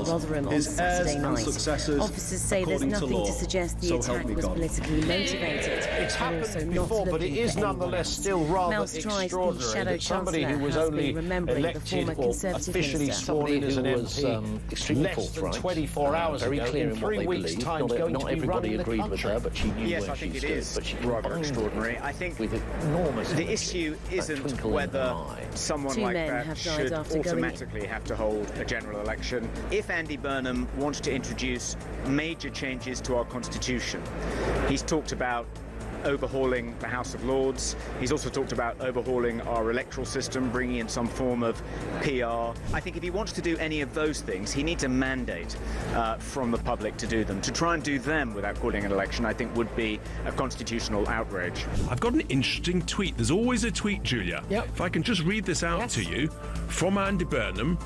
Rotherham on Saturday night. Officers say there's nothing to suggest the attack was politically motivated. It's happened before, but it is nonetheless still rather extraordinary that somebody who was only elected or officially sworn in as an MP less than 24 hours ago, in 3 weeks' time, going to be running the country. With her, but she knew yes, I think it is but she rather extraordinary. I think with enormous the issue isn't whether someone like that should automatically have to hold a general election. If Andy Burnham wants to introduce major changes to our constitution, he's talked about overhauling the House of Lords. He's also talked about overhauling our electoral system, bringing in some form of PR. I think if he wants to do any of those things, he needs a mandate from the public to do them. To try and do them without calling an election, I think, would be a constitutional outrage. I've got an interesting tweet. There's always a tweet, Julia. Yep. If I can just read this out to you from Andy Burnham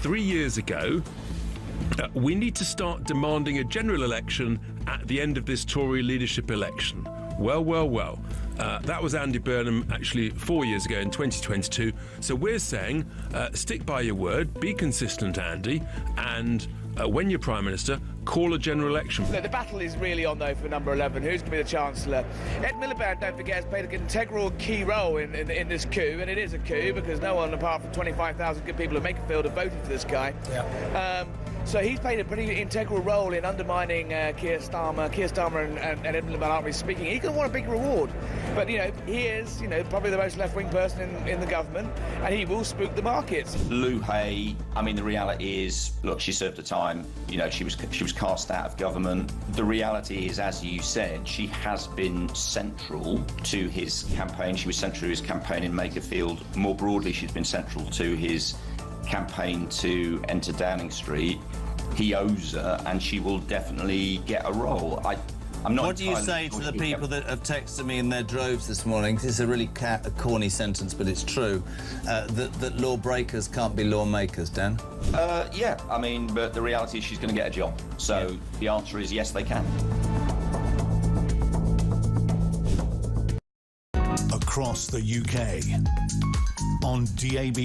3 years ago. We need to start demanding a general election at the end of this Tory leadership election. Well, well, well. That was Andy Burnham actually 4 years ago in 2022. So we're saying stick by your word, be consistent, Andy, and when you're Prime Minister, call a general election. The battle is really on, though, for number 11. Who's going to be the Chancellor? Ed Miliband, don't forget, has played an integral key role in this coup, and it is a coup because no one apart from 25,000 good people at Makerfield have voted for this guy. Yeah. So he's played a pretty integral role in undermining Keir Starmer. Keir Starmer and Ed Miliband aren't really speaking. He's going to want a big reward. But, he is, probably the most left-wing person in the government, and he will spook the markets. Lou Hay, I mean, the reality is, look, she served her time. She was cast out of government. The reality is, as you said, she has been central to his campaign. She was central to his campaign in Makerfield. More broadly, she's been central to his campaign to enter Downing Street. He owes her, and she will definitely get a role. I'm not. What do you say to the people that have texted me in their droves this morning? This is a really corny sentence, but it's true. That lawbreakers can't be lawmakers, Dan? Yeah, I mean, but the reality is she's going to get a job. So the answer is yes, they can. Across the UK, on DAB+,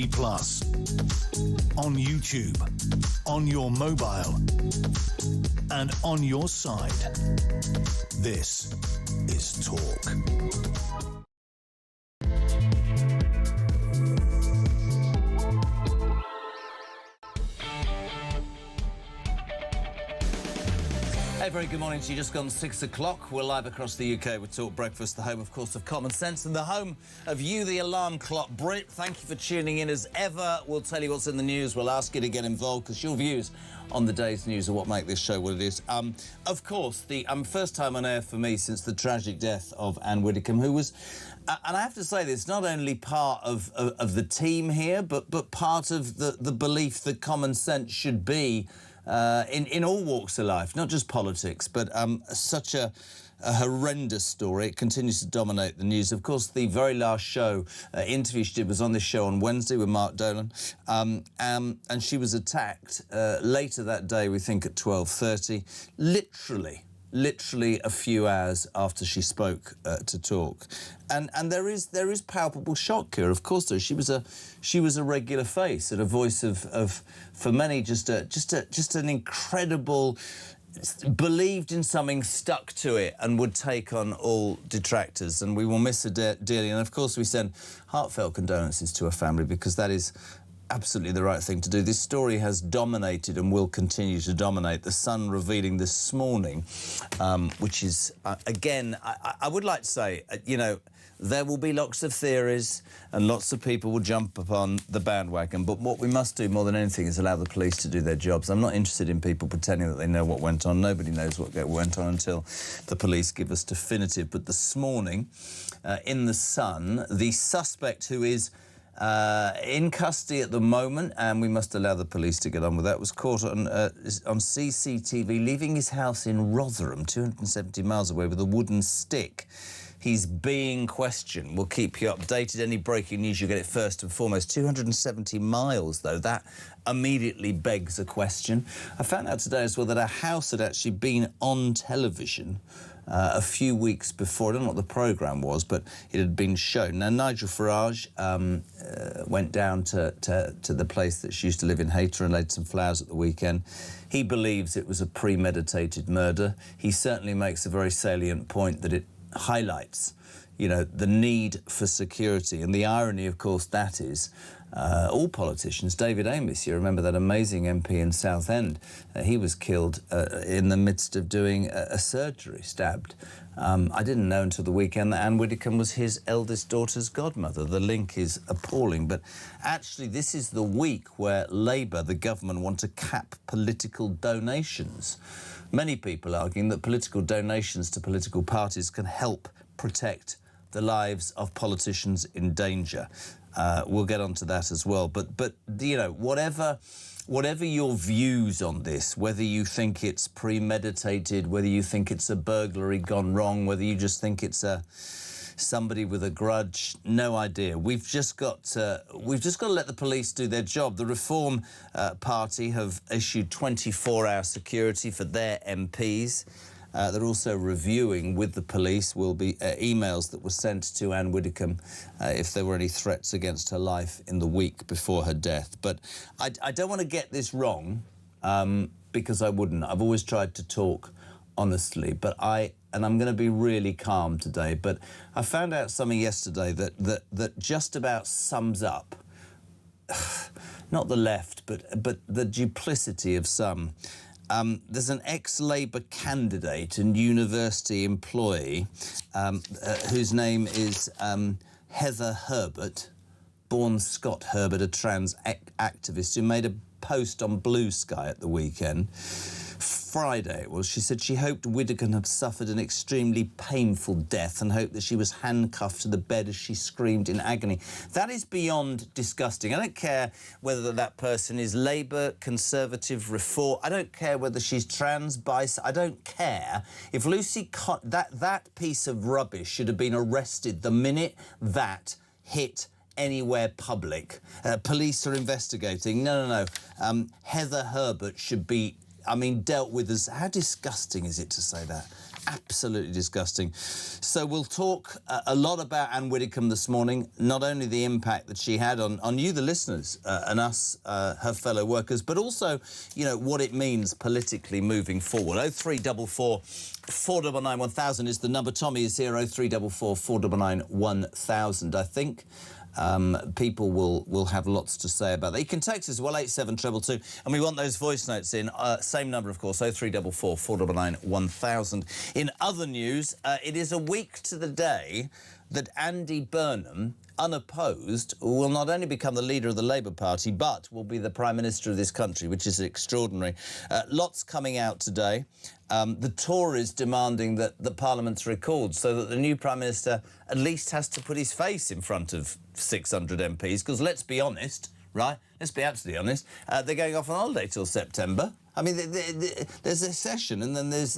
on YouTube, on your mobile, and on your side. This is Talk. Hey, very good morning to you. Just gone 6 o'clock. We're live across the UK with Talk Breakfast, the home, of course, of common sense and the home of you, the alarm clock. Brit, thank you for tuning in as ever. We'll tell you what's in the news. We'll ask you to get involved because your views on the day's news are what make this show what it is. Of course, the first time on air for me since the tragic death of Ann Widdecombe, who was, and I have to say this, not only part of the team here, but part of the belief that common sense should be in all walks of life, not just politics, but such a horrendous story. It continues to dominate the news. Of course, the very last interview she did was on this show on Wednesday with Mark Dolan, and she was attacked later that day, we think at 12:30, literally a few hours after she spoke to Talk, and there is palpable shock here. Of course, though, she was a regular face and a voice of for many just an incredible, believed in something, stuck to it, and would take on all detractors. And we will miss her dearly. And of course, we send heartfelt condolences to her family because that is absolutely the right thing to do. This story has dominated and will continue to dominate. The Sun revealing this morning, which is, again, I would like to say, there will be lots of theories and lots of people will jump upon the bandwagon, but what we must do more than anything is allow the police to do their jobs. I'm not interested in people pretending that they know what went on. Nobody knows what went on until the police give us definitive. But this morning, in The Sun, the suspect who is in custody at the moment, and we must allow the police to get on with that, was caught on CCTV leaving his house in Rotherham, 270 miles away, with a wooden stick. He's being questioned. We'll keep you updated. Any breaking news, you get it first and foremost. 270 miles, though. That immediately begs a question. I found out today as well that a house had actually been on television a few weeks before. I don't know what the programme was, but it had been shown. Now, Nigel Farage went down to the place that she used to live in, Hayter, and laid some flowers at the weekend. He believes it was a premeditated murder. He certainly makes a very salient point that it highlights, you know, the need for security. And the irony, of course, that is all politicians. David Amess, you remember that amazing MP in Southend, he was killed in the midst of doing a surgery, stabbed. I didn't know until the weekend that Ann Widdecombe was his eldest daughter's godmother. The link is appalling, but actually this is the week where Labour, the government, want to cap political donations. Many people arguing that political donations to political parties can help protect the lives of politicians in danger. We'll get onto that as well. But you know, whatever your views on this, whether you think it's premeditated, whether you think it's a burglary gone wrong, whether you just think it's somebody with a grudge, no idea. We've just got to let the police do their job. The Reform Party have issued 24-hour security for their MPs. They're also reviewing with the police will be emails that were sent to Ann Widdecombe if there were any threats against her life in the week before her death. But I don't want to get this wrong, because I wouldn't. I've always tried to talk honestly, and I'm going to be really calm today, but I found out something yesterday that just about sums up not the left, but the duplicity of some. There's an ex-Labour candidate and university employee whose name is Heather Herbert, born Scott Herbert, a trans activist, who made a post on Blue Sky at the weekend. Friday it was. She said she hoped Widdecombe had suffered an extremely painful death and hoped that she was handcuffed to the bed as she screamed in agony. That is beyond disgusting. I don't care whether that person is Labour, Conservative, Reform. I don't care whether she's trans, I don't care. If Lucy... that piece of rubbish should have been arrested the minute that hit anywhere public. Police are investigating. No. Heather Herbert should be... dealt with as... How disgusting is it to say that? Absolutely disgusting. So we'll talk a lot about Ann Widdecombe this morning, not only the impact that she had on you, the listeners, and us, her fellow workers, but also, you know, what it means politically moving forward. 0344 499 1000 is the number. Tommy is here, 0344 499 1000. I think people will have lots to say about that. You can text us, 18722, and we want those voice notes in. Same number, of course, 0344 499 1000. In other news, it is a week to the day that Andy Burnham, unopposed, will not only become the leader of the Labour Party, but will be the Prime Minister of this country, which is extraordinary. Lots coming out today. The Tories demanding that the Parliament's recalled so that the new Prime Minister at least has to put his face in front of 600 MPs, because let's be honest, right? Let's be absolutely honest. They're going off on holiday till September. I mean, there's a session and then there's...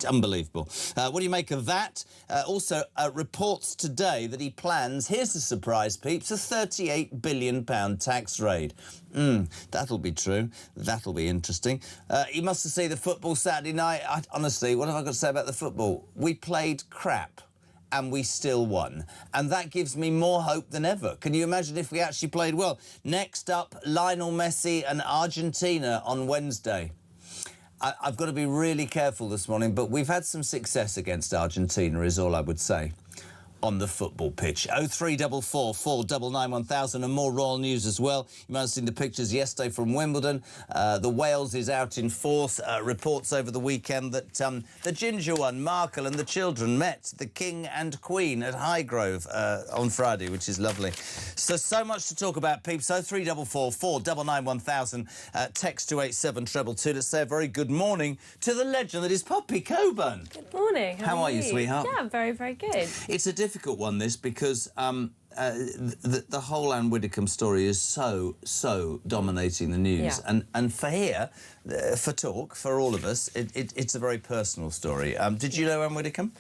unbelievable. What do you make of that? Also, reports today that he plans, here's the surprise, peeps, a £38 billion tax raid. That'll be true. That'll be interesting. You must have seen the football Saturday night. Honestly, what have I got to say about the football? We played crap. And we still won. And that gives me more hope than ever. Can you imagine if we actually played well? Next up, Lionel Messi and Argentina on Wednesday. I've got to be really careful this morning, but we've had some success against Argentina, is all I would say, on the football pitch. 0344 499 1000 and more royal news as well. You might have seen the pictures yesterday from Wimbledon. The Wales is out in force. Reports over the weekend that the ginger one, Markle, and the children met the King and Queen at Highgrove on Friday, which is lovely. So much to talk about, peeps. 0344 499 1000. Text to 87222 to say a very good morning to the legend that is Poppy Coburn. Good morning. How are you, sweetheart? Yeah, very, very good. It's a difficult one, this, because the whole Ann Widdecombe story is so dominating the news. Yeah. And for here, for talk, for all of us, it's a very personal story. Did you know Ann Widdecombe?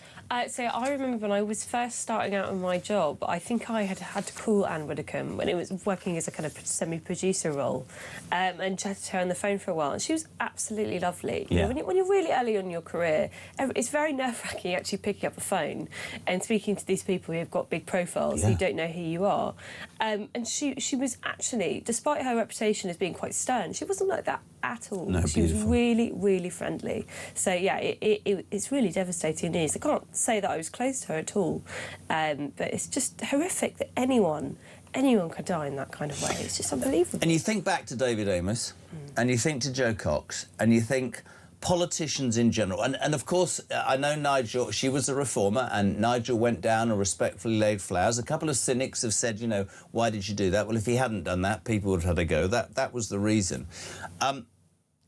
So I remember when I was first starting out in my job, I think I had to call Ann Widdecombe when it was working as a kind of semi-producer role, and chatted to her on the phone for a while, and she was absolutely lovely. You know, when you're really early on in your career, it's very nerve-wracking actually picking up the phone and speaking to these people who've got big profiles who don't know who you are. And she was actually, despite her reputation as being quite stern, she wasn't like that at all. No, she beautiful. was really, really friendly. So yeah, it's really devastating news. I can't say that I was close to her at all, but it's just horrific that anyone could die in that kind of way. It's just unbelievable. And you think back to David Amos, and you think to Jo Cox, and you think politicians in general, and of course, I know Nigel, she was a reformer, and Nigel went down and respectfully laid flowers. A couple of cynics have said, you know, why did you do that? Well, if he hadn't done that, people would have had a go. That was the reason.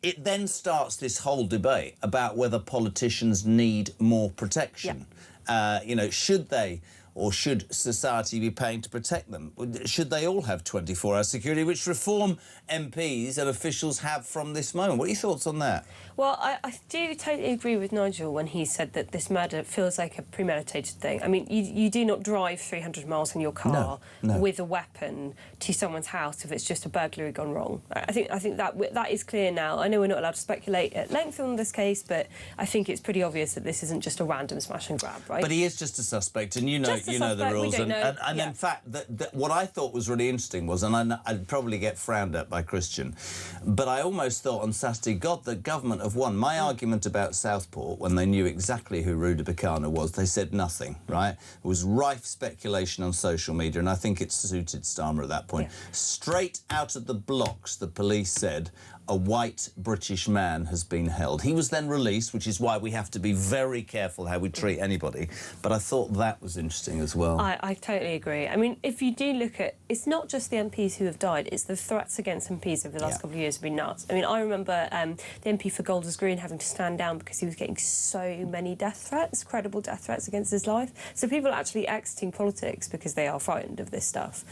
It then starts this whole debate about whether politicians need more protection. You know, should they, or should society be paying to protect them? Should they all have 24-hour security, which Reform MPs and officials have from this moment? What are your thoughts on that? Well, I do totally agree with Nigel when he said that this murder feels like a premeditated thing. I mean, you do not drive 300 miles in your car with a weapon to someone's house if it's just a burglary gone wrong. I think that is clear now. I know we're not allowed to speculate at length on this case, but I think it's pretty obvious that this isn't just a random smash and grab, right? But he is just a suspect, and you know the rules. And in fact, what I thought was really interesting was, and I'd probably get frowned at by Christian, but I almost thought on Saturday, God, the government have won. My argument about Southport, when they knew exactly who Ruda Bacana was, they said nothing, right? It was rife speculation on social media, and I think it suited Starmer at that point. Straight out of the blocks, the police said, a white British man has been held. He was then released, which is why we have to be very careful how we treat anybody. But I thought that was interesting as well. I totally agree. I mean, if you do look at, it's not just the MPs who have died, it's the threats against MPs over the last couple of years have been nuts. I mean, I remember the MP for Golders Green having to stand down because he was getting so many death threats, credible death threats against his life. So people are actually exiting politics because they are frightened of this stuff.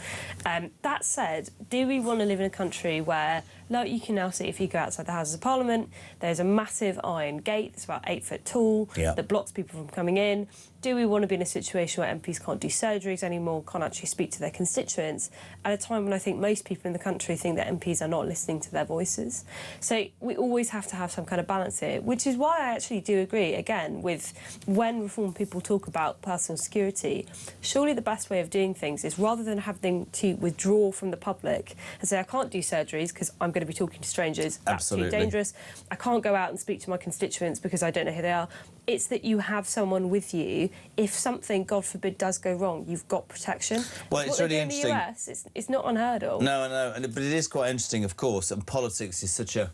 That said, do we want to live in a country where, like you can now see if you go outside the Houses of Parliament, there's a massive iron gate that's about 8 foot tall that blocks people from coming in? Do we want to be in a situation where MPs can't do surgeries anymore, can't actually speak to their constituents, at a time when I think most people in the country think that MPs are not listening to their voices? So we always have to have some kind of balance here, which is why I actually do agree, again, with when Reform people talk about personal security, surely the best way of doing things is, rather than having to withdraw from the public and say, I can't do surgeries because I'm going to be talking to strangers, that's too dangerous, I can't go out and speak to my constituents because I don't know who they are, it's that you have someone with you. If something, God forbid, does go wrong, you've got protection. Well, it's really interesting. In the US, it's not unheard of. No, but it is quite interesting, of course, and politics is such a...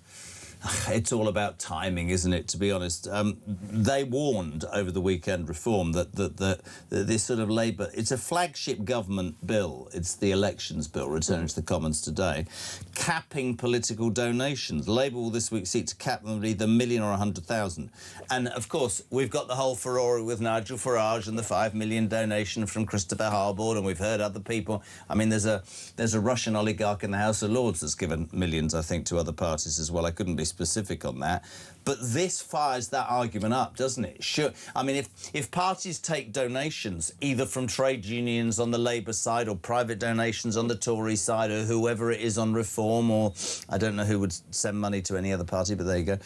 It's all about timing, isn't it, to be honest? They warned over the weekend, Reform, that this sort of Labour... It's a flagship government bill. It's the elections bill, returning to the Commons today, capping political donations. Labour will this week seek to cap them at either 1 million or 100,000. And, of course, we've got the whole furore with Nigel Farage and the 5 million donation from Christopher Harbord, and we've heard other people. I mean, there's a Russian oligarch in the House of Lords that's given millions, I think, to other parties as well. I couldn't be specific on that, but this fires that argument up, doesn't it? Sure. I mean, if parties take donations either from trade unions on the Labour side or private donations on the Tory side or whoever it is on Reform, or I don't know who would send money to any other party, but there you go.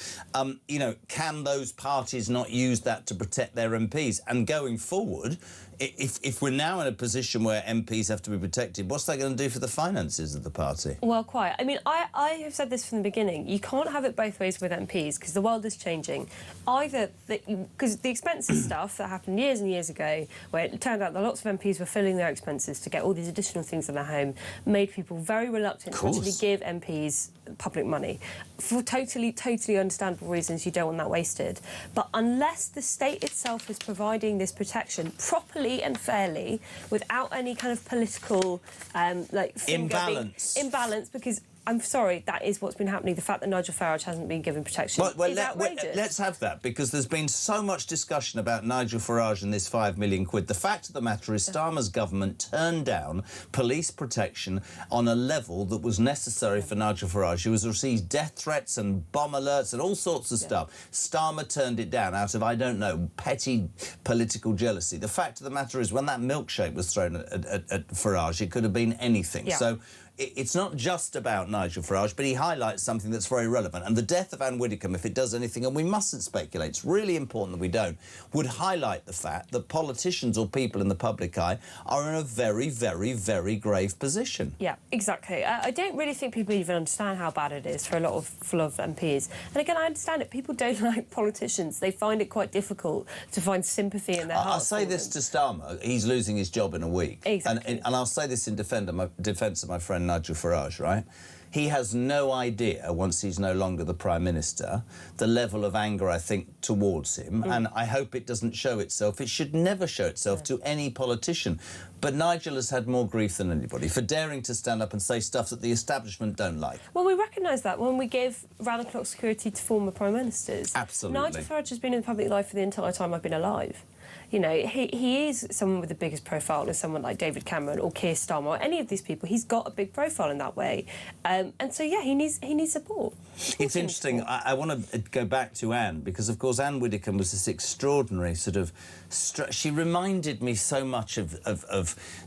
You know, can those parties not use that to protect their MPs? And going forward, if we're now in a position where MPs have to be protected, what's that going to do for the finances of the party? Well, quite. I mean, I have said this from the beginning. You can't have it both ways with MPs because the world is changing. Either because the expenses stuff that happened years and years ago, where it turned out that lots of MPs were filling their expenses to get all these additional things in their home, made people very reluctant to actually give MPs public money. For totally understandable reasons, you don't want that wasted. But unless the state itself is providing this protection properly and fairly, without any kind of political, imbalance, because I'm sorry, that is what's been happening. The fact that Nigel Farage hasn't been given protection is outrageous. Let's have that, because there's been so much discussion about Nigel Farage and this £5 million. The fact of the matter is Starmer's government turned down police protection on a level that was necessary for Nigel Farage, who has received death threats and bomb alerts and all sorts of stuff. Starmer turned it down out of, I don't know, petty political jealousy. The fact of the matter is, when that milkshake was thrown at Farage, it could have been anything. Yeah. So it's not just about Nigel Farage, but he highlights something that's very relevant. And the death of Ann Widdecombe, if it does anything, and we mustn't speculate, it's really important that we don't, would highlight the fact that politicians or people in the public eye are in a very, very, very grave position. Yeah, exactly. I don't really think people even understand how bad it is for a lot of MPs. And again, I understand it. People don't like politicians. They find it quite difficult to find sympathy in their hearts. I'll say this to Starmer, he's losing his job in a week. Exactly. And I'll say this in defence of my friend Nigel Farage, right? He has no idea, once he's no longer the Prime Minister, the level of anger, I think, towards him, and I hope it doesn't show itself. It should never show itself to any politician. But Nigel has had more grief than anybody for daring to stand up and say stuff that the establishment don't like. Well, we recognise that when we give round-the-clock security to former Prime Ministers. Absolutely. Nigel Farage has been in the public life for the entire time I've been alive. You know, he is someone with the biggest profile as someone like David Cameron or Keir Starmer or any of these people. He's got a big profile in that way. And so, yeah, he needs support. It's interesting. I want to go back to Anne, because, of course, Ann Widdecombe was this extraordinary sort of... she reminded me so much of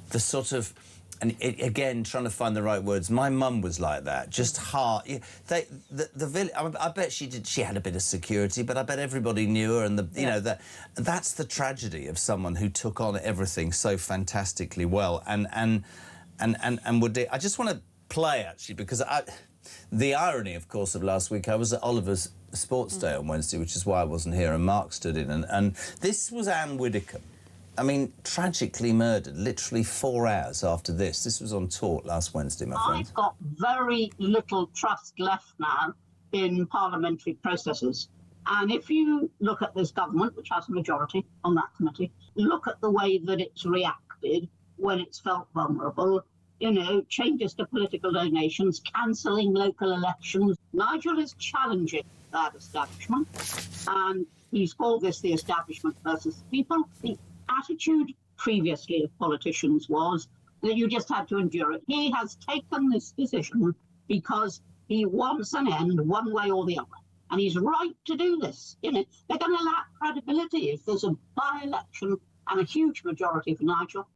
the sort of... And again, trying to find the right words. My mum was like that, just hard. I bet she did. She had a bit of security, but I bet everybody knew her. And you know, that's the tragedy of someone who took on everything so fantastically well. And would. I just want to play actually, because the irony, of course, of last week, I was at Oliver's Sports Day on Wednesday, which is why I wasn't here, and Mark stood in, and this was Ann Widdecombe. I mean, tragically murdered, literally 4 hours after this. This was on Talk last Wednesday, my friend. I've got very little trust left now in parliamentary processes. And if you look at this government, which has a majority on that committee, look at the way that it's reacted when it's felt vulnerable, you know, changes to political donations, cancelling local elections. Nigel is challenging that establishment, and he's called this the establishment versus the people. The attitude previously of politicians was that you just had to endure it. He has taken this decision because he wants an end one way or the other. And he's right to do this. You know, they're going to lack credibility if there's a by-election and a huge majority for Nigel.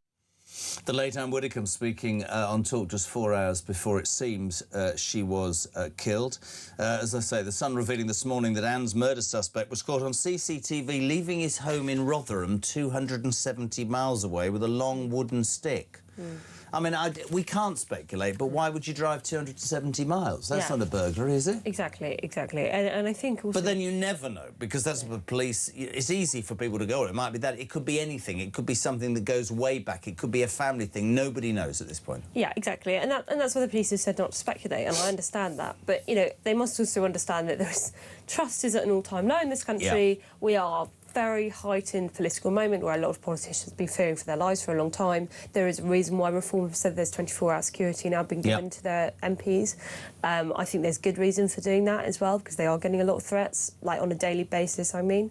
The late Ann Widdecombe speaking on Talk just 4 hours before it seems she was killed. As I say, the Sun revealing this morning that Ann's murder suspect was caught on CCTV leaving his home in Rotherham 270 miles away with a long wooden stick. I mean, we can't speculate, but why would you drive 270 miles? That's not a burglary, is it? Exactly. And I think also... But then you never know, because that's what the police... It's easy for people to go, it might be that, it could be anything. It could be something that goes way back. It could be a family thing. Nobody knows at this point. Yeah, exactly. And that's why the police have said not to speculate, and I understand that. But, you know, they must also understand that trust is at an all-time low in this country. Yeah. We are... very heightened political moment where a lot of politicians have been fearing for their lives for a long time. There is a reason why Reform have said there's 24-hour security now being given to their MPs. I think there's good reason for doing that as well, because they are getting a lot of threats, like on a daily basis, I mean.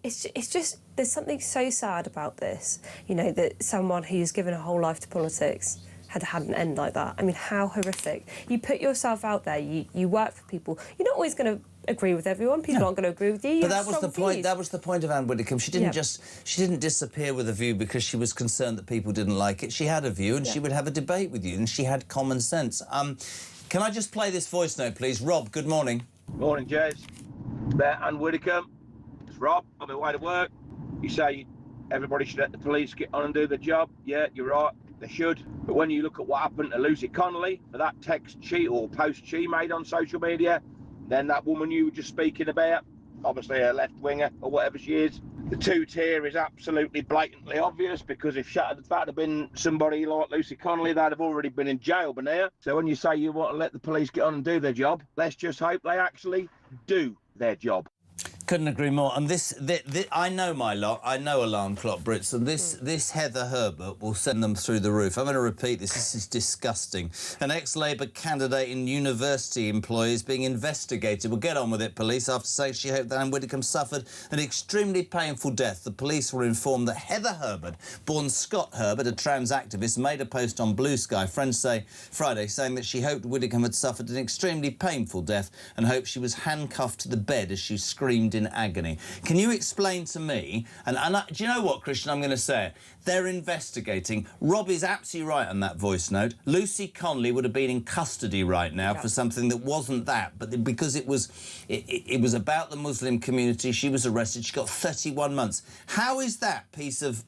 It's just, there's something so sad about this, you know, that someone who's given a whole life to politics had an end like that. I mean, how horrific. You put yourself out there, you work for people. You're not always going to agree with everyone. People aren't going to agree with you. But that was the point. That was the point of Ann Widdecombe. She didn't she didn't disappear with a view because she was concerned that people didn't like it. She had a view, and she would have a debate with you, and she had common sense. Can I just play this voice note, please? Rob, good morning. Morning, Jez. There, Ann Widdecombe. It's Rob. On my way to work. You say everybody should let the police get on and do their job. Yeah, you're right. They should. But when you look at what happened to Lucy Connolly for that text she or post she made on social media, then that woman you were just speaking about, obviously a left-winger or whatever she is, the two-tier is absolutely blatantly obvious, because if that had been somebody like Lucy Connolly, they'd have already been in jail by now. So when you say you want to let the police get on and do their job, let's just hope they actually do their job. Couldn't agree more. And I know my lot. I know alarm clock Brits, and this Heather Herbert will send them through the roof. I'm going to repeat this. This is disgusting. An ex-Labour candidate in university employees being investigated. Well, get on with it, police. After saying she hoped that Ann Widdecombe suffered an extremely painful death, the police were informed that Heather Herbert, born Scott Herbert, a trans activist, made a post on Blue Sky Friday saying that she hoped Widdecombe had suffered an extremely painful death and hoped she was handcuffed to the bed as she screamed in agony. Can you explain to me, do you know what, Christian, I'm going to say it. They're investigating. Rob is absolutely right on that voice note. Lucy Conley would have been in custody right now for something that wasn't that, but because it was about the Muslim community, she was arrested. She got 31 months. How is that piece of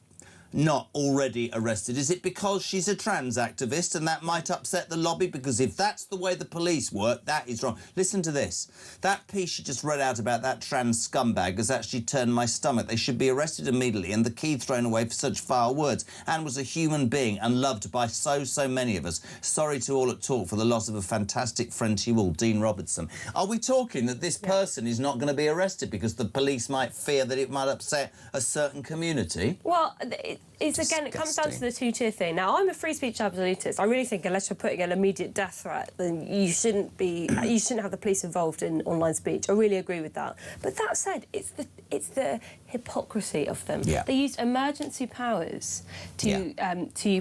not already arrested? Is it because she's a trans activist and that might upset the lobby? Because if that's the way the police work, that is wrong. Listen to this. That piece you just read out about that trans scumbag has actually turned my stomach. They should be arrested immediately and the key thrown away for such foul words. Anne was a human being and loved by so many of us. Sorry to all at Talk for the loss of a fantastic friend to you all, Dean Robertson. Are we talking that this person is not going to be arrested because the police might fear that it might upset a certain community? Well, again, it comes down to the two-tier thing. Now, I'm a free speech absolutist. I really think unless you're putting an immediate death threat, then you shouldn't have the police involved in online speech. I really agree with that. But that said, it's the hypocrisy of them. Yeah. They used emergency powers to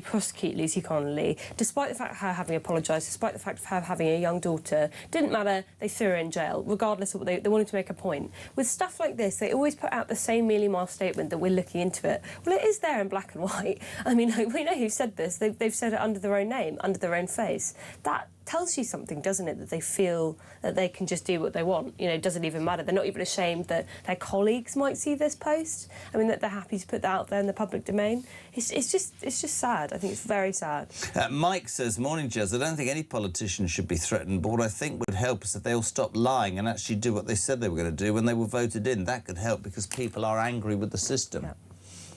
prosecute Lucy Connolly, despite the fact of her having apologised, despite the fact of her having a young daughter. Didn't matter. They threw her in jail, regardless of what they wanted to make a point. With stuff like this, they always put out the same mealy-mouth statement that we're looking into it. Well, it is there in black and white. I mean, we know who said this. They've said it under their own name, under their own face. That tells you something, doesn't it, that they feel that they can just do what they want. You know, it doesn't even matter. They're not even ashamed that their colleagues might see this post. I mean, that they're happy to put that out there in the public domain. It's just sad. I think it's very sad. Mike says, morning, Jez. I don't think any politician should be threatened, but what I think would help is if they all stop lying and actually do what they said they were going to do when they were voted in. That could help because people are angry with the system. Yeah.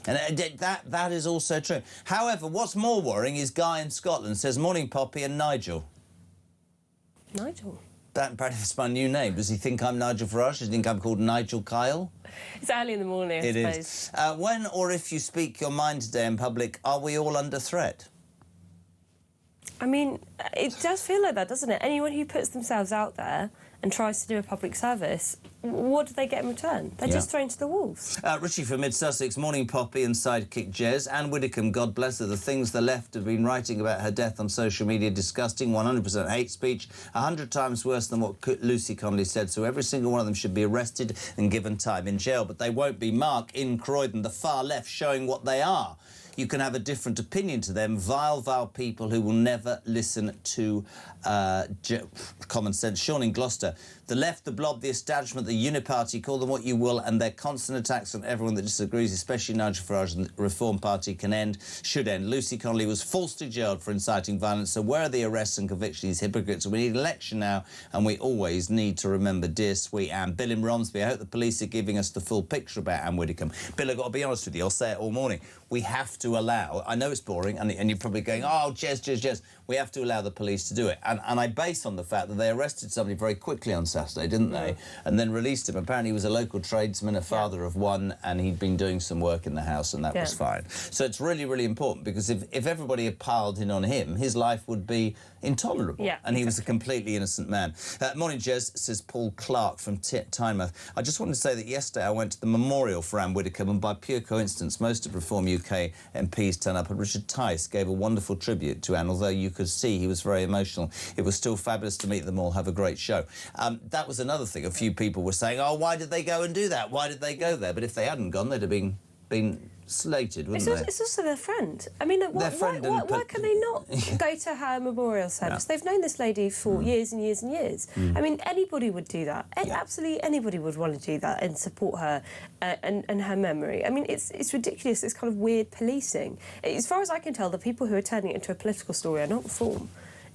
And that is also true. However, what's more worrying is Guy in Scotland says, morning, Poppy and Nigel. Nigel? Apparently that's my new name. Does he think I'm Nigel Farage? Does he think I'm called Nigel Kyle? It's early in the morning, I suppose. It is. When or if you speak your mind today in public, are we all under threat? I mean, it does feel like that, doesn't it? Anyone who puts themselves out there and tries to do a public service, what do they get in return? They're just thrown to the wolves. Richie from Mid-Sussex, morning Poppy and sidekick Jez. Ann Widdecombe, God bless her, the things the left have been writing about her death on social media, disgusting, 100% hate speech, 100 times worse than what Lucy Connolly said, so every single one of them should be arrested and given time in jail, but they won't be. Mark in Croydon, the far left, showing what they are. You can have a different opinion to them, vile people who will never listen to common sense. Sean in Gloucester, the left, the blob, the establishment, the uniparty, call them what you will, and their constant attacks on everyone that disagrees, especially Nigel Farage and the Reform Party, should end. Lucy Connolly was falsely jailed for inciting violence, so where are the arrests and convictions? These hypocrites. We need an election now, and we always need to remember dear sweet Anne. Bill in Romsby, I hope the police are giving us the full picture about Ann Widdecombe. Bill, I've got to be honest with you, I'll say it all morning. We have to allow, I know it's boring, and you're probably going, oh, Jez. We have to allow the police to do it. And I base on the fact that they arrested somebody very quickly on Saturday, didn't they? And then released him. Apparently he was a local tradesman, a father of one, and he'd been doing some work in the house, and that was fine. So it's really, really important, because if everybody had piled in on him, his life would be intolerable. Yeah, and he was a completely innocent man. Morning, Jez, says Paul Clark from Tynemouth. I just wanted to say that yesterday I went to the memorial for Ann Widdecombe, and by pure coincidence, most of Reform UK MPs turned up, and Richard Tice gave a wonderful tribute to Anne, although you could see he was very emotional. It was still fabulous to meet them all, have a great show. That was another thing. A few people were saying, oh, why did they go and do that? Why did they go there? But if they hadn't gone, they'd have been slated, wouldn't they? It's also their friend. I mean, why can they not go to her memorial service? They've known this lady for years and years and years. I mean, anybody would do that. Absolutely anybody would want to do that and support her and her memory. I mean, it's ridiculous. It's kind of weird policing. As far as I can tell, the people who are turning it into a political story are not Reform.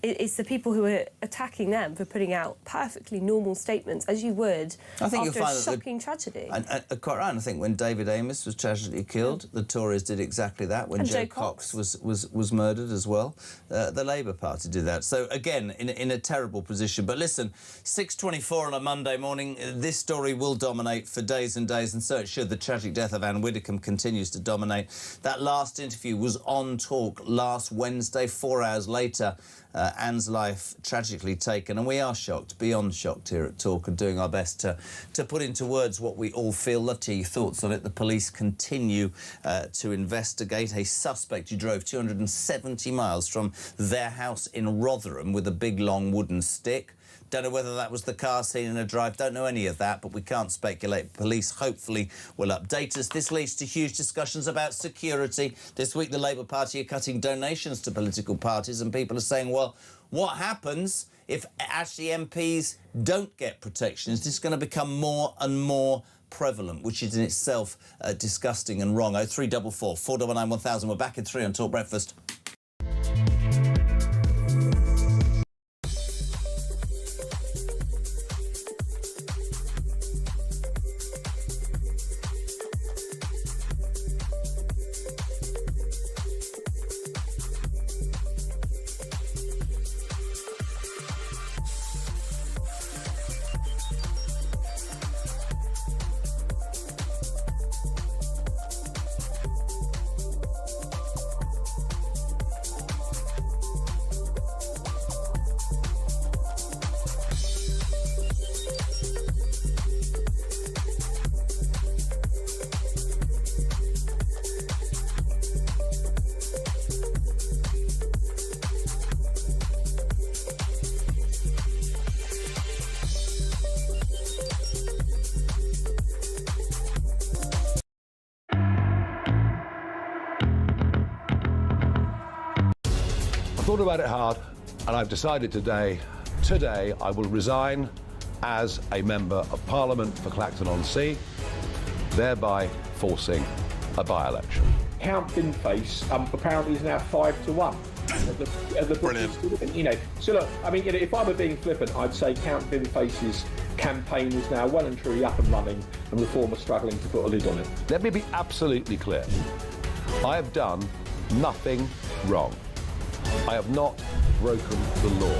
It's the people who are attacking them for putting out perfectly normal statements, as you would after a shocking tragedy. And quite right. I think when David Amos was tragically killed, the Tories did exactly that. When Joe Cox was murdered as well, the Labour Party did that. So again, in a terrible position. But listen, 6:24 on a Monday morning, this story will dominate for days and days, and so it should. The tragic death of Ann Widdecombe continues to dominate. That last interview was on Talk last Wednesday. 4 hours later, Ann's life tragically taken, and we are shocked, beyond shocked here at Talk, and doing our best to put into words what we all feel. Love to hear your thoughts on it. The police continue to investigate a suspect who drove 270 miles from their house in Rotherham with a big long wooden stick. Don't know whether that was the car seen in a drive, don't know any of that, but we can't speculate. Police hopefully will update us. This leads to huge discussions about security. This week the Labour Party are cutting donations to political parties, and people are saying, well, what happens if actually MPs don't get protection? Is this going to become more and more prevalent, which is in itself disgusting and wrong? 0344 499 1000. We're back in 3 on Talk Breakfast. Thought about it hard, and I've decided today I will resign as a Member of Parliament for Clacton-on-Sea, thereby forcing a by-election. Count Binface apparently is now 5-1. Brilliant. You know, so look, I mean, you know, if I were being flippant, I'd say Count Binface's campaign is now well and truly up and running, and Reform are struggling to put a lid on it. Let me be absolutely clear. I have done nothing wrong. I have not broken the law.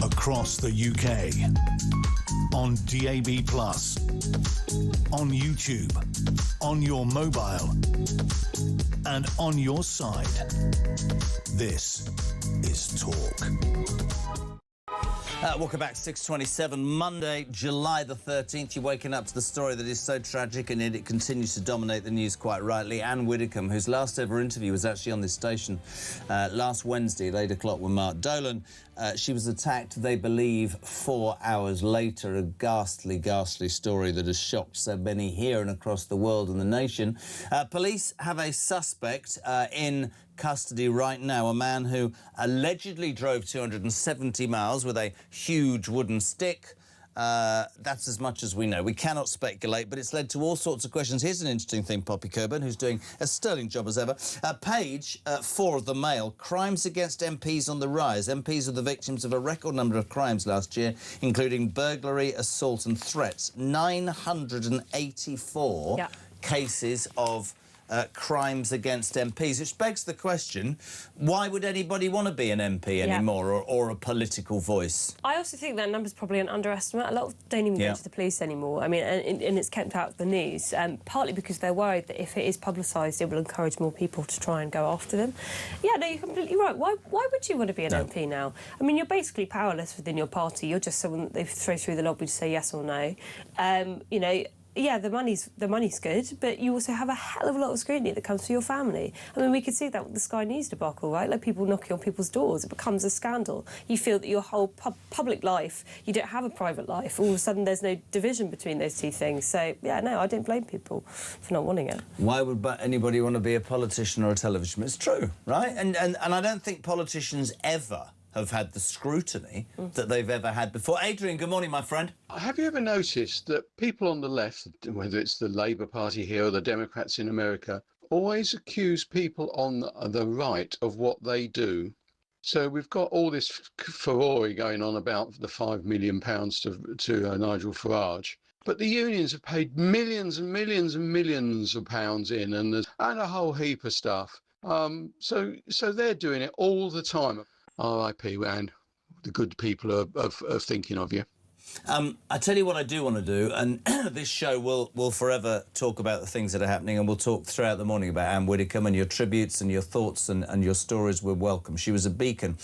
Across the UK, on DAB+, on YouTube, on your mobile, and on your side. This is Talk. Welcome back, 6:27, Monday, July the 13th. You're waking up to the story that is so tragic, and yet it continues to dominate the news quite rightly. Ann Widdecombe, whose last ever interview was actually on this station last Wednesday at 8 o'clock with Mark Dolan. She was attacked, they believe, 4 hours later. A ghastly, ghastly story that has shocked so many here and across the world and the nation. Police have a suspect in custody right now, a man who allegedly drove 270 miles with a huge wooden stick. That's as much as we know. We cannot speculate, but it's led to all sorts of questions. Here's an interesting thing, Poppy Coburn, who's doing a sterling job as ever. Page 4 of the Mail, crimes against MPs on the rise. MPs were the victims of a record number of crimes last year, including burglary, assault and threats. 984 cases of crimes against MPs, which begs the question, why would anybody want to be an MP anymore, or a political voice? I also think that number's probably an underestimate. A lot of don't even go to the police anymore. I mean, and it's kept out of the news, partly because they're worried that if it is publicised, it will encourage more people to try and go after them. Yeah, no, you're completely right. Why would you want to be an MP now? I mean, you're basically powerless within your party. You're just someone that they throw through the lobby to say yes or no. You know, yeah, the money's good, but you also have a hell of a lot of scrutiny that comes to your family. I mean, we could see that with the Sky News debacle, right? Like, people knocking on people's doors. It becomes a scandal. You feel that your whole public life, you don't have a private life. All of a sudden, there's no division between those two things. So, yeah, no, I don't blame people for not wanting it. Why would anybody want to be a politician or a television? It's true, right? And I don't think politicians ever have had the scrutiny that they've ever had before. Adrian, good morning, my friend. Have you ever noticed that people on the left, whether it's the Labour Party here or the Democrats in America, always accuse people on the right of what they do? So we've got all this furore going on about the £5 million to Nigel Farage. But the unions have paid millions and millions and millions of pounds in, and a whole heap of stuff. So they're doing it all the time. R.I.P. Ann, the good people are thinking of you. I tell you what I do want to do, and this show will forever talk about the things that are happening, and we'll talk throughout the morning about Ann Widdecombe, and your tributes and your thoughts and your stories were welcome. She was a beacon,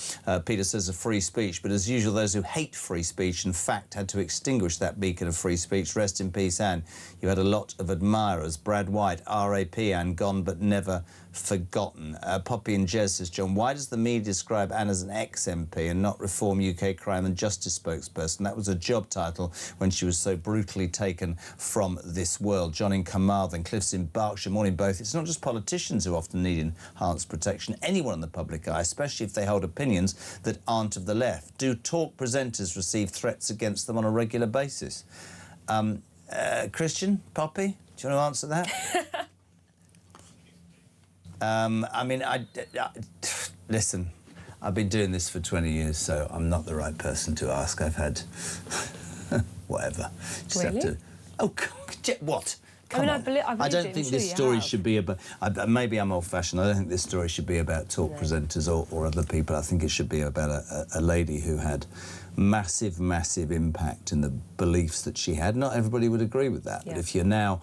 Peter says, of free speech, but as usual, those who hate free speech, in fact, had to extinguish that beacon of free speech. Rest in peace, Ann. You had a lot of admirers. Brad White, R.A.P. Ann, gone but never forgotten. Poppy and Jez says, John, why does the media describe Ann as an ex-MP and not Reform UK Crime and Justice spokesperson? That was a job title when she was so brutally taken from this world. John in Carmarthen, Cliffs in Berkshire, morning both. It's not just politicians who often need enhanced protection. Anyone in the public eye, especially if they hold opinions that aren't of the left. Do talk presenters receive threats against them on a regular basis? Christian, Poppy, do you want to answer that? I mean, listen, I've been doing this for 20 years, so I'm not the right person to ask. I've had whatever. Just really? have to. Oh, what? Come I mean, on. I don't think this story should be about. Maybe I'm old-fashioned. I don't think this story should be about talk presenters or other people. I think it should be about a lady who had massive, massive impact in the beliefs that she had. Not everybody would agree with that, but if you're now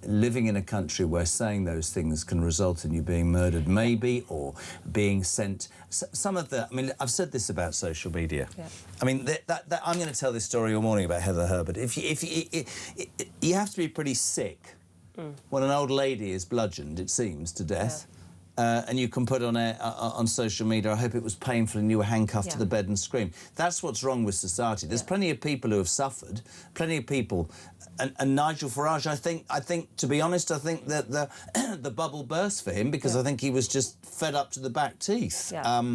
living in a country where saying those things can result in you being murdered, maybe, or being sent. Some of the, I mean, I've said this about social media. Yeah. I mean, I'm going to tell this story all morning about Heather Herbert. You have to be pretty sick when an old lady is bludgeoned, it seems, to death. And you can put on social media, I hope it was painful and you were handcuffed to the bed and screamed. That's what's wrong with society. There's plenty of people who have suffered, plenty of people. And Nigel Farage, I think, to be honest, I think that the bubble burst for him because I think he was just fed up to the back teeth. Yeah.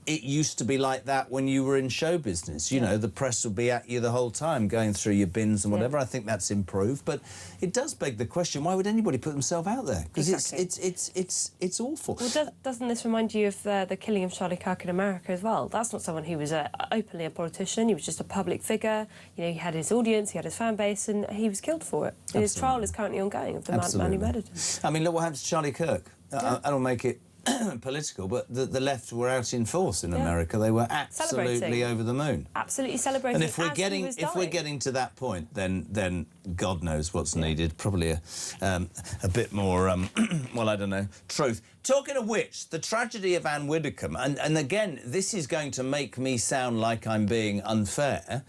It used to be like that when you were in show business. You know, the press would be at you the whole time, going through your bins and whatever. I think that's improved, but it does beg the question: why would anybody put themselves out there? Because it's awful. Well, doesn't this remind you of the killing of Charlie Kirk in America as well? That's not someone who was openly a politician. He was just a public figure. You know, he had his audience, he had his fan base, and he was killed for it. Absolutely. His trial is currently ongoing of the man who murdered him. I mean, look what happened to Charlie Kirk. I don't make it political, but the left were out in force in America. They were absolutely over the moon. Absolutely celebrating. And if we're getting to that point, then God knows what's needed. Probably a bit more, well, I don't know, truth. Talking of which, the tragedy of Ann Widdecombe, and again, this is going to make me sound like I'm being unfair.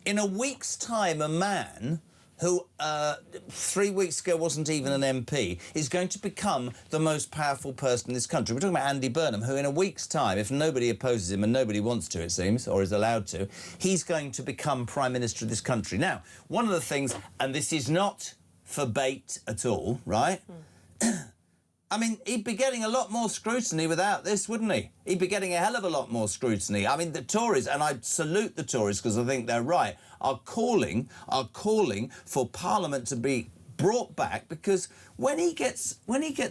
In a week's time, a man who 3 weeks ago wasn't even an MP, is going to become the most powerful person in this country. We're talking about Andy Burnham, who in a week's time, if nobody opposes him, and nobody wants to, it seems, or is allowed to, he's going to become Prime Minister of this country. Now, one of the things, and this is not for bait at all, right? I mean, he'd be getting a lot more scrutiny without this, wouldn't he? He'd be getting a hell of a lot more scrutiny. I mean, the Tories, and I salute the Tories because I think they're right, are calling for Parliament to be brought back, because when he gets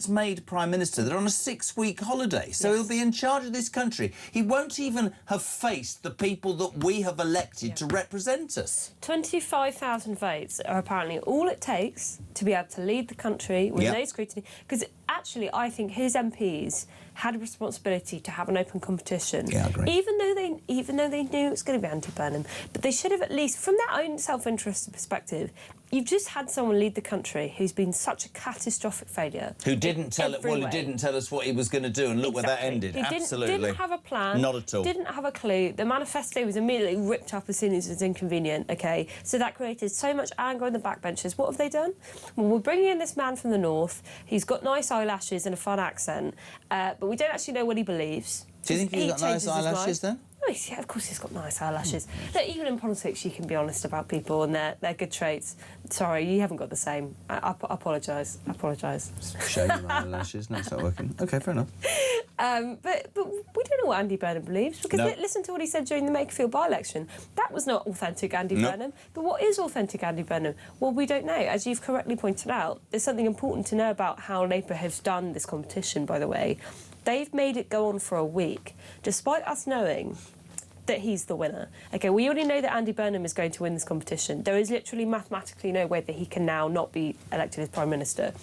made Prime Minister, they're on a 6-week holiday, so he'll be in charge of this country. He won't even have faced the people that we have elected to represent us. 25,000 votes are apparently all it takes to be able to lead the country with no scrutiny, because actually I think his MPs had a responsibility to have an open competition. Yeah, I agree. Even though they knew it was going to be Andy Burnham, but they should have, at least from their own self-interest perspective, you've just had someone lead the country who's been such a catastrophic failure. Who didn't tell it? Well, who didn't tell us what he was going to do, and look where that ended. He Absolutely. didn't have a plan. Not at all. Didn't have a clue. The manifesto was immediately ripped up as soon as it was inconvenient. OK, so that created so much anger on the backbenchers. What have they done? Well, we're bringing in this man from the north. He's got nice eyelashes and a fun accent, but we don't actually know what he believes. Do you think he's got nice eyelashes then? Oh, yeah, of course he's got nice eyelashes. Look, even in politics, you can be honest about people and their good traits. Sorry, you haven't got the same. I apologise. I apologise. Show you my eyelashes. No, it's not working. OK, fair enough. But we don't know what Andy Burnham believes, because listen to what he said during the Makerfield by-election. That was not authentic Andy Burnham. But what is authentic Andy Burnham? Well, we don't know. As you've correctly pointed out, there's something important to know about how Labour has done this competition, by the way. They've made it go on for a week, despite us knowing that he's the winner. OK, we already know that Andy Burnham is going to win this competition. There is literally mathematically no way that he can now not be elected as Prime Minister.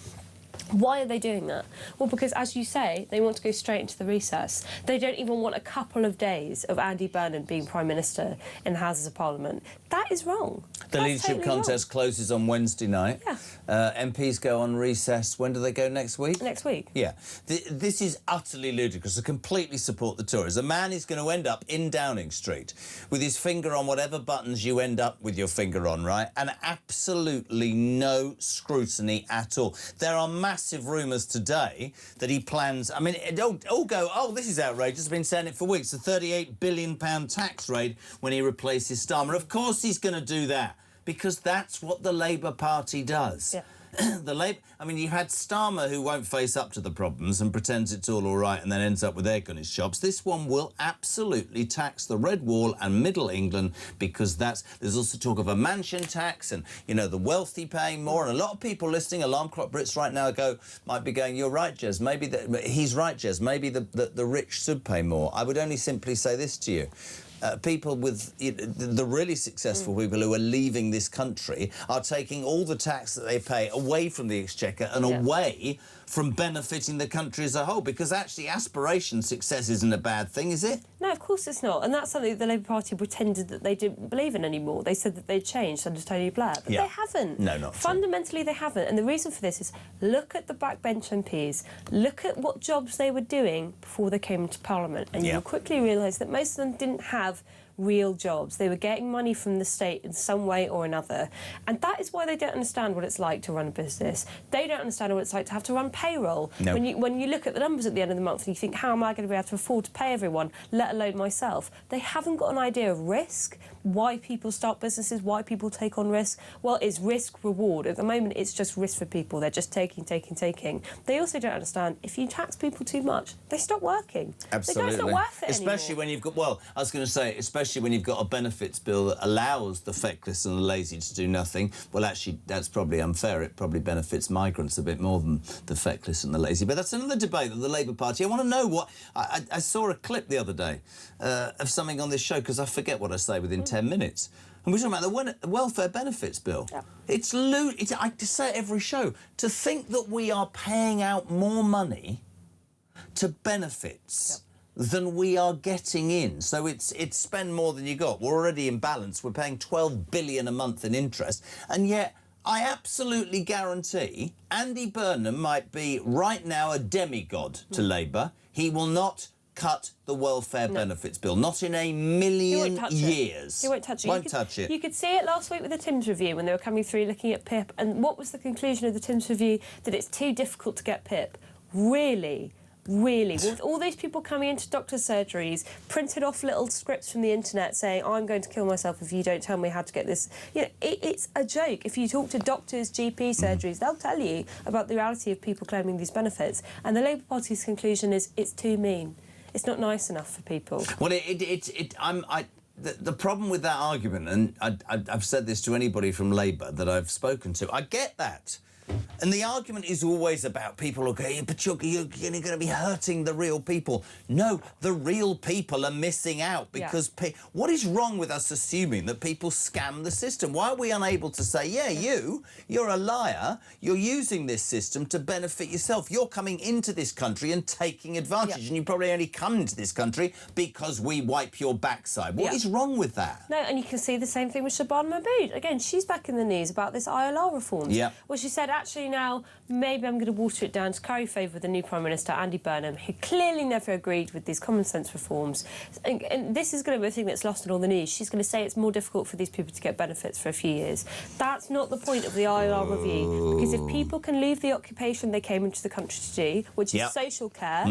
Why are they doing that? Well, because, as you say, they want to go straight into the recess. They don't even want a couple of days of Andy Burnham being Prime Minister in the Houses of Parliament. That is wrong. The leadership contest closes on Wednesday night. Yeah. MPs go on recess. When do they go, next week? Next week. Yeah. This is utterly ludicrous. I completely support the Tories. A man is going to end up in Downing Street with his finger on whatever buttons you end up with your finger on, right? And absolutely no scrutiny at all. There are massive rumours today that he plans... I mean, don't all go, oh, this is outrageous. I've been saying it for weeks. A £38 billion tax raid when he replaces Starmer. Of course he's going to do that, because that's what the Labour Party does. Yeah. I mean, you had Starmer, who won't face up to the problems and pretends it's all right and then ends up with egg on his chops. This one will absolutely tax the Red Wall and Middle England, because there's also talk of a mansion tax and, you know, the wealthy paying more. And a lot of people listening, Alarm Clock Brits right now might be going, you're right, Jez. Maybe he's right, Jez. Maybe the rich should pay more. I would only simply say this to you. People with the really successful people who are leaving this country are taking all the tax that they pay away from the Exchequer and away from benefiting the country as a whole, because actually aspiration success isn't a bad thing, is it? No, of course it's not. And that's something that the Labour Party pretended that they didn't believe in anymore. They said that they'd changed under Tony Blair, but they haven't. No, not fundamentally, they haven't. And the reason for this is, look at the backbench MPs, look at what jobs they were doing before they came into Parliament, and you'll quickly realise that most of them didn't have real jobs. They were getting money from the state in some way or another. And that is why they don't understand what it's like to run a business. They don't understand what it's like to have to run payroll. No. When you look at the numbers at the end of the month and you think, how am I going to be able to afford to pay everyone, let alone myself? They haven't got an idea of risk, why people start businesses, why people take on risk. Well, it's risk-reward. At the moment, it's just risk for people. They're just taking. They also don't understand, if you tax people too much, they stop working. Absolutely. It's not worth it especially anymore. When you've got, well, I was going to say, especially when you've got a benefits bill that allows the feckless and the lazy to do nothing. Well, actually, that's probably unfair. It probably benefits migrants a bit more than the feckless and the lazy. But that's another debate of the Labour Party. I want to know what... I saw a clip the other day of something on this show, because I forget what I say within 10 minutes. And we're talking about the welfare benefits bill. Yeah. It's I say it every show. To think that we are paying out more money to benefits... than we are getting in. So it's spend more than you got. We're already in balance. We're paying $12 billion a month in interest. And yet, I absolutely guarantee Andy Burnham might be right now a demigod to Labour. He will not cut the welfare benefits bill. Not in a million years. He won't touch it. Won't touch it. You could see it last week with the Timms review when they were coming through looking at PIP. And what was the conclusion of the Timms review? That it's too difficult to get PIP. Really? Really, with all these people coming into doctor's surgeries, printed off little scripts from the internet saying, I'm going to kill myself if you don't tell me how to get this. You know, it's a joke. If you talk to doctors, GP surgeries, they'll tell you about the reality of people claiming these benefits. And the Labour Party's conclusion is it's too mean. It's not nice enough for people. Well, the problem with that argument, and I've said this to anybody from Labour that I've spoken to, I get that. And the argument is always about people, okay, but you're going to be hurting the real people. No, the real people are missing out because what is wrong with us assuming that people scam the system? Why are we unable to say, yeah, you're a liar, you're using this system to benefit yourself. You're coming into this country and taking advantage, and you probably only come into this country because we wipe your backside. What is wrong with that? No, and you can see the same thing with Shabana Mahmood. Again, she's back in the news about this ILR reforms. Yeah. Well, she said, actually, now, maybe I'm going to water it down to curry favour with the new Prime Minister, Andy Burnham, who clearly never agreed with these common-sense reforms. And this is going to be a thing that's lost in all the news. She's going to say it's more difficult for these people to get benefits for a few years. That's not the point of the ILR review, because if people can leave the occupation they came into the country to do, which is social care,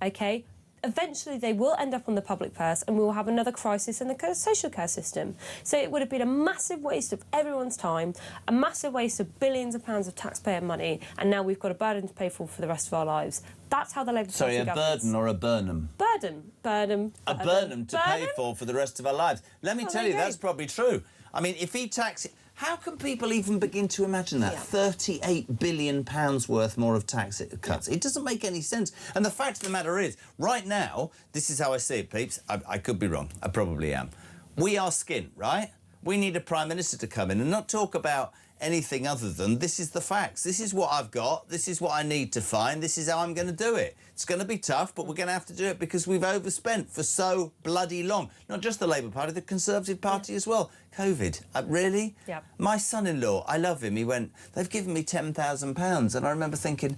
OK, eventually they will end up on the public purse and we will have another crisis in the social care system. So it would have been a massive waste of everyone's time, a massive waste of billions of pounds of taxpayer money, and now we've got a burden to pay for the rest of our lives. That's how the Labour Party governs. Sorry, a burden or a Burnham? Burnham. A Burnham to pay for the rest of our lives. Let me tell you, that's probably true. I mean, if he taxes... How can people even begin to imagine that? £38 billion worth more of tax cuts. It doesn't make any sense. And the fact of the matter is, right now, this is how I see it, peeps. I could be wrong. I probably am. We are skint, right? We need a Prime Minister to come in and not talk about anything other than this is the facts. This is what I've got. This is what I need to find. This is how I'm going to do it. It's going to be tough, but we're going to have to do it because we've overspent for so bloody long. Not just the Labour Party, the Conservative Party as well. COVID. Really? Yeah. My son-in-law, I love him, he went, they've given me £10,000. And I remember thinking,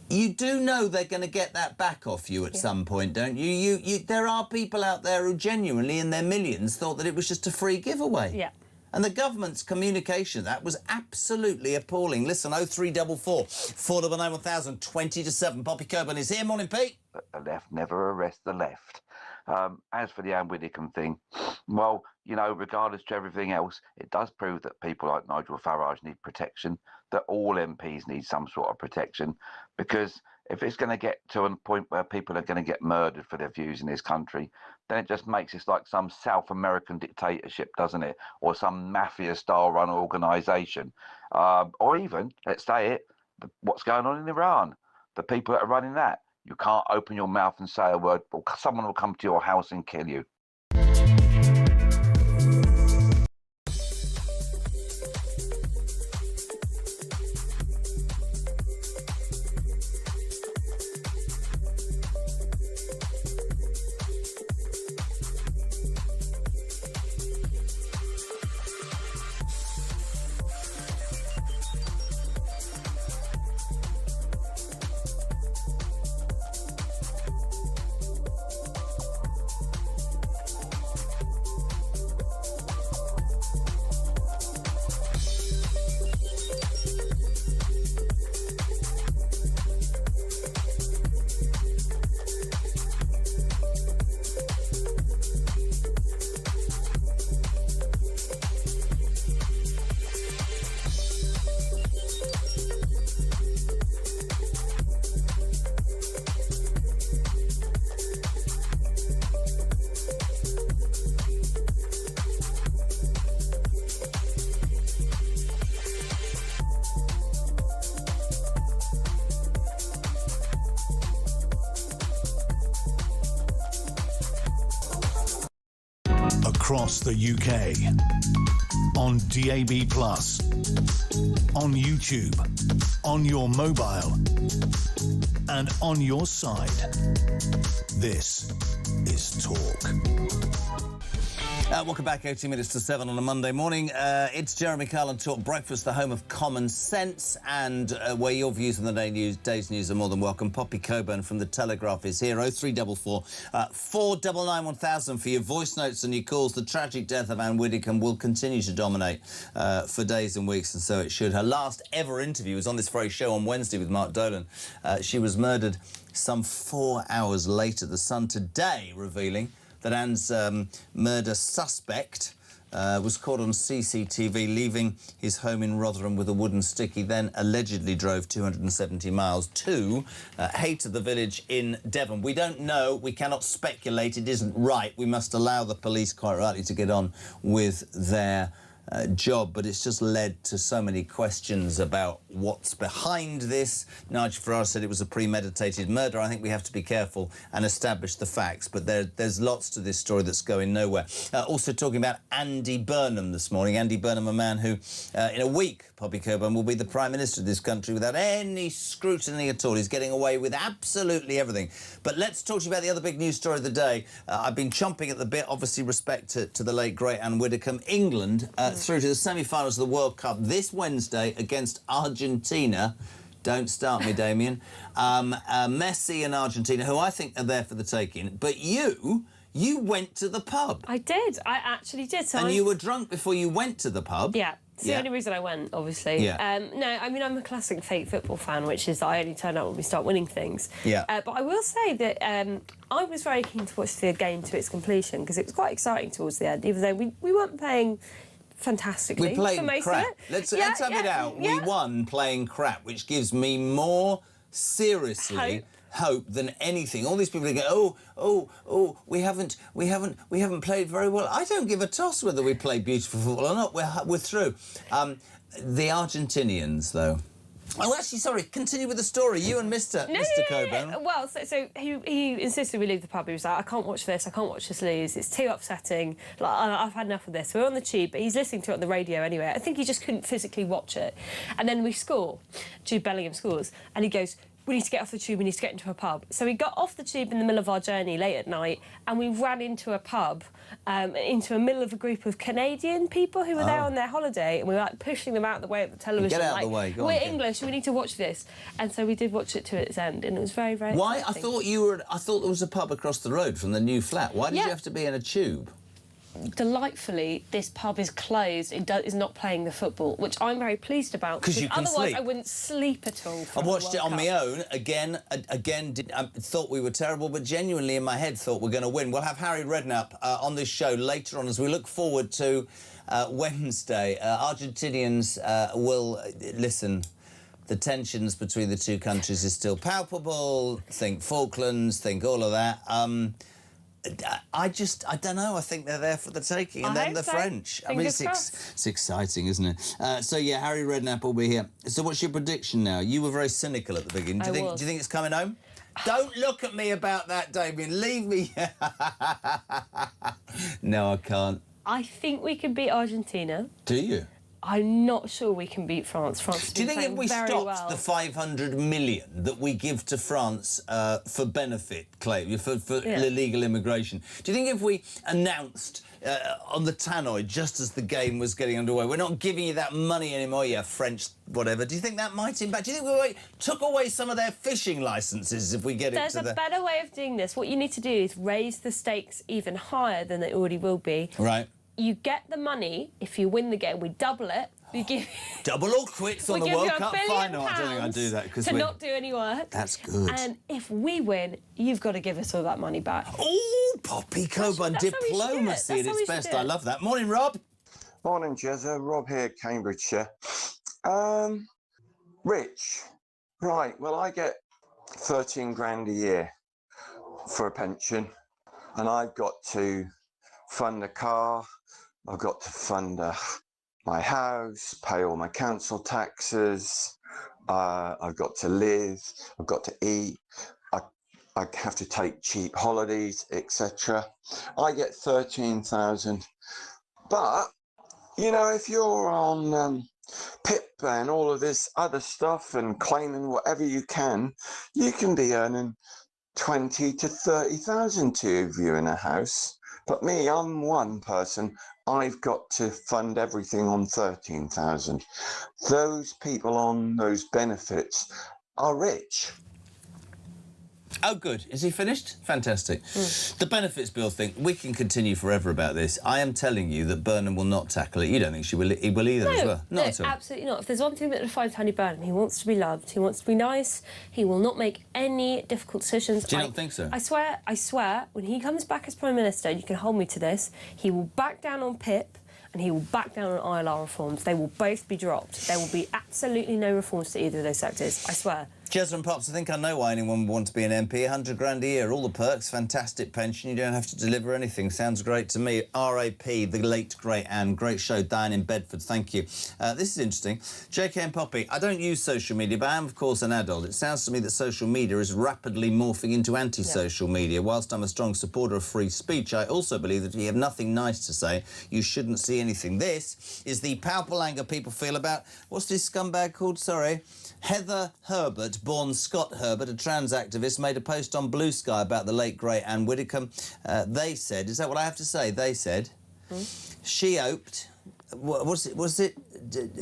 you do know they're going to get that back off you at some point, don't you? There are people out there who genuinely, in their millions, thought that it was just a free giveaway. Yeah. And the government's communication, that was absolutely appalling. Listen, 0344 499 1000, 20 to 7. Poppy Coburn is here. Morning, Pete. The left never arrests the left. As for the Ann Widdecombe thing, well, you know, regardless to everything else, it does prove that people like Nigel Farage need protection, that all MPs need some sort of protection, because if it's going to get to a point where people are going to get murdered for their views in this country, then it just makes it like some South American dictatorship, doesn't it? Or some mafia-style run organisation. Or even, let's say it, what's going on in Iran. The people that are running that. You can't open your mouth and say a word, or someone will come to your house and kill you. Across the UK, on DAB+, on YouTube, on your mobile, and on your side. This is Talk. Welcome back, 18 minutes to 7 on a Monday morning. It's Jeremy Kyle and Talk Breakfast, the home of common sense, and where your views on the day's news are more than welcome. Poppy Coburn from The Telegraph is here. 0344 499 1000 for your voice notes and your calls. The tragic death of Ann Widdecombe will continue to dominate for days and weeks, and so it should. Her last ever interview was on this very show on Wednesday with Mark Dolan. She was murdered some 4 hours later. The Sun today revealing that Ann's murder suspect was caught on CCTV leaving his home in Rotherham with a wooden stick. He then allegedly drove 270 miles to Hayter, the village in Devon. We don't know. We cannot speculate. It isn't right. We must allow the police, quite rightly, to get on with their job, but it's just led to so many questions about what's behind this. Nigel Farage said it was a premeditated murder. I think we have to be careful and establish the facts, but there's lots to this story that's going nowhere. Also talking about Andy Burnham this morning. Andy Burnham, a man who, in a week, Poppy Coburn, will be the Prime Minister of this country without any scrutiny at all. He's getting away with absolutely everything. But let's talk to you about the other big news story of the day. I've been chomping at the bit, obviously respect to the late, great Ann Widdecombe. England through to the semi-finals of the World Cup this Wednesday against Argentina. Don't start me, Damien. Messi and Argentina, who I think are there for the taking. But you went to the pub. I did. I actually did. So and you were drunk before you went to the pub. Yeah. It's the only reason I went, obviously. Yeah. No, I mean, I'm a classic fake football fan, which is that I only turn up when we start winning things. Yeah. But I will say that I was very keen to watch the game to its completion because it was quite exciting towards the end, even though we weren't playing fantastically. We played for most crap. Of it. Let's have it out. Yeah. We won playing crap, which gives me more seriously hope than anything. All these people go, oh, we haven't played very well. I don't give a toss whether we play beautiful football or not. We're through. The Argentinians, though. Oh, actually, sorry, continue with the story. You and Mr. Coburn. Well, so he insisted we leave the pub. He was like, I can't watch this lose. It's too upsetting. Like, I've had enough of this. We're on the tube, but he's listening to it on the radio anyway. I think he just couldn't physically watch it. And then we score. Jude Bellingham scores. And he goes, we need to get off the tube, we need to get into a pub. So we got off the tube in the middle of our journey late at night and we ran into a pub, into the middle of a group of Canadian people who were there on their holiday, and we were like pushing them out of the way of the television. Get out of the way, go on. We're English, we need to watch this. And so we did watch it to its end, and it was very, very Why? exciting. I thought there was a pub across the road from the new flat. Why did you have to be in a tube? Delightfully, this pub is closed. It is not playing the football, which I'm very pleased about. Because you can otherwise sleep. I wouldn't sleep at all. I watched it on my own. Again, thought we were terrible, but genuinely in my head thought we're going to win. We'll have Harry Redknapp on this show later on as we look forward to Wednesday. Argentinians will listen. The tensions between the two countries is still palpable. Think Falklands. Think all of that. I don't know. I think they're there for the taking, and then the French. I mean, it's exciting, isn't it? So yeah, Harry Redknapp will be here. So what's your prediction now? You were very cynical at the beginning. Do you think it's coming home? Don't look at me about that, Damien. Leave me. No, I can't. I think we can beat Argentina. Do you? I'm not sure we can beat France. Do you think if we stopped the 500 million that we give to France for benefit claim, for illegal immigration, do you think if we announced on the tannoy just as the game was getting underway, we're not giving you that money anymore, you French whatever, do you think that might impact? Do you think we took away some of their fishing licences if we get There's it to a better way of doing this. What you need to do is raise the stakes even higher than they already will be. Right. You get the money if you win the game. We double it. We give double or quits on the World Cup final. I don't think I'd do that because to not do any work. That's good. And if we win, you've got to give us all that money back. Oh, Poppy Coburn, diplomacy at its best. I love that. Morning, Rob. Morning, Jezza. Rob here, Cambridgeshire. Rich. Right. Well, I get 13 grand a year for a pension, and I've got to fund a car. I've got to fund my house, pay all my council taxes. I've got to live. I've got to eat. I have to take cheap holidays, etc. I get 13,000. But you know, if you're on PIP and all of this other stuff and claiming whatever you can be earning 20 to 30,000 to view in a house. But me, I'm one person. I've got to fund everything on 13,000. Those people on those benefits are rich. Oh, good. Is he finished? Fantastic. The benefits bill thing, we can continue forever about this. I am telling you that Burnham will not tackle it. You don't think he will either as well? No, at all. Absolutely not. If there's one thing that defines Tony Burnham, he wants to be loved, he wants to be nice, he will not make any difficult decisions. Do you not think so? I swear, when he comes back as Prime Minister, you can hold me to this, he will back down on PIP and he will back down on ILR reforms. They will both be dropped. There will be absolutely no reforms to either of those sectors, I swear. Jesmond Pops, I think I know why anyone would want to be an MP. 100 grand a year, all the perks, fantastic pension. You don't have to deliver anything. Sounds great to me. R.A.P. the late great Anne. Great show, Diane in Bedford. Thank you. This is interesting. J.K. and Poppy, I don't use social media, but I am, of course, an adult. It sounds to me that social media is rapidly morphing into anti-social media. Whilst I'm a strong supporter of free speech, I also believe that if you have nothing nice to say, you shouldn't see anything. This is the palpable anger people feel about, what's this scumbag called? Sorry. Heather Herbert, born Scott Herbert, a trans activist, made a post on Blue Sky about the late, great Ann Widdecombe. They said, is that what I have to say? They said, she hoped, was it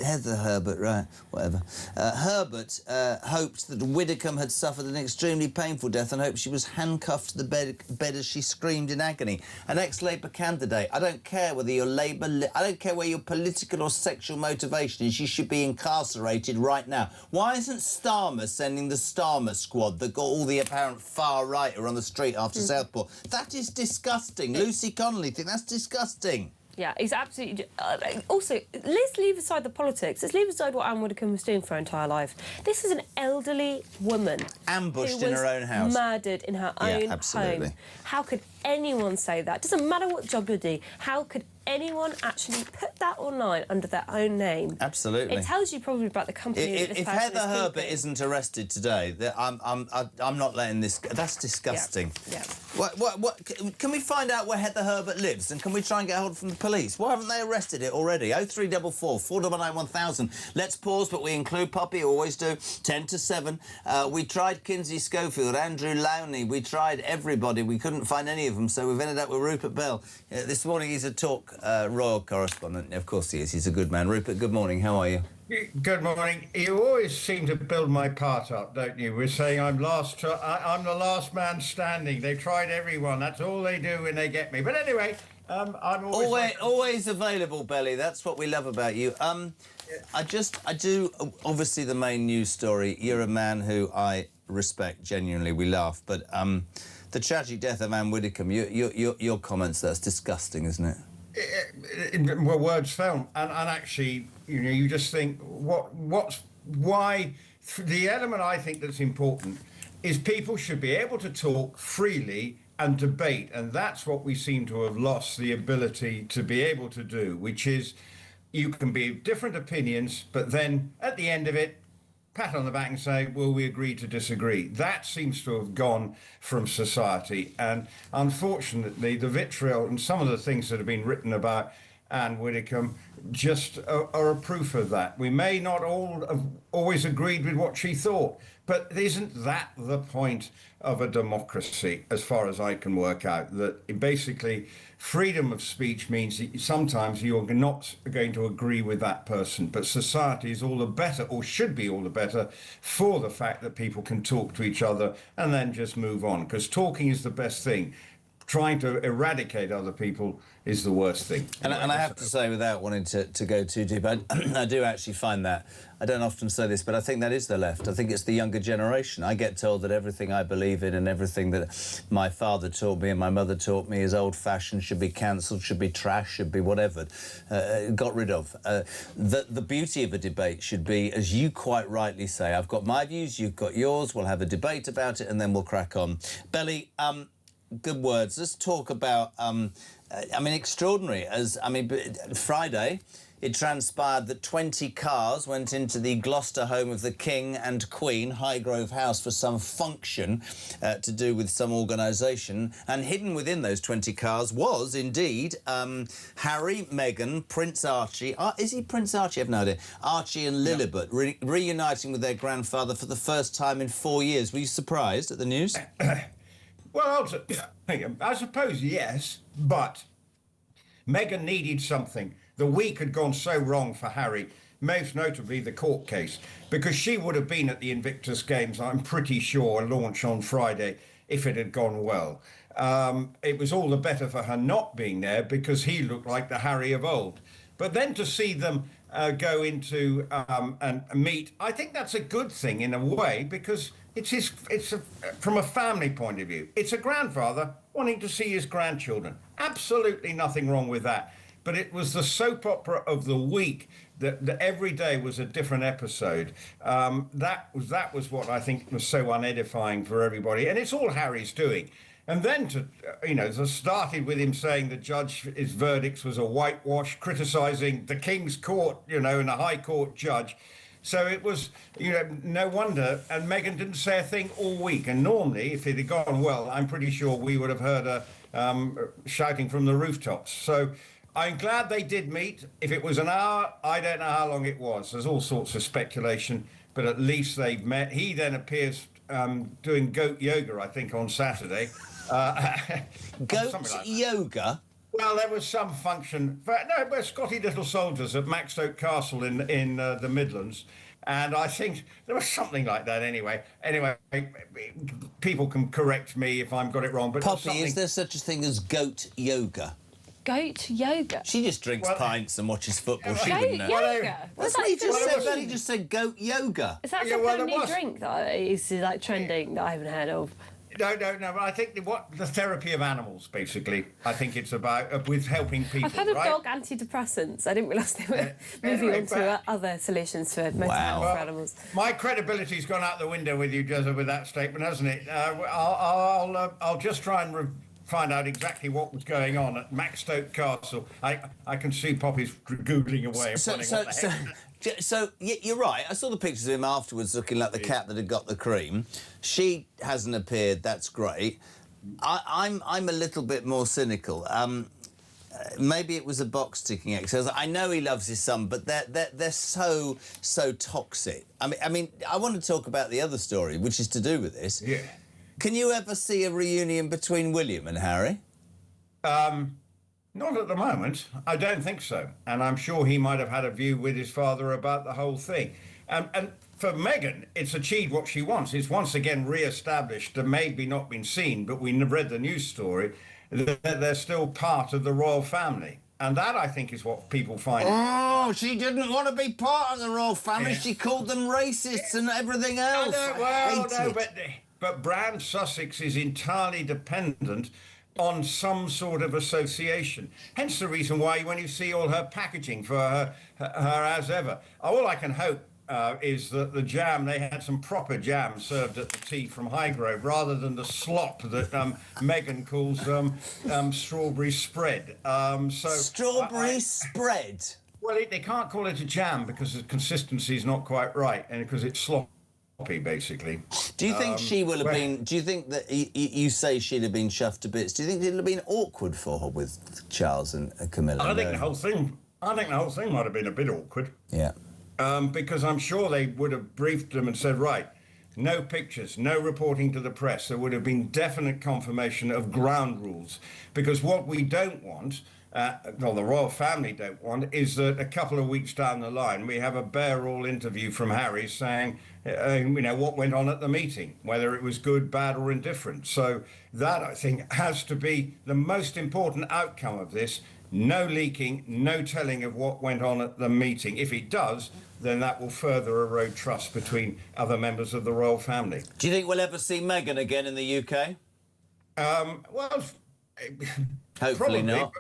Heather Herbert, right, whatever. Herbert hoped that Widdecombe had suffered an extremely painful death and hoped she was handcuffed to the bed as she screamed in agony. An ex-Labour candidate, I don't care whether you're Labour, I don't care where your political or sexual motivation is, you should be incarcerated right now. Why isn't Starmer sending the Starmer squad that got all the apparent far-righter on the street after Southport? That is disgusting. Lucy Connolly think that's disgusting. Yeah, it's absolutely... also, let's leave aside the politics. Let's leave aside what Ann Widdecombe was doing for her entire life. This is an elderly woman... ambushed in her own house. Murdered in her own home. How could anyone say that? Doesn't matter what job you do. How could anyone actually put that online under their own name? Absolutely. It tells you probably about the company that this if person Heather is Herbert keeping. isn't arrested today, I'm not letting this... That's disgusting. Yeah. What, can we find out where Heather Herbert lives and can we try and get hold from the police? Why haven't they arrested it already? 0344 499 1000. Let's pause, but we include Poppy, always do. 10 to 7. We tried Kinsey Schofield, Andrew Lowney. We tried everybody. We couldn't find any of them, so we've ended up with Rupert Bell. This morning he's a Talk Royal correspondent. Of course he is. He's a good man. Rupert, good morning. How are you? Good morning. You always seem to build my part up, don't you? We're saying I'm the last man standing. They've tried everyone. That's all they do when they get me. But anyway, I'm always available, Belly. That's what we love about you. I do. Obviously, the main news story. You're a man who I respect genuinely. We laugh, but the tragic death of Ann Widdecombe. Your comments. That's disgusting, isn't it? Well, words fell, and actually, you know, you just think, why? The element I think that's important is people should be able to talk freely and debate, and that's what we seem to have lost the ability to be able to do, which is you can be of different opinions, but then at the end of it, pat on the back and say, well, we agree to disagree. That seems to have gone from society. And unfortunately, the vitriol and some of the things that have been written about Ann Widdecombe just are a proof of that. We may not all have always agreed with what she thought, but isn't that the point of a democracy, as far as I can work out, that basically freedom of speech means that sometimes you're not going to agree with that person, but society is all the better, or should be all the better, for the fact that people can talk to each other and then just move on, because talking is the best thing. Trying to eradicate other people is the worst thing. And I have to say, without wanting to go too deep, I do actually find that, I don't often say this, but I think that is the left. I think it's the younger generation. I get told that everything I believe in and everything that my father taught me and my mother taught me is old-fashioned, should be cancelled, should be trash, should be whatever, got rid of. The beauty of a debate should be, as you quite rightly say, I've got my views, you've got yours, we'll have a debate about it and then we'll crack on. Belly, good words. Let's talk about, I mean, extraordinary. Friday, it transpired that 20 cars went into the Gloucester home of the King and Queen, Highgrove House, for some function to do with some organisation. And hidden within those 20 cars was, indeed, Harry, Meghan, Prince Archie. Is he Prince Archie? I have no idea. Archie and Lilibet, reuniting with their grandfather for the first time in 4 years. Were you surprised at the news? Well, I suppose yes, but Meghan needed something. The week had gone so wrong for Harry, most notably the court case, because she would have been at the Invictus Games, I'm pretty sure, launch on Friday, if it had gone well. It was all the better for her not being there because he looked like the Harry of old. But then to see them go into and meet, I think that's a good thing in a way, because from a family point of view, it's a grandfather wanting to see his grandchildren. Absolutely nothing wrong with that. But it was the soap opera of the week that every day was a different episode. That was what I think was so unedifying for everybody, and it's all Harry's doing. And then to started with him saying the judge's verdicts was a whitewash, criticising the King's Court, and a High Court judge. So it was, no wonder. And Meghan didn't say a thing all week. And normally, if it had gone well, I'm pretty sure we would have heard her shouting from the rooftops. So I'm glad they did meet. If it was an hour, I don't know how long it was. There's all sorts of speculation, but at least they've met. He then appears doing goat yoga, I think, on Saturday. Goat yoga? Well, there was some function. We're Scotty Little Soldiers at Maxstoke Castle in the Midlands. And I think there was something like that anyway. Anyway, people can correct me if I've got it wrong. But Poppy, is there such a thing as goat yoga? Goat yoga? She just drinks pints and watches football. She goat wouldn't know. yoga? That's what he just said. But he just said goat yoga. Is that some new drink that is like trending that I haven't heard of? No. But I think the therapy of animals, basically. I think it's about with helping people. I've heard of dog antidepressants. I didn't realise they were moving on to other solutions for mental health for animals. My credibility's gone out the window with you, Jezza, with that statement, hasn't it? I'll just try and find out exactly what was going on at Maxstoke Castle. I can see Poppy's googling away and finding what the heck. So you're right. I saw the pictures of him afterwards, looking like the cat that had got the cream. She hasn't appeared. That's great. I'm a little bit more cynical. Maybe it was a box ticking exercise. I know he loves his son, but they're so toxic. I mean, I want to talk about the other story, which is to do with this. Yeah. Can you ever see a reunion between William and Harry? Not at the moment. I don't think so. And I'm sure he might have had a view with his father about the whole thing. And for Meghan, it's achieved what she wants. It's once again re-established, and maybe not been seen, but we read the news story, that they're still part of the royal family. And that, I think, is what people find... Oh, she didn't want to be part of the royal family. Yeah. She called them racists and everything else. But Brand Sussex is entirely dependent on some sort of association. Hence the reason why when you see all her packaging for her as ever, all I can hope is that the jam, they had some proper jam served at the tea from Highgrove rather than the slop that Meghan calls strawberry spread. Strawberry spread? Well, they can't call it a jam because the consistency is not quite right and because it's sloppy, basically. Do you think she will have been... Do you think that... You say she'd have been chuffed to bits. Do you think it would have been awkward for her with Charles and Camilla? I think the whole thing might have been a bit awkward. Yeah. Because I'm sure they would have briefed them and said, right, no pictures, no reporting to the press. There would have been definite confirmation of ground rules. Because what we don't want... the royal family don't want, is that a couple of weeks down the line we have a bare-all interview from Harry saying, what went on at the meeting, whether it was good, bad or indifferent. So that, I think, has to be the most important outcome of this. No leaking, no telling of what went on at the meeting. If it does, then that will further erode trust between other members of the royal family. Do you think we'll ever see Meghan again in the UK? Hopefully probably not.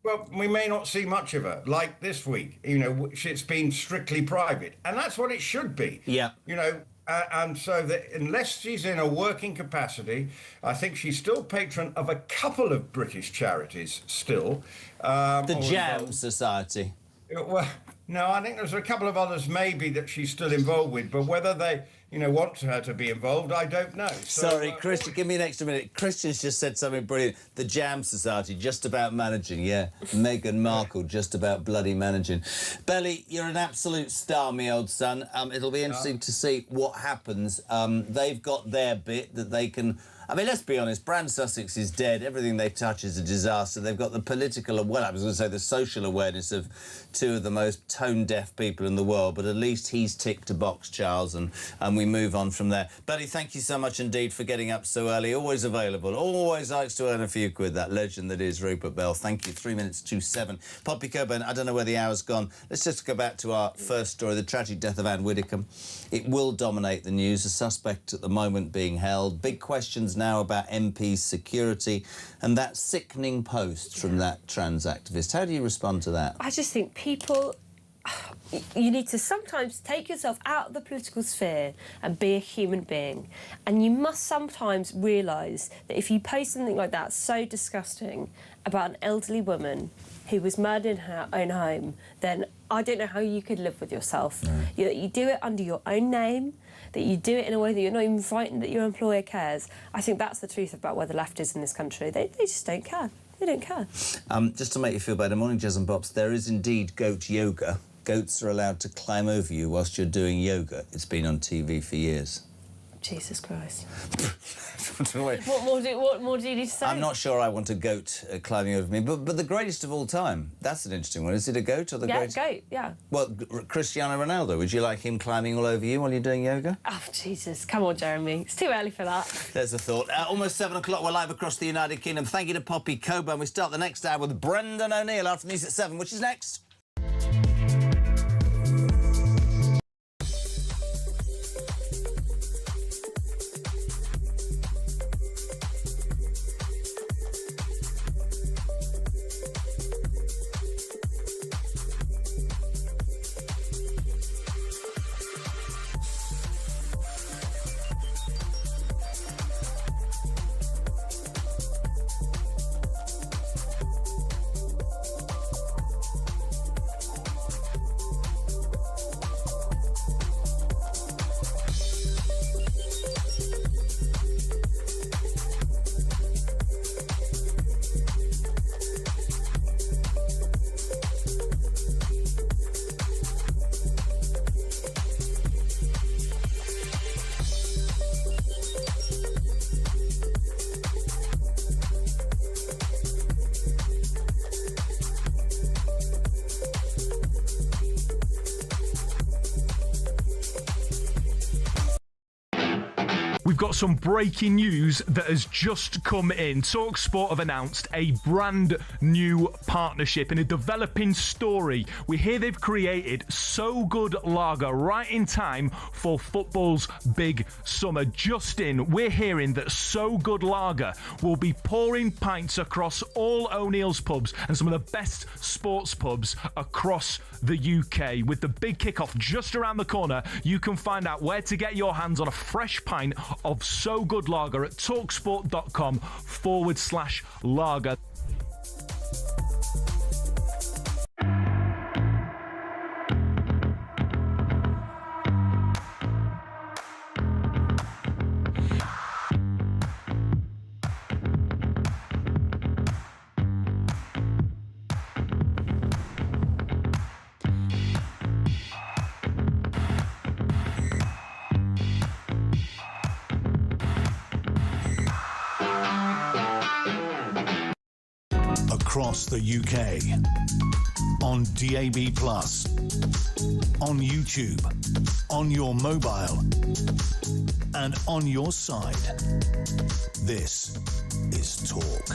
Well, we may not see much of her, like this week. It's been strictly private. And that's what it should be. Yeah. And so that unless she's in a working capacity, I think she's still patron of a couple of British charities still. The Jam Society. Well, no, I think there's a couple of others maybe that she's still involved with, but whether they, want her to be involved, I don't know. So, sorry, Christian, give me an extra minute. Christian's just said something brilliant. The Jam Society, just about managing, yeah. Meghan Markle, just about bloody managing. Belly, you're an absolute star, me old son. It'll be interesting to see what happens. They've got their bit that they can... let's be honest, Brand Sussex is dead. Everything they touch is a disaster. They've got the political, I was going to say the social awareness of two of the most tone-deaf people in the world, but at least he's ticked a box, Charles, and we move on from there. Buddy, thank you so much indeed for getting up so early. Always available. Always likes to earn a few quid, that legend that is Rupert Bell. Thank you. 3 minutes to 7. Poppy Coburn, I don't know where the hour's gone. Let's just go back to our first story, the tragic death of Ann Widdecombe. It will dominate the news. A suspect at the moment being held. Big questions now about MP's security and that sickening post from that trans activist. How do you respond to that? I just think people you need to sometimes take yourself out of the political sphere and be a human being. And you must sometimes realise that if you post something like that so disgusting about an elderly woman who was murdered in her own home, then I don't know how you could live with yourself. You do it under your own name, that you do it in a way that you're not even frightened that your employer cares. I think that's the truth about where the left is in this country. They just don't care. They don't care. Just to make you feel better, morning, Jez and Bops, there is indeed goat yoga. Goats are allowed to climb over you whilst you're doing yoga. It's been on TV for years. Jesus Christ. What more do you need to say? I'm not sure I want a goat climbing over me, but the greatest of all time, that's an interesting one. Is it a goat or the greatest? Yeah, goat, yeah. Well, Cristiano Ronaldo, would you like him climbing all over you while you're doing yoga? Oh, Jesus. Come on, Jeremy. It's too early for that. There's a thought. Almost 7 o'clock, we're live across the United Kingdom. Thank you to Poppy Coburn. We start the next hour with Brendan O'Neill after the news at 7, which is next. We've got some breaking news that has just come in. talkSPORT have announced a brand new partnership in a developing story. We hear they've created So Good Lager right in time for football's big summer. Just in, we're hearing that So Good Lager will be pouring pints across all O'Neill's pubs and some of the best sports pubs across the UK. With the big kickoff just around the corner, you can find out where to get your hands on a fresh pint of So Good Lager at talksport.com/lager. Across the UK, on DAB+, on YouTube, on your mobile, and on your side. This is Talk.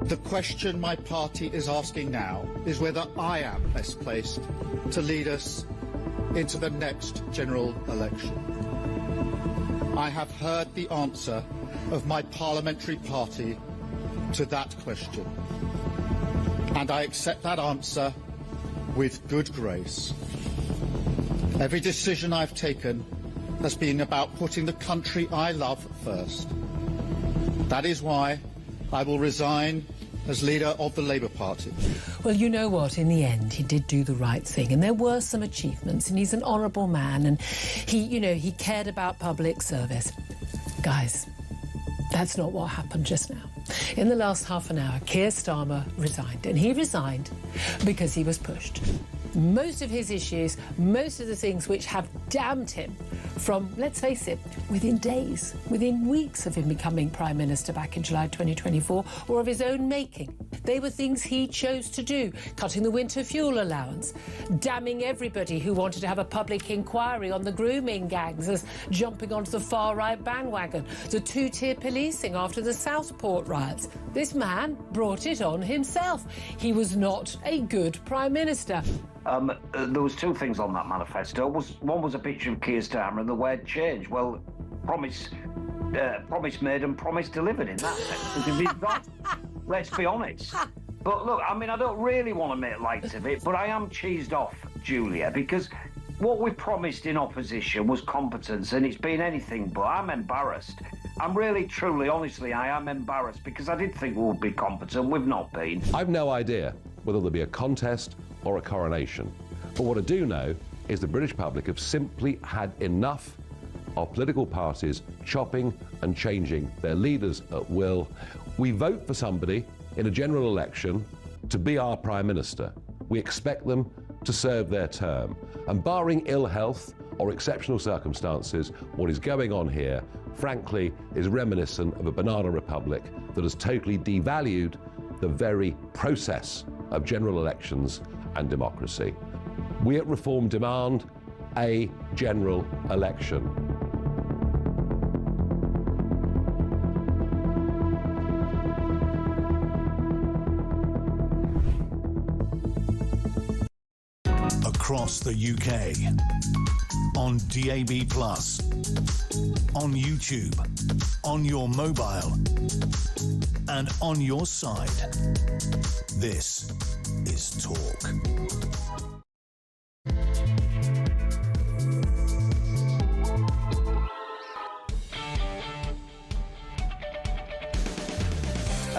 The question my party is asking now is whether I am best placed to lead us into the next general election. I have heard the answer of my parliamentary party to that question, and I accept that answer with good grace. Every decision I've taken has been about putting the country I love first. That is why I will resign as leader of the Labour Party. Well, you know what? In the end, he did do the right thing, and there were some achievements, and he's an honourable man, and he cared about public service. Guys, that's not what happened just now. In the last half an hour, Keir Starmer resigned, and he resigned because he was pushed. Most of his issues, most of the things which have damned him from, let's face it, within days, within weeks of him becoming Prime Minister back in July 2024, or of his own making. They were things he chose to do, cutting the winter fuel allowance, damning everybody who wanted to have a public inquiry on the grooming gangs as jumping onto the far-right bandwagon, the two-tier policing after the Southport riots. This man brought it on himself. He was not a good Prime Minister. There was two things on that manifesto. One was a picture of Keir Starmer and the word change. Well, promise promise made and promise delivered in that sense. Because if he's got, let's be honest. But look, I mean, I don't really want to make light of it, but I am cheesed off, Julia, because what we promised in opposition was competence, and it's been anything but. I'm embarrassed. I'm really, truly, honestly, I am embarrassed, because I did think we would be competent. We've not been. I've no idea whether there'll be a contest or a coronation. But what I do know is the British public have simply had enough of political parties chopping and changing their leaders at will. We vote for somebody in a general election to be our Prime Minister. We expect them to serve their term. And barring ill health or exceptional circumstances, what is going on here, frankly, is reminiscent of a banana republic that has totally devalued the very process of general elections and democracy. We at Reform demand a general election. Across the UK, on DAB+, on YouTube, on your mobile, and on your side. This is Talk.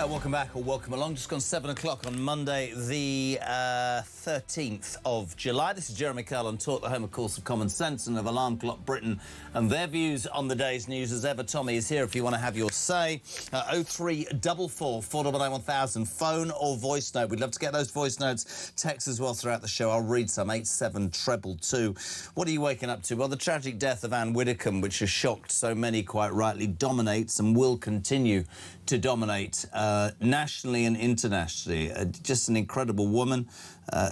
Welcome back, or welcome along. Just gone 7 o'clock on Monday, the 13th of July. This is Jeremy Curl on Talk, the home, of course, of Common Sense and of Alarm Clock Britain and their views on the day's news. As ever, Tommy is here if you want to have your say. 0344 499 1000, phone or voice note. We'd love to get those voice notes. Text as well throughout the show. I'll read some. 87222. What are you waking up to? Well, the tragic death of Ann Widdecombe, which has shocked so many, quite rightly, dominates and will continue to dominate nationally and internationally. Just an incredible woman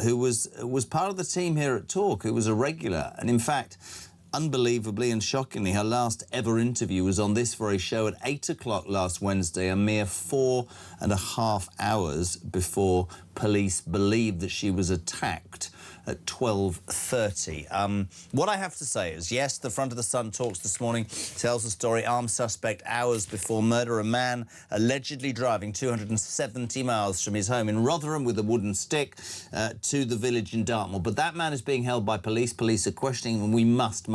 who was part of the team here at Talk, who was a regular. And in fact, unbelievably and shockingly, her last ever interview was on this very show at 8 o'clock last Wednesday, a mere 4.5 hours before police believed that she was attacked at 12:30. What I have to say is, yes, the front of the Sun Talks this morning tells the story, armed suspect hours before murder, a man allegedly driving 270 miles from his home in Rotherham with a wooden stick to the village in Dartmoor. But that man is being held by police. Police are questioning him, and we must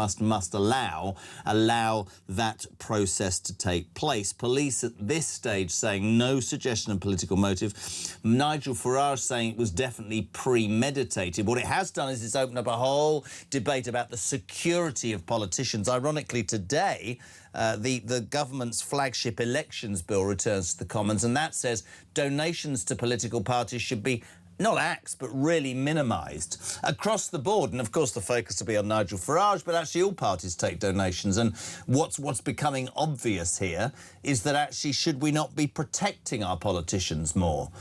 allow that process to take place. Police at this stage saying no suggestion of political motive. Nigel Farage saying it was definitely premeditated. What it has done is it's opened up a whole debate about the security of politicians. Ironically, today, the government's flagship elections bill returns to the Commons, and that says donations to political parties should be not axed, but really minimised across the board. And of course, the focus will be on Nigel Farage, but actually all parties take donations. And what's becoming obvious here is that actually, should we not be protecting our politicians more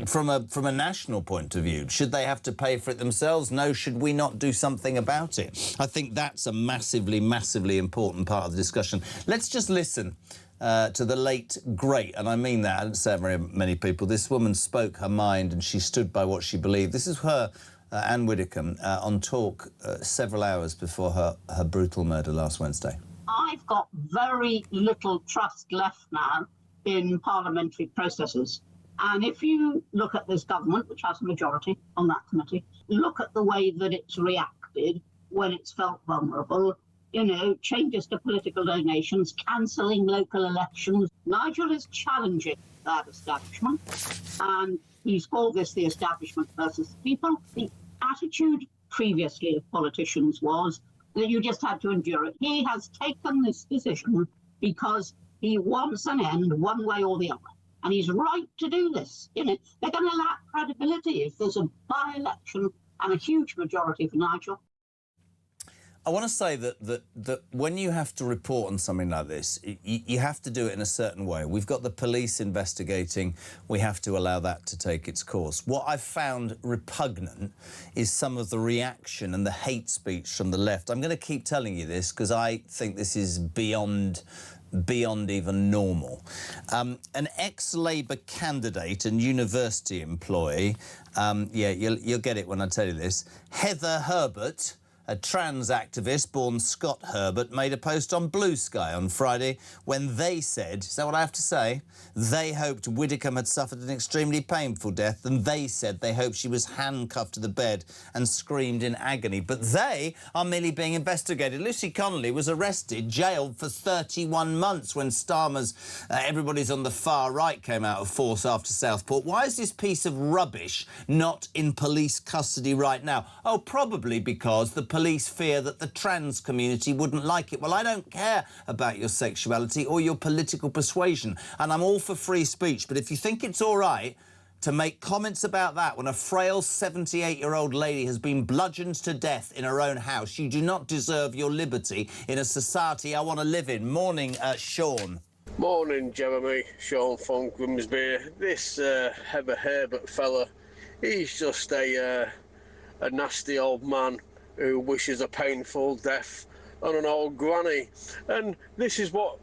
from a national point of view? Should they have to pay for it themselves? No. Should we not do something about it? I think that's a massively, massively important part of the discussion. Let's just listen to the late, great, and I mean that, I don't say it very many people, this woman spoke her mind and she stood by what she believed. This is her, Ann Widdecombe, on Talk several hours before her brutal murder last Wednesday. I've got very little trust left now in parliamentary processes. And if you look at this government, which has a majority on that committee, look at the way that it's reacted when it's felt vulnerable, you know, changes to political donations, cancelling local elections. Nigel is challenging that establishment, and he's called this the establishment versus the people. The attitude previously of politicians was that you just had to endure it. He has taken this decision because he wants an end one way or the other, and he's right to do this. You know, they're going to lack credibility if there's a by-election and a huge majority for Nigel. I want to say that when you have to report on something like this, you have to do it in a certain way. We've got the police investigating. We have to allow that to take its course. What I've found repugnant is some of the reaction and the hate speech from the left. I'm going to keep telling you this because I think this is beyond even normal. An ex-Labour candidate and university employee, yeah, you'll get it when I tell you this, Heather Herbert, A trans activist born Scott Herbert made a post on Blue Sky on Friday when they said, is that what I have to say? They hoped Widdecombe had suffered an extremely painful death, and they said they hoped she was handcuffed to the bed and screamed in agony. But they are merely being investigated. Lucy Connolly was arrested, jailed for 31 months when Starmer's Everybody's on the Far Right came out of force after Southport. Why is this piece of rubbish not in police custody right now? Oh, probably because the police fear that the trans community wouldn't like it. Well, I don't care about your sexuality or your political persuasion, and I'm all for free speech, but if you think it's all right to make comments about that when a frail 78-year-old lady has been bludgeoned to death in her own house, you do not deserve your liberty in a society I want to live in. Morning, Sean. Morning, Jeremy. Sean from Grimsby. This Heather Herbert fella, he's just a nasty old man who wishes a painful death on an old granny. And this is what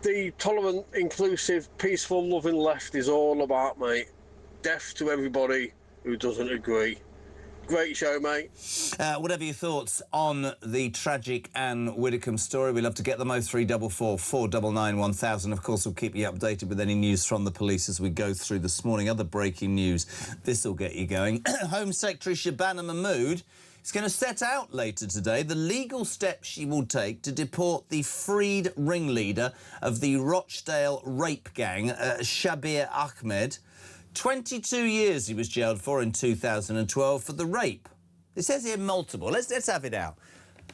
the tolerant, inclusive, peaceful, loving left is all about, mate. Death to everybody who doesn't agree. Great show, mate. Whatever your thoughts on the tragic Ann Widdecombe story, we love to get them. 0344 499 1000. Of course, we'll keep you updated with any news from the police as we go through this morning. Other breaking news. This will get you going. Home Secretary Shabana Mahmood is going to set out later today the legal steps she will take to deport the freed ringleader of the Rochdale rape gang, Shabir Ahmed. 22 years he was jailed for in 2012 for the rape. It says here multiple. Let's have it out.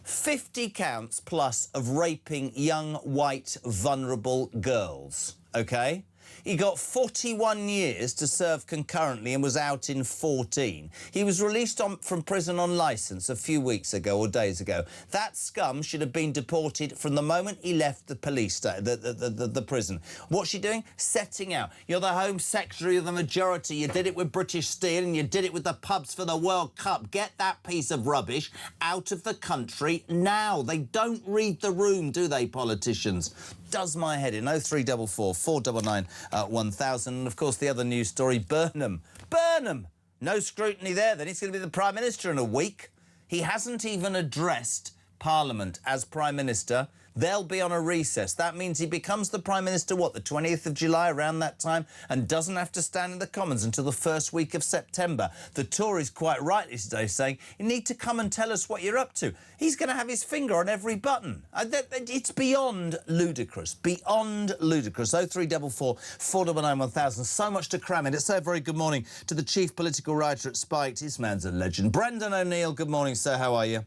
50 counts plus of raping young, white, vulnerable girls, OK? He got 41 years to serve concurrently and was out in 14. He was released from prison on licence a few weeks ago or days ago. That scum should have been deported from the moment he left the police the prison. What's she doing? Setting out. You're the Home Secretary of the majority. You did it with British Steel and you did it with the pubs for the World Cup. Get that piece of rubbish out of the country now. They don't read the room, do they, politicians? Does my head in. 0344 499 1000. And, of course, the other news story, Burnham. Burnham! No scrutiny there, then. He's going to be the Prime Minister in a week. He hasn't even addressed Parliament as Prime Minister. They'll be on a recess. That means he becomes the Prime Minister, what, the 20th of July, around that time, and doesn't have to stand in the Commons until the first week of September. The Tories, quite rightly today, saying, you need to come and tell us what you're up to. He's going to have his finger on every button. It's beyond ludicrous. Beyond ludicrous. 0344 499 1000. So much to cram in. It's so very good morning to the chief political writer at Spiked. This man's a legend. Brendan O'Neill, good morning, sir. How are you?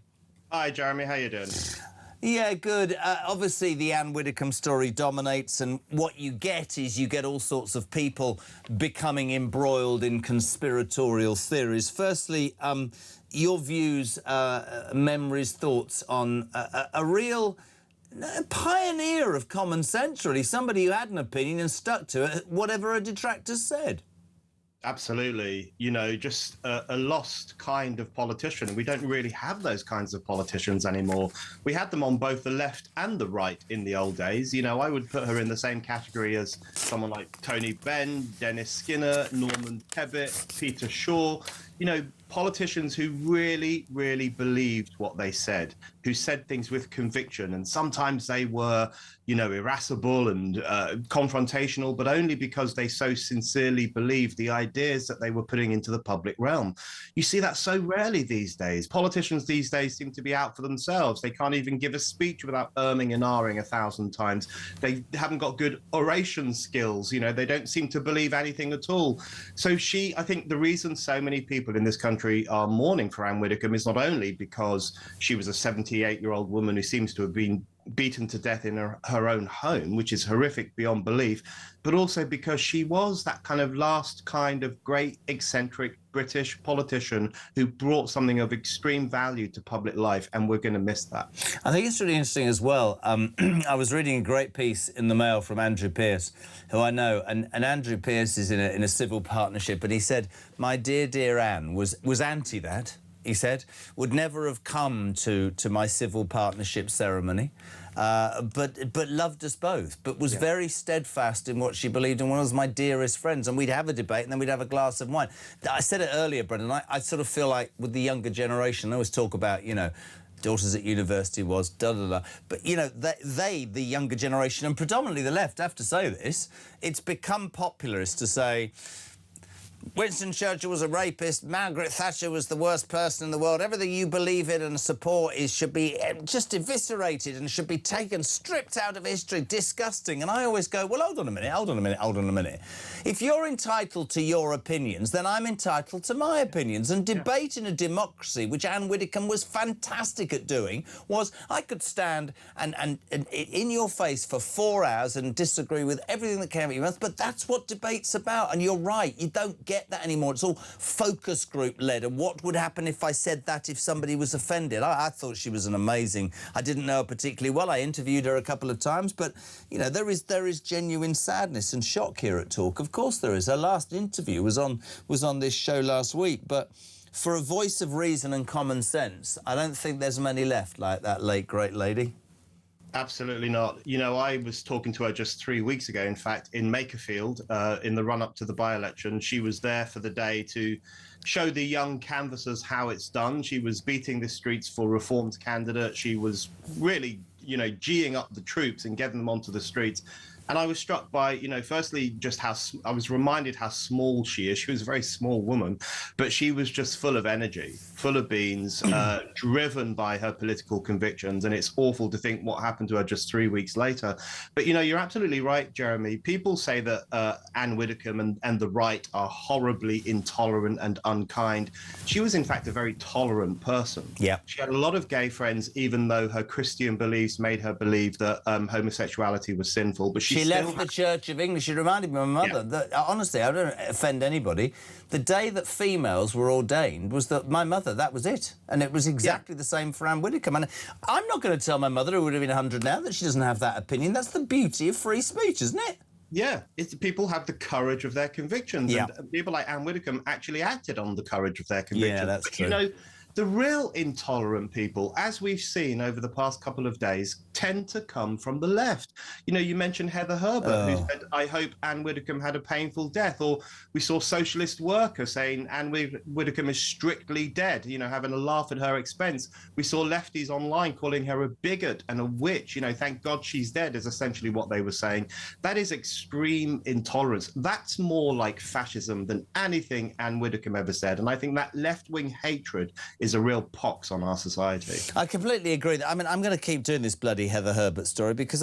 Hi, Jeremy. How you doing? Yeah, good. Obviously, the Ann Widdecombe story dominates, and what you get is you get all sorts of people becoming embroiled in conspiratorial theories. Firstly, your views, memories, thoughts on a real pioneer of common sense, really, somebody who had an opinion and stuck to it, whatever a detractor said. Absolutely. You know, just a lost kind of politician. We don't really have those kinds of politicians anymore. We had them on both the left and the right in the old days. You know, I would put her in the same category as someone like Tony Benn, Dennis Skinner, Norman Tebbit, Peter Shaw. You know, politicians who really, really believed what they said, who said things with conviction. And sometimes they were, you know, irascible and confrontational, but only because they so sincerely believed the ideas that they were putting into the public realm. You see that so rarely these days. Politicians these days seem to be out for themselves. They can't even give a speech without erming and ahhing 1,000 times. They haven't got good oration skills. You know, they don't seem to believe anything at all. So I think the reason so many people in this country are mourning for Ann Widdecombe is not only because she was a 78-year-old woman who seems to have been beaten to death in her own home, which is horrific beyond belief, but also because she was that kind of last kind of great eccentric British politician who brought something of extreme value to public life, and we're going to miss that. I think it's really interesting as well. I was reading a great piece in the Mail from Andrew Pearce, who I know, and Andrew Pearce is in a civil partnership, and he said, my dear Anne was anti that. he said, would never have come to my civil partnership ceremony, but loved us both, but was very steadfast in what she believed and was my dearest friends. And we'd have a debate and then we'd have a glass of wine. I said it earlier, Brendan, I sort of feel like with the younger generation, I always talk about, you know, daughters at university was da-da-da. But, you know, the younger generation, and predominantly the left, have to say this, it's become popularist to say Winston Churchill was a rapist, Margaret Thatcher was the worst person in the world, everything you believe in and support should be just eviscerated and should be taken, stripped out of history, disgusting. And I always go, well, hold on a minute. If you're entitled to your opinions, then I'm entitled to my opinions. And debate in a democracy, which Ann Widdecombe was fantastic at doing, was I could stand and in your face for 4 hours and disagree with everything that came out of your mouth, but that's what debate's about. And you're right, you don't get that anymore. It's all focus group led, and what would happen if I said that if somebody was offended. I thought she was an amazing, I didn't know her particularly well, I interviewed her a couple of times, but you know, there is genuine sadness and shock here at Talk. Of course there is. Her last interview was on this show last week, but for a voice of reason and common sense, I don't think there's many left like that late great lady. Absolutely not. You know, I was talking to her just 3 weeks ago, in fact, in Makerfield, in the run-up to the by-election. She was there for the day to show the young canvassers how it's done. She was beating the streets for Reform's candidate. She was really, you know, geeing up the troops and getting them onto the streets. And I was struck by, you know, firstly, just how I was reminded how small she is. She was a very small woman, but she was just full of energy, full of beans, driven by her political convictions. And it's awful to think what happened to her just 3 weeks later. But, you know, you're absolutely right, Jeremy. People say that Ann Widdecombe and the right are horribly intolerant and unkind. She was, in fact, a very tolerant person. Yeah. She had a lot of gay friends, even though her Christian beliefs made her believe that homosexuality was sinful. But she left the Church of England. She reminded me of my mother. That, honestly, I don't offend anybody. The day that females were ordained was that my mother, that was it. And it was exactly the same for Ann Widdecombe. And I'm not going to tell my mother, who would have been 100 now, that she doesn't have that opinion. That's the beauty of free speech, isn't it? Yeah, people have the courage of their convictions. Yeah. And people like Ann Widdecombe actually acted on the courage of their convictions. Yeah, that's true. You know, the real intolerant people, as we've seen over the past couple of days, tend to come from the left. You know, you mentioned Heather Herbert, who said, I hope Ann Widdecombe had a painful death. Or we saw Socialist Worker saying Ann Widdecombe is strictly dead, you know, having a laugh at her expense. We saw lefties online calling her a bigot and a witch. You know, thank God she's dead is essentially what they were saying. That is extreme intolerance. That's more like fascism than anything Ann Widdecombe ever said. And I think that left-wing hatred is a real pox on our society. I completely agree. I mean, I'm going to keep doing this bloody Heather Herbert story because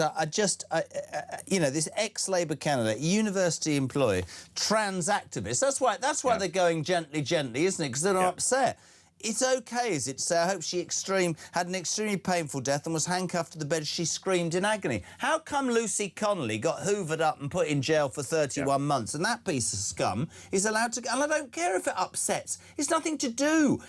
you know, this ex-Labour candidate, university employee, trans activist. That's why they're going gently, isn't it? Because they're not upset. It's okay, is it, to say, I hope she had an extremely painful death and was handcuffed to the bed as she screamed in agony. How come Lucy Connolly got hoovered up and put in jail for 31 months and that piece of scum is allowed to go? And I don't care if it upsets. It's nothing to do.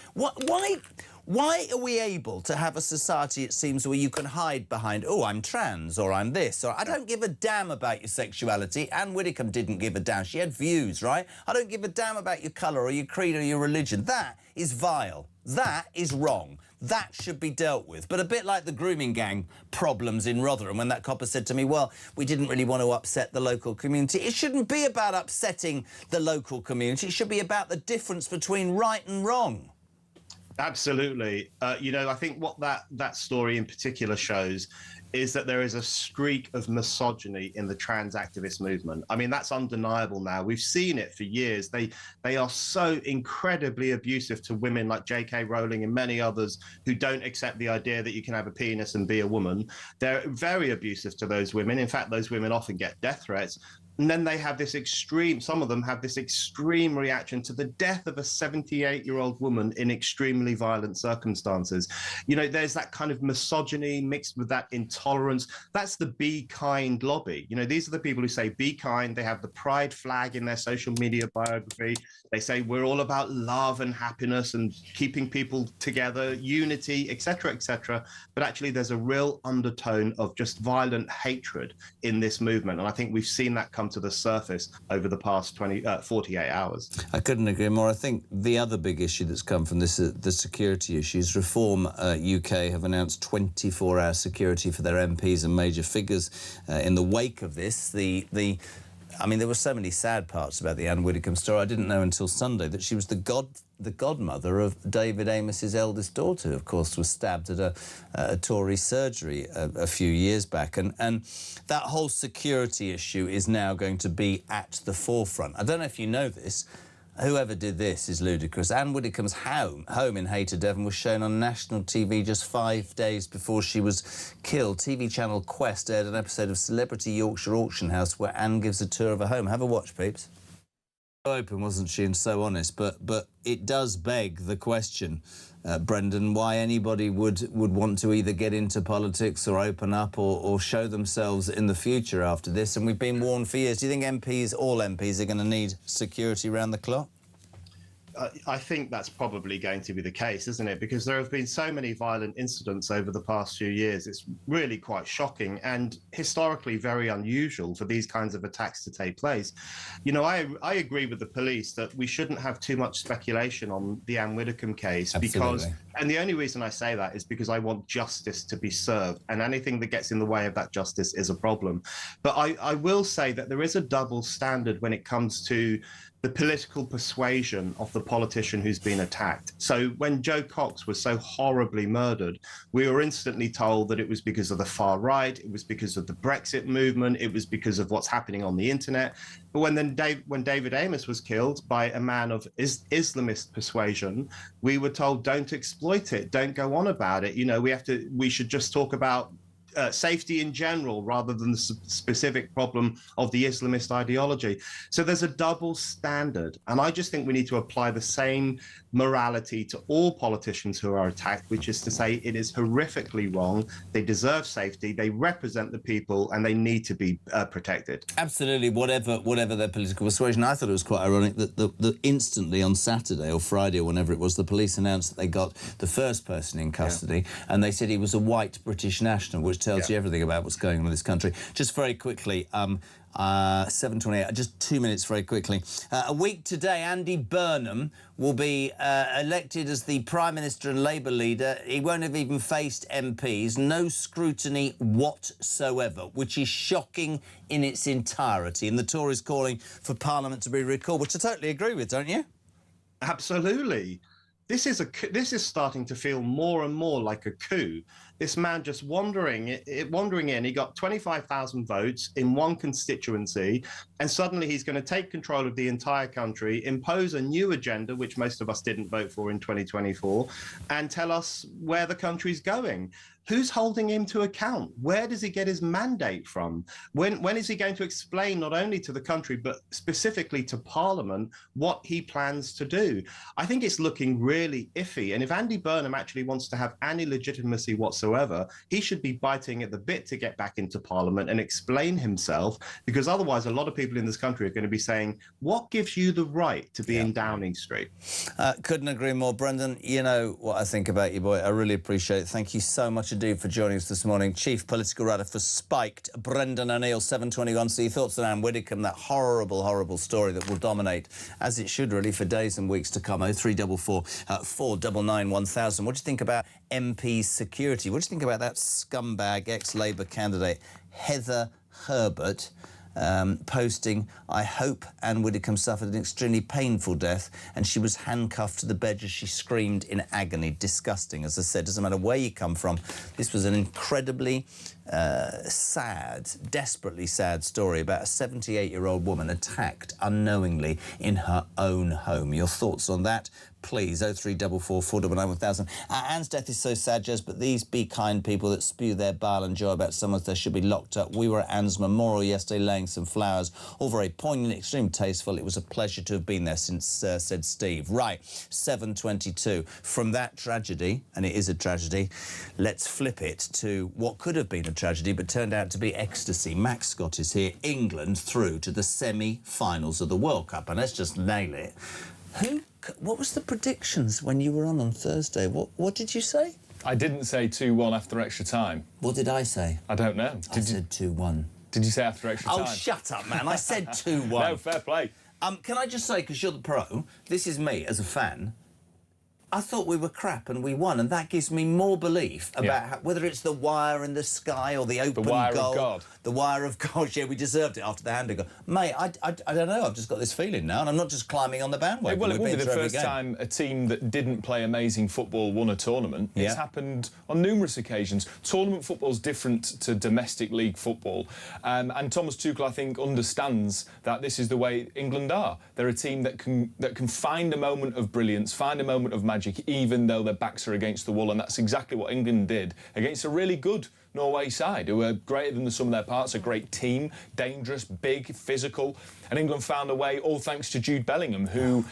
Why are we able to have a society, it seems, where you can hide behind, oh, I'm trans, or I'm this, or I don't give a damn about your sexuality. Ann Widdecombe didn't give a damn. She had views, right? I don't give a damn about your colour or your creed or your religion. That is vile. That is wrong. That should be dealt with. But a bit like the grooming gang problems in Rotherham, when that copper said to me, well, we didn't really want to upset the local community. It shouldn't be about upsetting the local community. It should be about the difference between right and wrong. Absolutely. You know, I think what that story in particular shows is that there is a streak of misogyny in the trans activist movement. I mean, that's undeniable now. We've seen it for years. They are so incredibly abusive to women like J.K. Rowling and many others who don't accept the idea that you can have a penis and be a woman. They're very abusive to those women. In fact, those women often get death threats. And then they have this extreme, some of them have this extreme reaction to the death of a 78-year-old woman in extremely violent circumstances. You know, there's that kind of misogyny mixed with that intolerance. That's the Be Kind lobby. You know, these are the people who say, be kind. They have the pride flag in their social media biography. They say, we're all about love and happiness and keeping people together, unity, etc., etc. But actually, there's a real undertone of just violent hatred in this movement. And I think we've seen that come come to the surface over the past 48 hours. I couldn't agree more. I think the other big issue that's come from this, the security issues. Reform UK have announced 24-hour security for their MPs and major figures in the wake of this. I mean, there were so many sad parts about the Ann Widdecombe story. I didn't know until Sunday that she was the godmother of David Amos's eldest daughter, who, of course, was stabbed at a Tory surgery a few years back. And that whole security issue is now going to be at the forefront. I don't know if you know this. Whoever did this is ludicrous. Ann Widdecombe's home in Hayter, Devon, was shown on national TV just 5 days before she was killed. TV channel Quest aired an episode of Celebrity Yorkshire Auction House where Ann gives a tour of her home. Have a watch, peeps. So open, wasn't she, and so honest, but it does beg the question, Brendan, why anybody would want to either get into politics or open up or show themselves in the future after this. And we've been warned for years. Do you think all MPs, are going to need security around the clock? I think that's probably going to be the case, isn't it? Because there have been so many violent incidents over the past few years. It's really quite shocking and historically very unusual for these kinds of attacks to take place. You know, I agree with the police that we shouldn't have too much speculation on the Ann Widdecombe case. Absolutely. And the only reason I say that is because I want justice to be served, and anything that gets in the way of that justice is a problem. But I will say that there is a double standard when it comes to the political persuasion of the politician who's been attacked. So when Joe Cox was so horribly murdered, we were instantly told that it was because of the far right, it was because of the Brexit movement, it was because of what's happening on the internet. But when David Amos was killed by a man of Islamist persuasion, we were told, don't exploit it, don't go on about it. You know, we should just talk about safety in general rather than the specific problem of the Islamist ideology. So there's a double standard, and I just think we need to apply the same morality to all politicians who are attacked, which is to say it is horrifically wrong. They deserve safety, they represent the people, and they need to be protected. Absolutely, whatever their political persuasion. I thought it was quite ironic that instantly on Saturday or Friday or whenever it was, the police announced that they got the first person in custody, and they said he was a white British national, which tells you everything about what's going on in this country. Just very quickly, 7:28, just 2 minutes very quickly. A week today, Andy Burnham will be elected as the Prime Minister and Labour leader. He won't have even faced MPs, no scrutiny whatsoever, which is shocking in its entirety. And the Tories calling for Parliament to be recalled, which I totally agree with, don't you? Absolutely. This is starting to feel more and more like a coup. This man just wandering in, he got 25,000 votes in one constituency, and suddenly he's going to take control of the entire country, impose a new agenda, which most of us didn't vote for in 2024, and tell us where the country's going. Who's holding him to account? Where does he get his mandate from? When is he going to explain not only to the country, but specifically to Parliament, what he plans to do? I think it's looking really iffy. And if Andy Burnham actually wants to have any legitimacy whatsoever, he should be biting at the bit to get back into Parliament and explain himself, because otherwise a lot of people in this country are going to be saying, what gives you the right to be in Downing Street? Couldn't agree more. Brendan, you know what I think about you, boy. I really appreciate it. Thank you so much indeed for joining us this morning. Chief Political Writer for Spiked, Brendan O'Neill, 7:21. So your thoughts on Ann Widdecombe, that horrible, horrible story that will dominate, as it should really, for days and weeks to come. 0344 499 1000. What do you think about MP security? What do you think about that scumbag ex-Labour candidate, Heather Herbert, posting, I hope Ann Widdecombe suffered an extremely painful death and she was handcuffed to the bed as she screamed in agony. Disgusting. As I said, doesn't matter where you come from. This was an incredibly sad, desperately sad story about a 78-year-old woman attacked unknowingly in her own home. Your thoughts on that? Please, 0344 499 1000. Anne's death is so sad, Jez, but these be kind people that spew their bile and joy about someone that should be locked up. We were at Anne's memorial yesterday laying some flowers, all very poignant, extremely tasteful. It was a pleasure to have been there since, said Steve. Right, 7:22. From that tragedy, and it is a tragedy, let's flip it to what could have been a tragedy but turned out to be ecstasy. Max Scott is here. England through to the semi-finals of the World Cup, and let's just nail it. What was the predictions when you were on Thursday? What did you say? I didn't say 2-1 after extra time. What did I say? I don't know. I said 2-1. Did you say after extra time? Oh, shut up, man. I said 2-1. No, fair play. Can I just say, because you're the pro, this is me as a fan, I thought we were crap and we won, and that gives me more belief about whether it's the wire in the sky or the open goal. The wire of God. The wire of God. Yeah, we deserved it after the hand goal. Mate, I don't know. I've just got this feeling now, and I'm not just climbing on the bandwagon. Well, it won't be the first time a team that didn't play amazing football won a tournament. It's happened on numerous occasions. Tournament football's different to domestic league football, and Thomas Tuchel, I think, understands that this is the way England are. They're a team that can find a moment of brilliance, find a moment of magic, even though their backs are against the wall, and that's exactly what England did against a really good Norway side, who are greater than the sum of their parts, a great team, dangerous, big, physical, and England found a way, all thanks to Jude Bellingham, who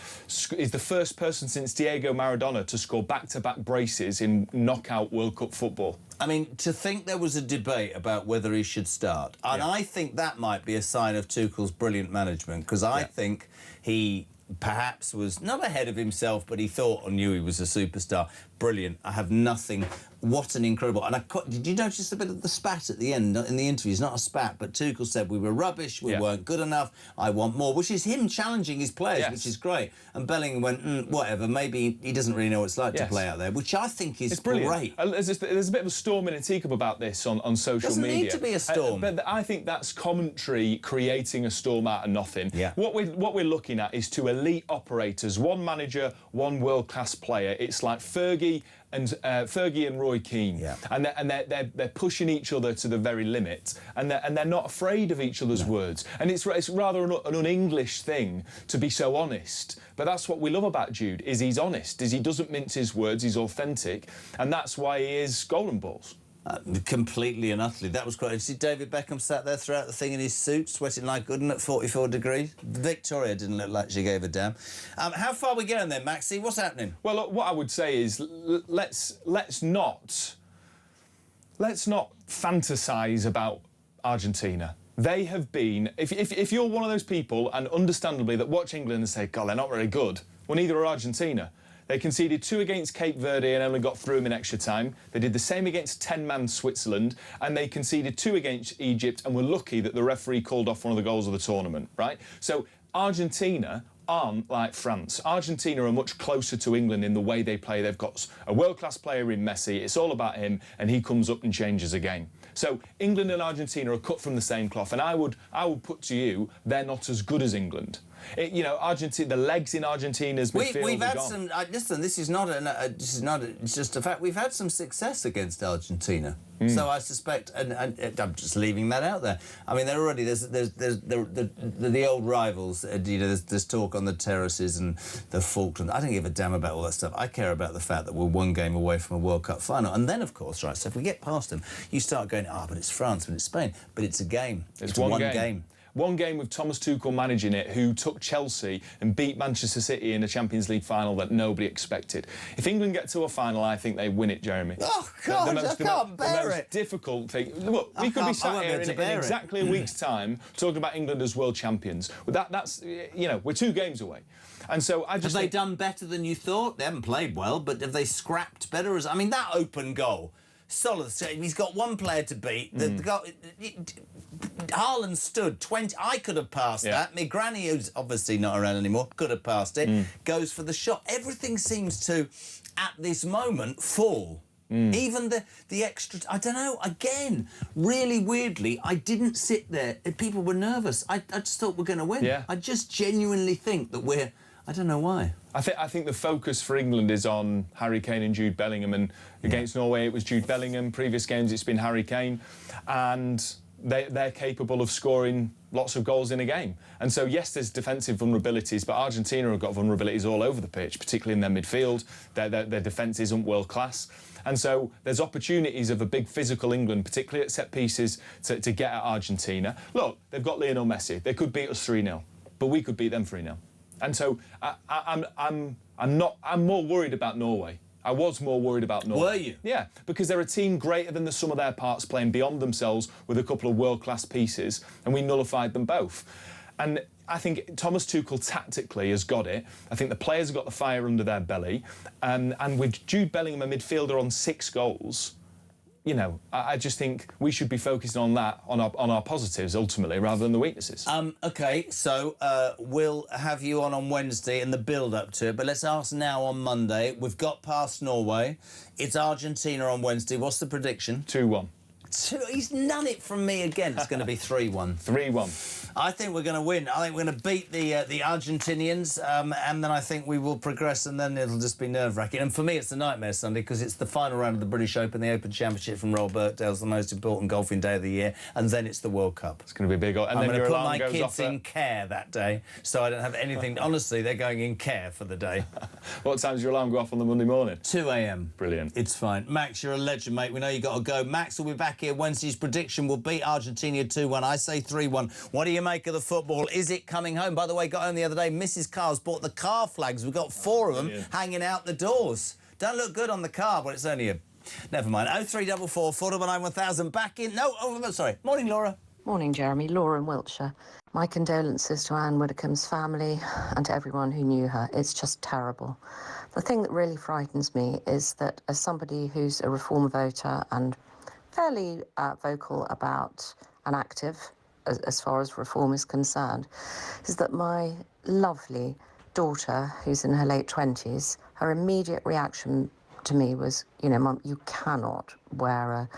is the first person since Diego Maradona to score back-to-back braces in knockout World Cup football. I mean, to think there was a debate about whether he should start, and I think that might be a sign of Tuchel's brilliant management, because I think he perhaps was not ahead of himself, but he thought or knew he was a superstar. Brilliant. I have nothing. What an incredible... And did you notice a bit of the spat at the end in the interview? It's not a spat, but Tuchel said we were rubbish, we weren't good enough, I want more, which is him challenging his players, which is great. And Bellingham went, whatever, maybe he doesn't really know what it's like to play out there, which I think is great. There's a bit of a storm in a teacup about this on social media. Doesn't need to be a storm. But I think that's commentary creating a storm out of nothing. What we're looking at is two elite operators, one manager, one world-class player. It's like Fergie and Roy Keane, and they're pushing each other to the very limit, and they're not afraid of each other's words. And it's rather an un-English thing to be so honest. But that's what we love about Jude, is he's honest, is he doesn't mince his words, he's authentic, and that's why he is golden balls. Completely and utterly. That was great. You see David Beckham sat there throughout the thing in his suit, sweating like Gooden at 44 degrees. Victoria didn't look like she gave a damn. How far are we going then, Maxie? What's happening? Well, look, what I would say is let's not fantasise about Argentina. They have been... If you're one of those people, and understandably, that watch England and say, God, they're not very good, well, neither are Argentina. They conceded 2 against Cape Verde and only got through them in extra time. They did the same against 10-man Switzerland, and they conceded 2 against Egypt and were lucky that the referee called off one of the goals of the tournament, right? So Argentina aren't like France. Argentina are much closer to England in the way they play. They've got a world-class player in Messi. It's all about him, and he comes up and changes a game. So England and Argentina are cut from the same cloth, and I would put to you, they're not as good as England. You know, Argentina, the legs in Argentina's midfield. We've had some. Listen, this is not. It's just a fact. We've had some success against Argentina. So I suspect, and I'm just leaving that out there. I mean, they're already there's the old rivals. You know, there's talk on the terraces and the Falklands. I don't give a damn about all that stuff. I care about the fact that we're 1 game away from a World Cup final. And then, of course, right. So if we get past them, you start going, but it's France, but it's Spain, but it's a game. It's one game. One game with Thomas Tuchel managing it, who took Chelsea and beat Manchester City in a Champions League final that nobody expected. If England get to a final, I think they win it, Jeremy. Oh, God, I can't bear it. The most difficult thing... Look, we could be sat here in exactly a week's time talking about England as world champions. But that's, you know, we're 2 games away. And so I just Have they done better than you thought? They haven't played well, but have they scrapped better? I mean, that open goal... Solid. He's got 1 player to beat. Haaland stood 20. I could have passed that. My granny, who's obviously not around anymore, could have passed it. Goes for the shot. Everything seems to, at this moment, fall. Even the extra... I don't know. Again, really weirdly, I didn't sit there. People were nervous. I just thought we're going to win. I just genuinely think that we're... I don't know why. I think the focus for England is on Harry Kane and Jude Bellingham, and against Norway it was Jude Bellingham. Previous games it's been Harry Kane, and they're capable of scoring lots of goals in a game. And so yes, there's defensive vulnerabilities, but Argentina have got vulnerabilities all over the pitch, particularly in their midfield. Their defence isn't world class. And so there's opportunities of a big physical England, particularly at set pieces, to get at Argentina. Look, they've got Lionel Messi. They could beat us 3-0, but we could beat them 3-0. And so I'm more worried about Norway. I was more worried about Norway. Were you? Yeah, because they're a team greater than the sum of their parts, playing beyond themselves with a couple of world-class pieces, and we nullified them both. And I think Thomas Tuchel tactically has got it. I think the players have got the fire under their belly. And with Jude Bellingham, a midfielder on 6 goals, you know, I just think we should be focusing on that, on our positives, ultimately, rather than the weaknesses. OK, so we'll have you on Wednesday in the build-up to it, but let's ask now on Monday. We've got past Norway. It's Argentina on Wednesday. What's the prediction? 2-1. He's none it from me again. It's going to be 3-1. 3-1. I think we're going to win. I think we're going to beat the Argentinians, and then I think we will progress, and then it'll just be nerve-wracking. And for me, it's a nightmare Sunday because it's the final round of the British Open, the Open Championship from Royal Birkdale's the most important golfing day of the year, and then it's the World Cup. It's going to be big. And I'm then going to your put alarm my goes kids off in care that day, so I don't have anything. Honestly, they're going in care for the day. What time does your alarm go off on the Monday morning? 2 a.m. Brilliant. It's fine. Max, you're a legend, mate. We know you got to go. Max will be back here. Wednesday's prediction will beat Argentina 2-1. I say 3-1. What do you make of the football? Is it coming home? By the way, got home the other day. Mrs. Carr's bought the car flags. We've got 4 of them hanging out the doors. Don't look good on the car, but it's only a... Never mind. 0344 499 1000. Back in... No, oh, sorry. Morning, Laura. Morning, Jeremy. Laura in Wiltshire. My condolences to Ann Widdecombe's family and to everyone who knew her. It's just terrible. The thing that really frightens me is that as somebody who's a Reform voter and fairly vocal about and active as far as Reform is concerned, is that my lovely daughter, who's in her late 20s, her immediate reaction to me was, you know, Mum, you cannot wear a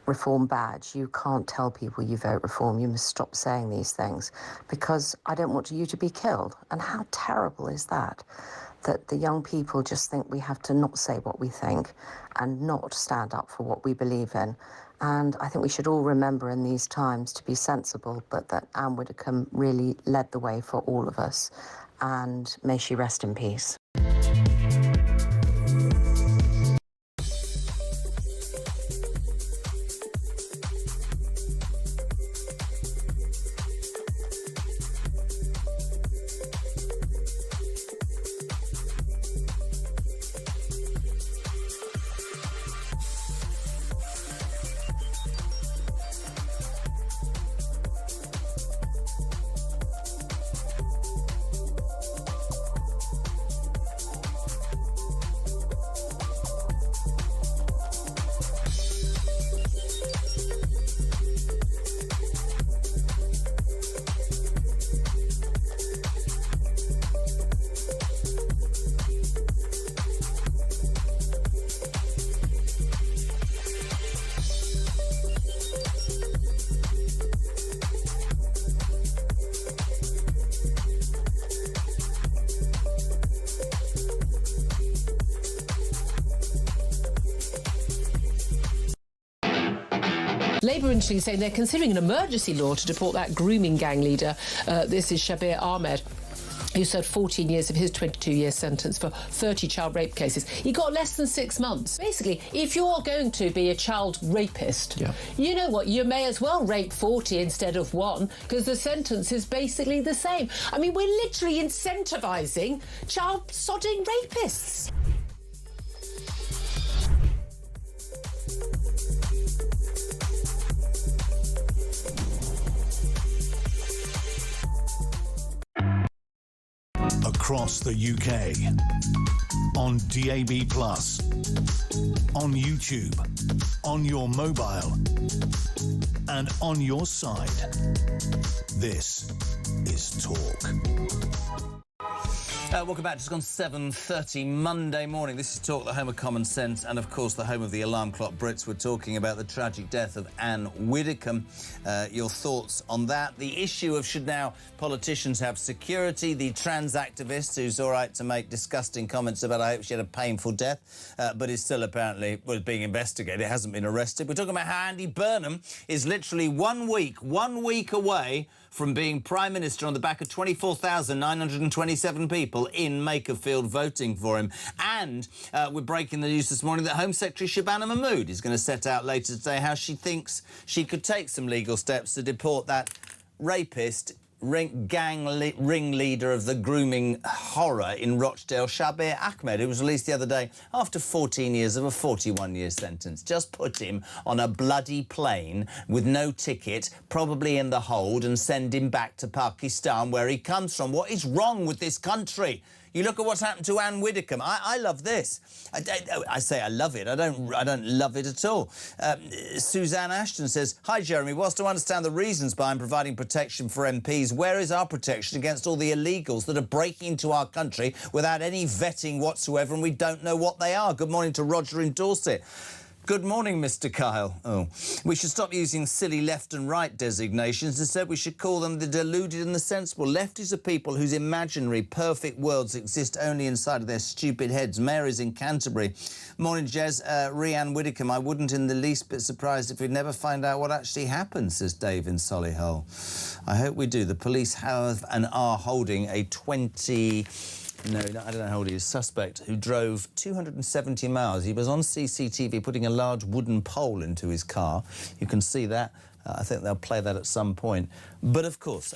Reform badge. You can't tell people you vote Reform. You must stop saying these things because I don't want you to be killed. And how terrible is that? That the young people just think we have to not say what we think and not stand up for what we believe in. And I think we should all remember in these times to be sensible, but that Ann Widdecombe really led the way for all of us. And may she rest in peace. Labour, interestingly, saying they're considering an emergency law to deport that grooming gang leader. This is Shabir Ahmed, who served 14 years of his 22-year sentence for 30 child rape cases. He got less than 6 months. Basically, if you're going to be a child rapist, you know what, you may as well rape 40 instead of 1, because the sentence is basically the same. I mean, we're literally incentivising child sodding rapists. Across the UK, on DAB+, on YouTube, on your mobile, and on your side. This is Talk. Welcome back. Just gone 7:30 Monday morning. This is Talk, the home of common sense, and of course the home of the alarm clock Brits. We're talking about the tragic death of Ann Widdecombe. Your thoughts on that? The issue of should now politicians have security? The trans activist who's all right to make disgusting comments about I hope she had a painful death, but is still apparently being investigated. Hasn't been arrested. We're talking about how Andy Burnham is literally 1 week away from being Prime Minister on the back of 24,927 people in Makerfield voting for him. And we're breaking the news this morning that Home Secretary Shabana Mahmood is going to set out later today how she thinks she could take some legal steps to deport that rapist, ringleader of the grooming horror in Rochdale, Shabir Ahmed, who was released the other day after 14 years of a 41-year sentence. Just put him on a bloody plane with no ticket, probably in the hold, and send him back to Pakistan, where he comes from. What is wrong with this country? You look at what's happened to Ann Widdecombe. I love this. I say I love it. I don't love it at all. Suzanne Ashton says, "Hi, Jeremy. Whilst I understand the reasons behind providing protection for MPs, where is our protection against all the illegals that are breaking into our country without any vetting whatsoever, and we don't know what they are?" Good morning to Roger in Dorset. Good morning, Mr. Kyle. Oh, we should stop using silly left and right designations. Instead, we should call them the deluded and the sensible. Lefties are people whose imaginary, perfect worlds exist only inside of their stupid heads. Mary's in Canterbury. Morning, Jez. Ann Widdecombe. I wouldn't in the least bit surprised if we'd never find out what actually happened, says Dave in Solihull. I hope we do. The police have and are holding a 20... No, I don't know how old he is. Suspect who drove 270 miles. He was on CCTV putting a large wooden pole into his car. You can see that. I think they'll play that at some point. But, of course,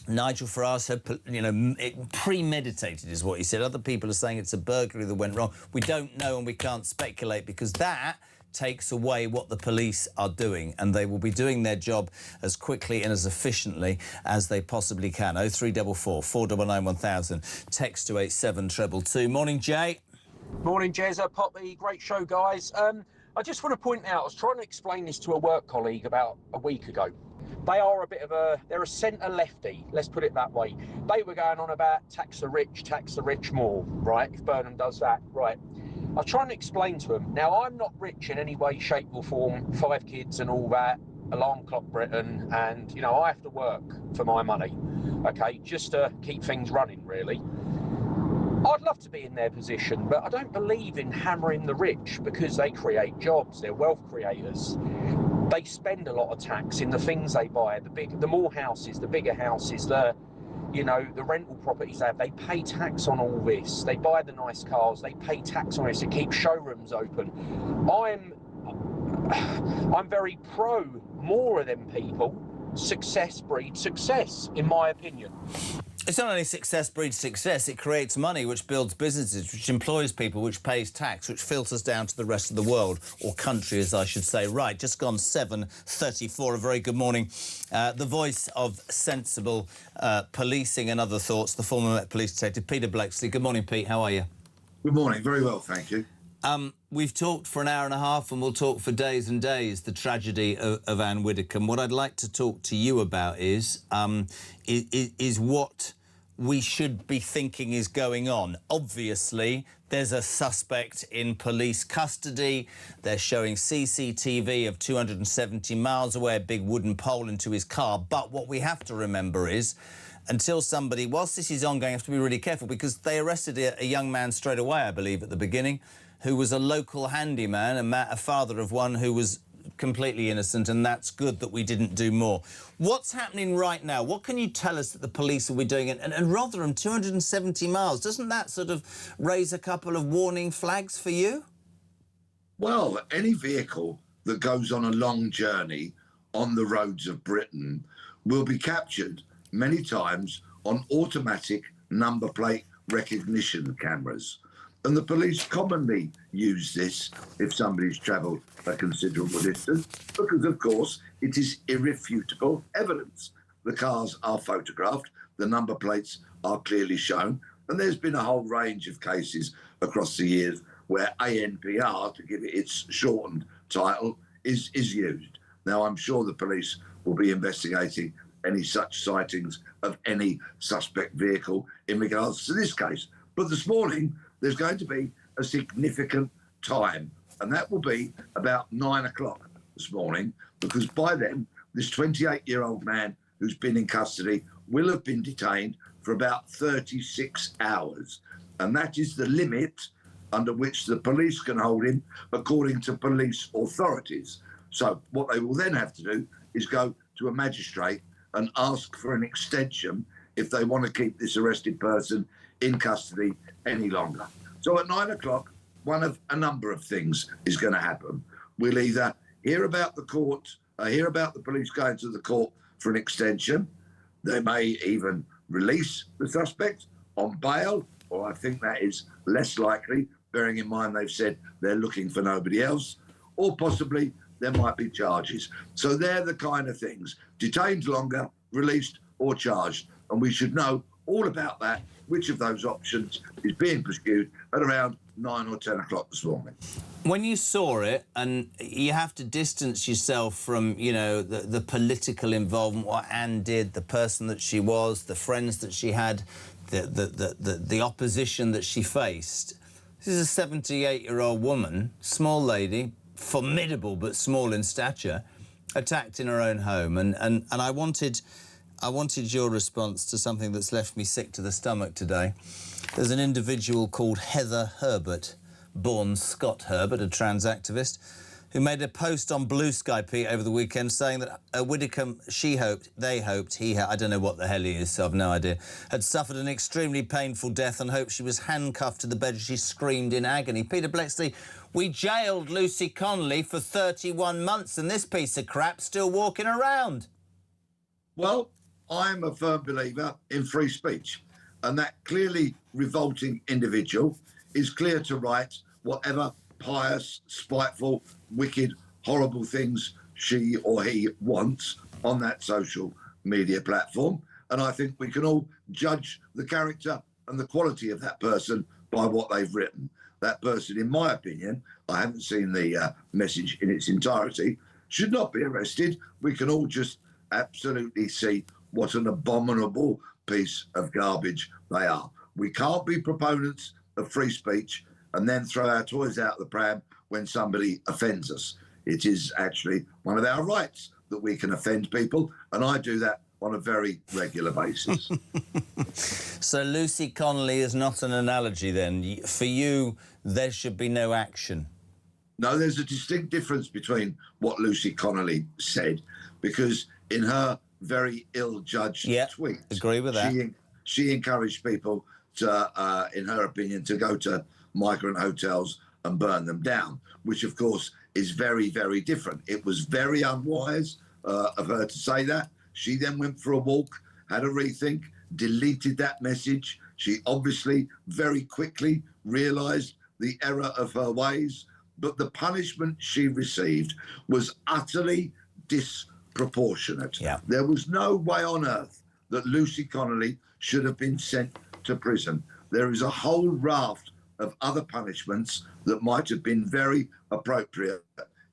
Nigel Farage said, you know, it premeditated is what he said. Other people are saying it's a burglary that went wrong. We don't know and we can't speculate because that takes away what the police are doing, and they will be doing their job as quickly and as efficiently as they possibly can. 0344 499 1000. Text to 87222. Morning, Jay. Morning, Jez. Poppy, great show, guys. I just want to point out, I was trying to explain this to a work colleague about a week ago. They are they're a centre lefty, let's put it that way. They were going on about tax the rich more, right? If Burnham does that, right. I was trying to explain to them, now I'm not rich in any way, shape or form, 5 kids and all that, alarm clock Britain, and, you know, I have to work for my money, OK, just to keep things running, really. I'd love to be in their position, but I don't believe in hammering the rich because they create jobs, they're wealth creators. They spend a lot of tax in the things they buy, the more houses, the bigger houses, you know, the rental properties they have, they pay tax on all this. They buy the nice cars, they pay tax on this to keep showrooms open. I'm very pro more of them people. Success breeds success, in my opinion. It's not only success breeds success, it creates money, which builds businesses, which employs people, which pays tax, which filters down to the rest of the world, or country, as I should say. Right, just gone 7:34. A very good morning. The voice of sensible policing and other thoughts, the former Met Police Detective, Peter Blakeslee. Good morning, Pete. How are you? Good morning. Very well, thank you. We've talked for an hour and a half and we'll talk for days and days, the tragedy of Ann Widdecombe. What I'd like to talk to you about is what we should be thinking is going on. Obviously, there's a suspect in police custody. They're showing CCTV of 270 miles away, a big wooden pole into his car. But what we have to remember is, until somebody, whilst this is ongoing, you have to be really careful because they arrested a young man straight away, I believe, at the beginning, who was a local handyman and a father of one who was completely innocent, and that's good that we didn't do more. What's happening right now? What can you tell us that the police will be doing? And Rotherham, 270 miles, doesn't that sort of raise a couple of warning flags for you? Well, any vehicle that goes on a long journey on the roads of Britain will be captured many times on automatic number plate recognition cameras. And the police commonly use this if somebody's travelled a considerable distance, because, of course, it is irrefutable evidence. The cars are photographed, the number plates are clearly shown, and there's been a whole range of cases across the years where ANPR, to give it its shortened title, is used. Now, I'm sure the police will be investigating any such sightings of any suspect vehicle in regards to this case. But this morning, there's going to be a significant time, and that will be about 9 o'clock this morning, because by then, this 28-year-old man who's been in custody will have been detained for about 36 hours. And that is the limit under which the police can hold him, according to police authorities. So what they will then have to do is go to a magistrate and ask for an extension if they want to keep this arrested person in custody any longer. So at 9 o'clock, one of a number of things is going to happen. We'll either hear about the police going to the court for an extension. They may even release the suspect on bail, or I think that is less likely, bearing in mind they've said they're looking for nobody else, or possibly there might be charges. So they're the kind of things: detained longer, released or charged. And we should know all about that. Which of those options is being pursued at around 9 or 10 o'clock this morning. When you saw it, and you have to distance yourself from, you know, the political involvement, what Anne did, the person that she was, the friends that she had, the opposition that she faced. This is a 78-year-old woman, small lady, formidable but small in stature, attacked in her own home. And I wanted your response to something that's left me sick to the stomach today. There's an individual called Heather Herbert, born Scott Herbert, a trans activist, who made a post on Blue Sky, Pete, over the weekend saying that Widdecombe, I don't know what the hell he is, so I've no idea, had suffered an extremely painful death and hoped she was handcuffed to the bed as she screamed in agony. Peter Blexley, we jailed Lucy Connolly for 31 months and this piece of crap's still walking around. Well, I'm a firm believer in free speech, and that clearly revolting individual is clear to write whatever pious, spiteful, wicked, horrible things she or he wants on that social media platform. And I think we can all judge the character and the quality of that person by what they've written. That person, in my opinion, I haven't seen the message in its entirety, should not be arrested. We can all just absolutely see what an abominable piece of garbage they are. We can't be proponents of free speech and then throw our toys out the pram when somebody offends us. It is actually one of our rights that we can offend people, and I do that on a very regular basis. So Lucy Connolly is not an analogy then? For you, there should be no action? No, there's a distinct difference between what Lucy Connolly said, because in her very ill-judged tweet, agree with that. She encouraged people to, in her opinion, to go to migrant hotels and burn them down, which of course is very, very different. It was very unwise of her to say that. She then went for a walk, had a rethink, deleted that message. She obviously very quickly realised the error of her ways, but the punishment she received was utterly disproportionate. There was no way on earth that Lucy Connolly should have been sent to prison. There is a whole raft of other punishments that might have been very appropriate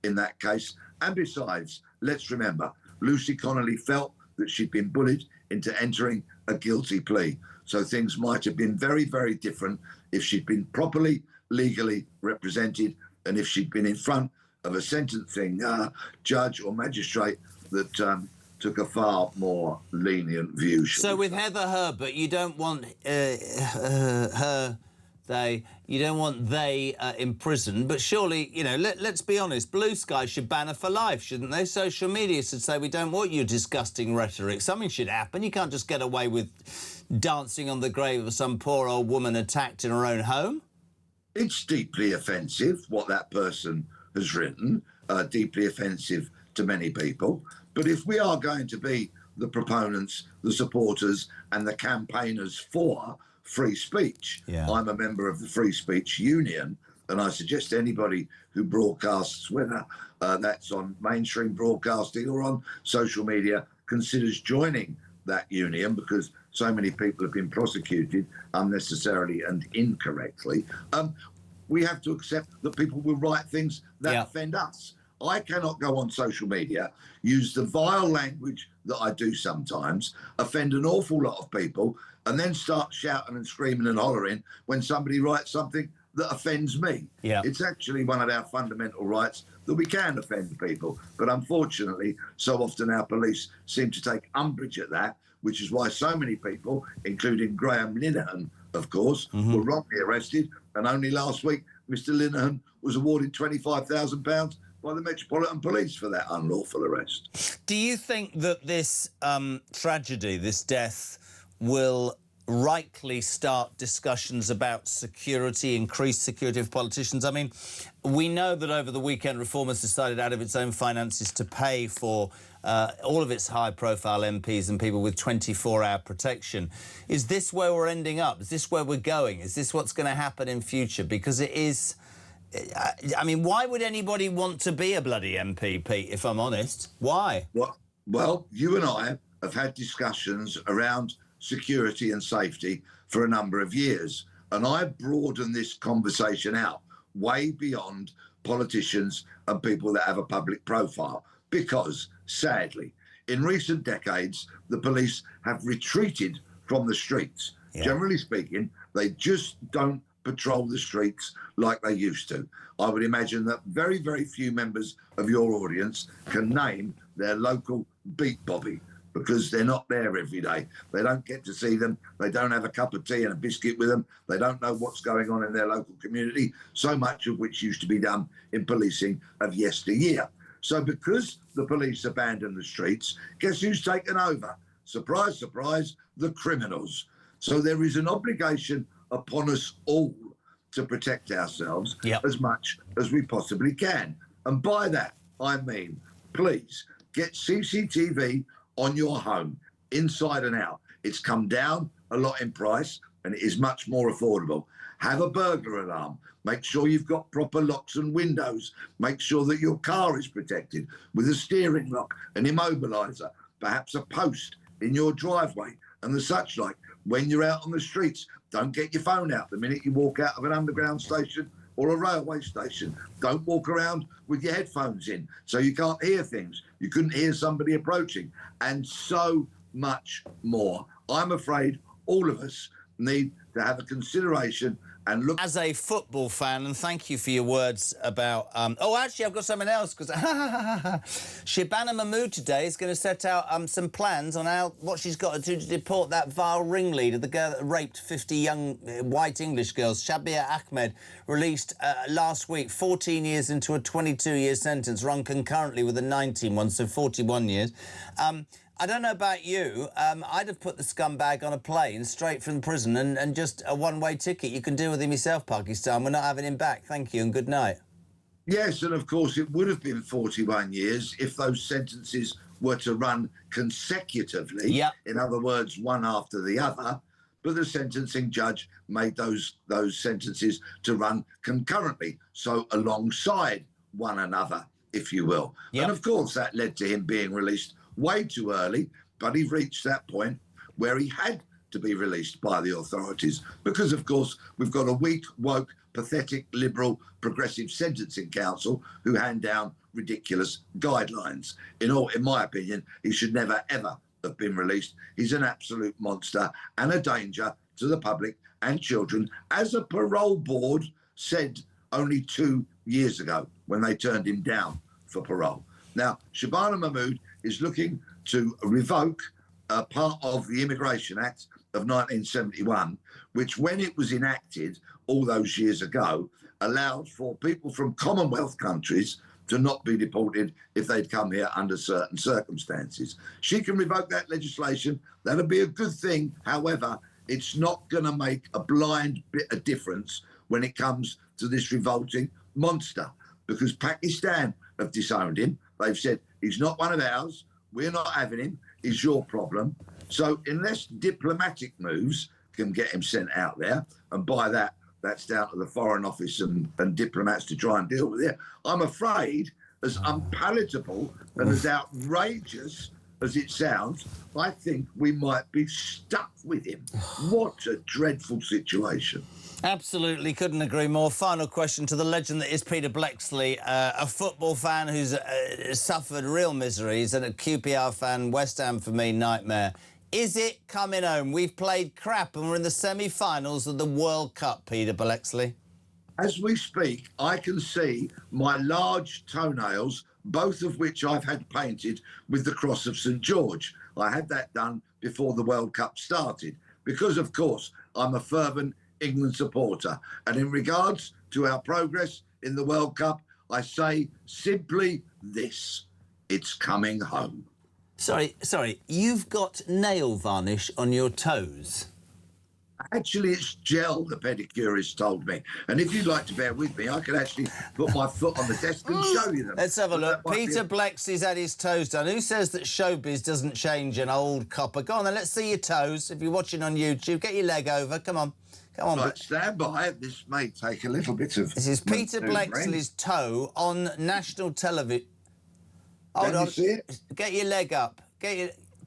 in that case. And besides, let's remember, Lucy Connolly felt that she'd been bullied into entering a guilty plea. So things might have been very, very different if she'd been properly, legally represented, and if she'd been in front of a sentencing judge or magistrate that took a far more lenient view. So with Heather Herbert, you don't want you don't want they in prison, but surely, you know, let's be honest, Blue Sky should ban her for life, shouldn't they? Social media should say, we don't want your disgusting rhetoric. Something should happen. You can't just get away with dancing on the grave of some poor old woman attacked in her own home. It's deeply offensive, what that person has written, deeply offensive to many people. But if we are going to be the proponents, the supporters and the campaigners for free speech, I'm a member of the Free Speech Union, and I suggest anybody who broadcasts, whether that's on mainstream broadcasting or on social media, considers joining that union, because so many people have been prosecuted unnecessarily and incorrectly. We have to accept that people will write things that offend us. I cannot go on social media, use the vile language that I do sometimes, offend an awful lot of people, and then start shouting and screaming and hollering when somebody writes something that offends me. It's actually one of our fundamental rights that we can offend people. But unfortunately, so often our police seem to take umbrage at that, which is why so many people, including Graham Linehan, of course, were wrongly arrested. And only last week, Mr. Linehan was awarded £25,000 by the Metropolitan Police for that unlawful arrest. Do you think that this tragedy, this death, will rightly start discussions about security, increased security of politicians? I mean, we know that over the weekend Reform has decided out of its own finances to pay for all of its high-profile MPs and people with 24-hour protection. Is this where we're ending up? Is this where we're going? Is this what's going to happen in future? Because it is... I mean, why would anybody want to be a bloody MP, Pete, if I'm honest? Why? Well, you and I have had discussions around security and safety for a number of years. And I broaden this conversation out way beyond politicians and people that have a public profile, because sadly, in recent decades, the police have retreated from the streets. Yeah. Generally speaking, they just don't patrol the streets like they used to. I would imagine that very, very few members of your audience can name their local beat bobby, because they're not there every day. They don't get to see them. They don't have a cup of tea and a biscuit with them. They don't know what's going on in their local community, so much of which used to be done in policing of yesteryear. So because the police abandon the streets, guess who's taken over? Surprise, surprise, the criminals. So there is an obligation upon us all to protect ourselves as much as we possibly can. And by that, I mean, please get CCTV on your home, inside and out. It's come down a lot in price and it is much more affordable. Have a burglar alarm. Make sure you've got proper locks and windows. Make sure that your car is protected with a steering lock, an immobiliser, perhaps a post in your driveway and the such like. When you're out on the streets, don't get your phone out the minute you walk out of an underground station or a railway station. Don't walk around with your headphones in so you can't hear things. You couldn't hear somebody approaching, and so much more. I'm afraid all of us need to have a consideration and look. As a football fan, and thank you for your words about... oh, actually, I've got something else, because Shabana Mahmood today is going to set out some plans on what she's got to do to deport that vile ringleader, the girl that raped 50 young white English girls. Shabia Ahmed released last week, 14 years into a 22-year sentence, run concurrently with a 19 one, so 41 years. I don't know about you, I'd have put the scumbag on a plane straight from prison and just a one-way ticket. You can deal with him yourself, Pakistan. We're not having him back. Thank you and good night. Yes, and of course it would have been 41 years if those sentences were to run consecutively. Yep. In other words, one after the other. But the sentencing judge made those sentences to run concurrently, so alongside one another, if you will. Yep. And of course that led to him being released way too early, but he reached that point where he had to be released by the authorities because, of course, we've got a weak, woke, pathetic, liberal, progressive sentencing council who hand down ridiculous guidelines. In my opinion, he should never, ever have been released. He's an absolute monster and a danger to the public and children, as a parole board said only 2 years ago when they turned him down for parole. Now, Shabana Mahmood is looking to revoke part of the Immigration Act of 1971, which, when it was enacted all those years ago, allowed for people from Commonwealth countries to not be deported if they'd come here under certain circumstances. She can revoke that legislation. That'll be a good thing. However, it's not going to make a blind bit of difference when it comes to this revolting monster, because Pakistan have disowned him. They've said, he's not one of ours. We're not having him. It's your problem. So unless diplomatic moves can get him sent out there, and by that, that's down to the Foreign Office and diplomats to try and deal with it, I'm afraid, as unpalatable and as outrageous as it sounds, I think we might be stuck with him. What a dreadful situation. Absolutely, couldn't agree more. Final question to the legend that is Peter Bleksley, a football fan who's suffered real miseries, and a QPR fan, West Ham for me, nightmare. Is it coming home? We've played crap and we're in the semi-finals of the World Cup, Peter Bleksley. As we speak, I can see my large toenails, both of which I've had painted with the Cross of St George. I had that done before the World Cup started because, of course, I'm a fervent England supporter. And in regards to our progress in the World Cup, I say simply this: it's coming home. Sorry, you've got nail varnish on your toes? Actually, it's gel, the pedicurist told me. And if you'd like to bear with me, I could actually put my foot on the desk and show you them. Let's have a look. Peter Bleksley's had his toes done. Who says that showbiz doesn't change an old copper? Go on then, let's see your toes. If you're watching on YouTube, get your leg over. Come on. Come on. Right, stand by. This may take a little bit of... This is Peter Bleksley's toe on national television. Hold on. See it? Get your leg up.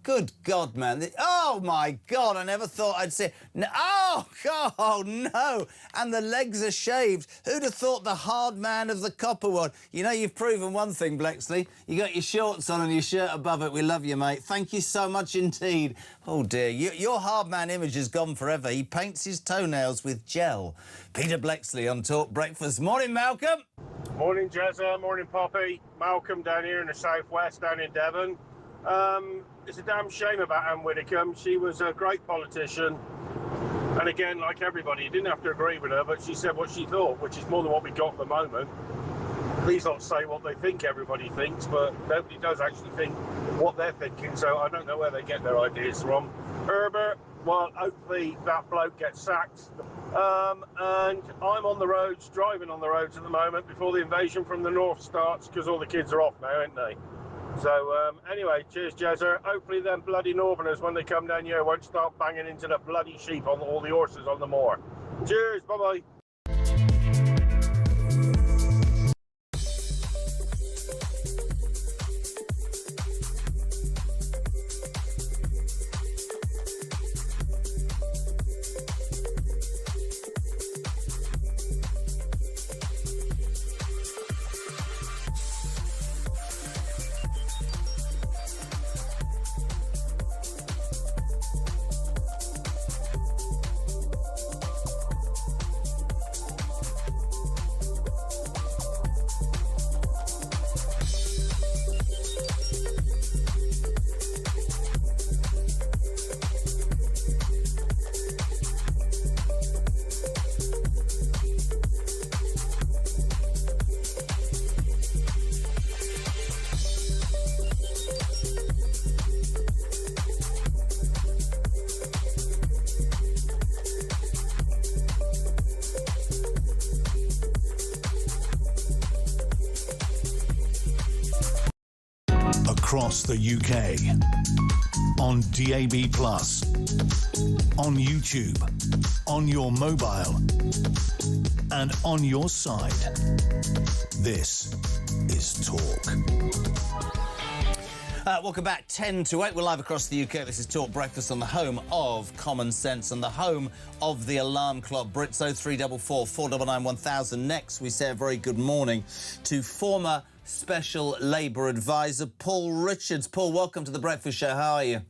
good God, man. Oh, my God, I never thought I'd say... No, oh, God, no. And the legs are shaved. Who'd have thought the hard man of the copper one? You know, you've proven one thing, Blexley. You got your shorts on and your shirt above it. We love you, mate. Thank you so much indeed. Oh, dear. Your hard man image is gone forever. He paints his toenails with gel. Peter Blexley on Talk Breakfast. Morning, Malcolm. Morning, Jezza. Morning, Poppy. Malcolm down here in the southwest, down in Devon. It's a damn shame about Ann Widdecombe. She was a great politician. And again, like everybody, you didn't have to agree with her, but she said what she thought, which is more than what we got at the moment. Please don't say what they think everybody thinks, but nobody does actually think what they're thinking, so I don't know where they get their ideas from. Herbert, well, hopefully that bloke gets sacked. And I'm on the roads, driving on the roads at the moment before the invasion from the north starts, because all the kids are off now, aren't they? So, anyway, cheers, Jezza. Hopefully them bloody Northerners, when they come down here, won't start banging into the bloody sheep on all the horses on the moor. Cheers, bye-bye. Across the UK, on DAB+, on YouTube, on your mobile, and on your side. This is Talk. Welcome back, 10 to 8. We're live across the UK. This is Talk Breakfast on the home of common sense and the home of the alarm clock. Brits 0344 499 1000. Next, we say a very good morning to former Special Labour Advisor Paul Richards. Paul, welcome to the Breakfast Show. How are you?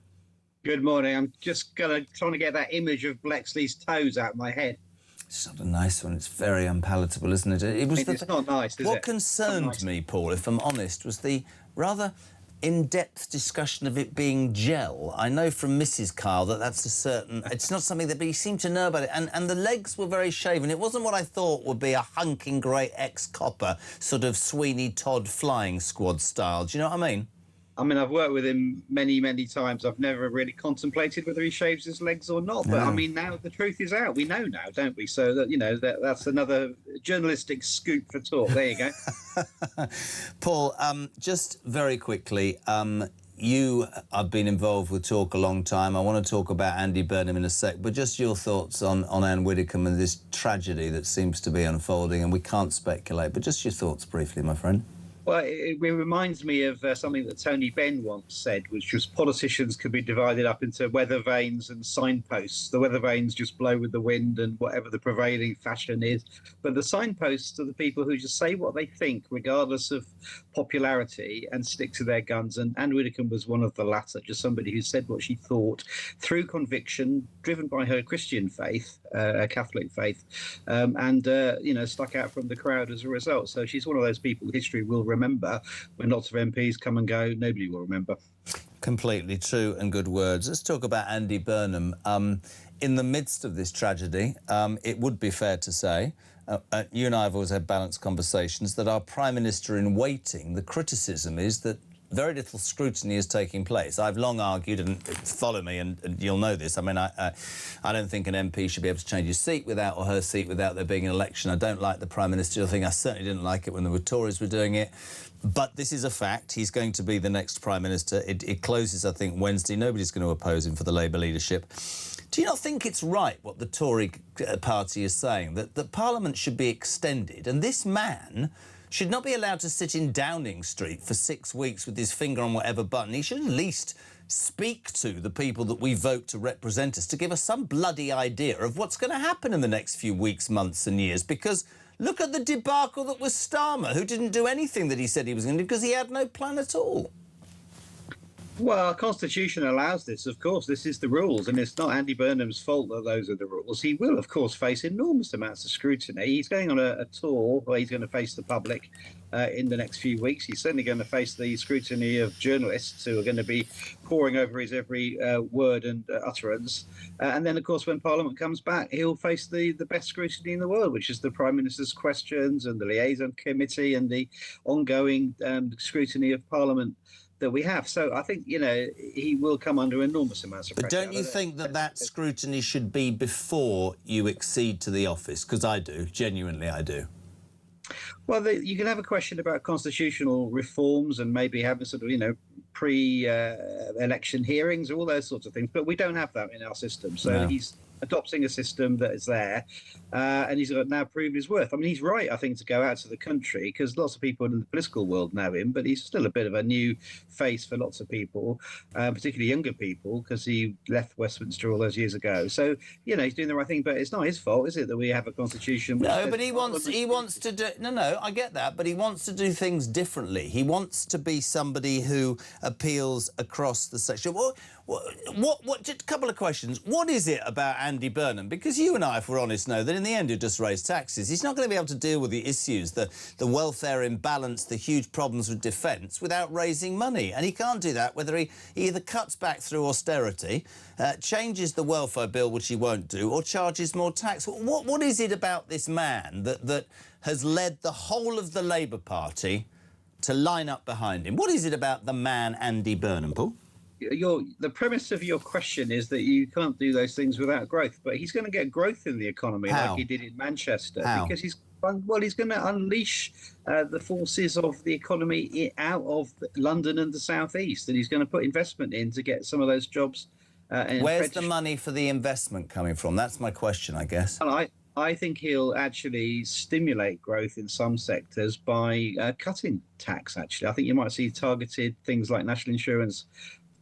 Good morning. I'm just trying to get that image of Blexley's toes out of my head. It's not a nice one. It's very unpalatable, isn't it? It's not nice, is it? What concerned me, Paul, if I'm honest, was the rather in-depth discussion of it being gel. I know from Mrs. Kyle that that's a certain... It's not something that... But he seemed to know about it. And the legs were very shaven. It wasn't what I thought would be a hunking great ex-copper, sort of Sweeney Todd flying squad style. Do you know what I mean? I mean, I've worked with him many, many times. I've never really contemplated whether he shaves his legs or not. But, I mean, now the truth is out. We know now, don't we? So, that you know, that's another journalistic scoop for Talk. There you go. Paul, just very quickly, you have been involved with Talk a long time. I want to talk about Andy Burnham in a sec, but just your thoughts on Ann Widdecombe and this tragedy that seems to be unfolding, and we can't speculate, but just your thoughts briefly, my friend. Well, it reminds me of something that Tony Benn once said, which was politicians could be divided up into weather vanes and signposts. The weather vanes just blow with the wind and whatever the prevailing fashion is. But the signposts are the people who just say what they think, regardless of popularity, and stick to their guns. And Ann Widdecombe was one of the latter, just somebody who said what she thought through conviction, driven by her Christian faith, her Catholic faith, and, you know, stuck out from the crowd as a result. So she's one of those people history will remember. When lots of MPs come and go, nobody will remember. Completely true and good words. Let's talk about Andy Burnham. In the midst of this tragedy, it would be fair to say, you and I have always had balanced conversations, that our Prime Minister in waiting, the criticism is that very little scrutiny is taking place. I've long argued, and follow me, and you'll know this, I mean, I don't think an MP should be able to change his seat without, or her seat without there being an election. I don't like the Prime Ministerial thing. I certainly didn't like it when the Tories were doing it. But this is a fact. He's going to be the next Prime Minister. It closes, I think, Wednesday. Nobody's going to oppose him for the Labour leadership. Do you not think it's right what the Tory party is saying, that Parliament should be extended? And this man should not be allowed to sit in Downing Street for 6 weeks with his finger on whatever button. He should at least speak to the people that we vote to represent us to give us some bloody idea of what's going to happen in the next few weeks, months and years, because look at the debacle that was Starmer, who didn't do anything that he said he was going to do because he had no plan at all. Well, our constitution allows this, of course. This is the rules, and it's not Andy Burnham's fault that those are the rules. He will, of course, face enormous amounts of scrutiny. He's going on a tour where he's going to face the public in the next few weeks. He's certainly going to face the scrutiny of journalists who are going to be poring over his every word and utterance. And then, of course, when Parliament comes back, he'll face the best scrutiny in the world, which is the Prime Minister's questions and the liaison committee and the ongoing scrutiny of Parliament that we have. So I think, you know, he will come under enormous amounts of pressure. But don't you think that that scrutiny should be before you accede to the office? Because I do, genuinely I do. Well, you can have a question about constitutional reforms and maybe have a sort of, you know, pre-election hearings, all those sorts of things. But we don't have that in our system. So No. he's adopting a system that is there, and he's got to now prove his worth. I mean, he's right, I think, to go out to the country because lots of people in the political world know him, but he's still a bit of a new face for lots of people, particularly younger people, because he left Westminster all those years ago. So, you know, he's doing the right thing, but it's not his fault, is it, that we have a constitution? No, but he wants to do... No, I get that, but he wants to do things differently. He wants to be somebody who appeals across the section. Just a couple of questions. What is it about Andy Burnham? Because you and I, if we're honest, know that in the end he'll just raise taxes. He's not going to be able to deal with the issues, the welfare imbalance, the huge problems with defence without raising money. And he can't do that whether he either cuts back through austerity, changes the welfare bill, which he won't do, or charges more tax. What is it about this man that has led the whole of the Labour Party to line up behind him? What is it about the man Andy Burnham, Paul? The premise of your question is that you can't do those things without growth, but he's going to get growth in the economy like he did in Manchester. How? Because he's going to unleash the forces of the economy out of London and the southeast, and he's going to put investment in to get some of those jobs. Where's the money for the investment coming from? That's my question, I guess. And I think he'll actually stimulate growth in some sectors by cutting tax, actually. I think you might see targeted things like national insurance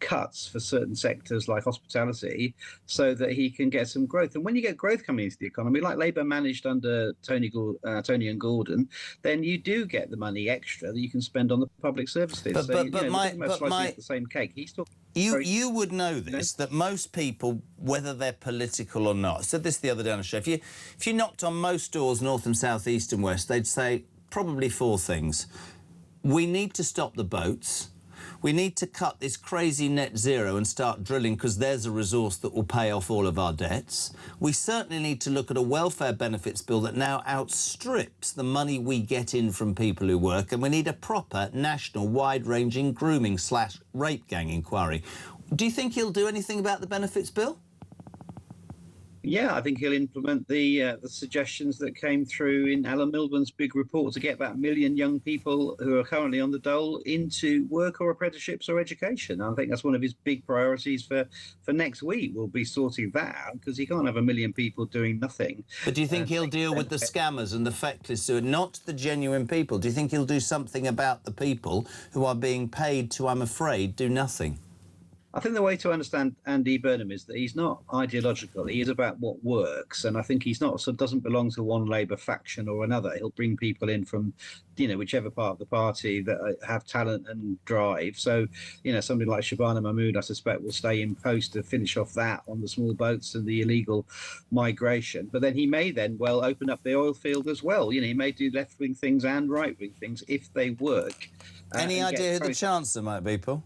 cuts for certain sectors like hospitality so that he can get some growth. And when you get growth coming into the economy, like Labour managed under Tony and Gordon, then you do get the money extra that you can spend on the public services. The same cake. He's talking. You would know this, that most people, whether they're political or not, I said this the other day on the show, if you knocked on most doors, north and south, east and west, they'd say probably 4 things. We need to stop the boats. We need to cut this crazy net zero and start drilling because there's a resource that will pay off all of our debts. We certainly need to look at a welfare benefits bill that now outstrips the money we get in from people who work, and we need a proper national wide-ranging grooming/rape gang inquiry. Do you think he'll do anything about the benefits bill? Yeah, I think he'll implement the suggestions that came through in Alan Milburn's big report to get about 1 million young people who are currently on the dole into work or apprenticeships or education. I think that's one of his big priorities for next week. We'll be sorting that out because he can't have 1 million people doing nothing. But do you think he'll deal with the scammers and the feckless, not the genuine people? Do you think he'll do something about the people who are being paid to, I'm afraid, do nothing? I think the way to understand Andy Burnham is that he's not ideological. He is about what works, and I think he's not doesn't belong to one Labour faction or another. He'll bring people in from, whichever part of the party that have talent and drive. So, somebody like Shabana Mahmood, I suspect, will stay in post to finish off that on the small boats and the illegal migration. But then he may open up the oil field as well. He may do left-wing things and right-wing things if they work. Any idea who the Chancellor might be, Paul?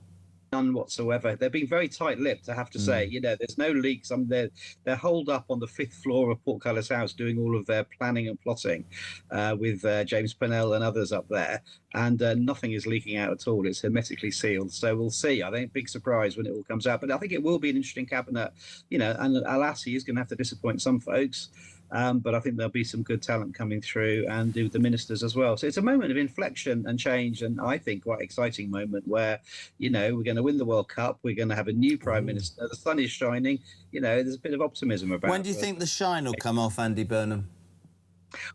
None whatsoever. They're being very tight-lipped, I have to say. There's no leaks. They're holed up on the 5th floor of Portcullis House doing all of their planning and plotting with James Pennell and others up there, and nothing is leaking out at all. It's hermetically sealed. So we'll see. I think big surprise when it all comes out. But I think it will be an interesting cabinet. And alas, he is going to have to disappoint some folks. But I think there'll be some good talent coming through, and do the ministers as well. So it's a moment of inflection and change, and I think quite exciting moment where, we're going to win the World Cup, we're going to have a new Prime Minister, the sun is shining, there's a bit of optimism about it. When do you think the shine will come off Andy Burnham?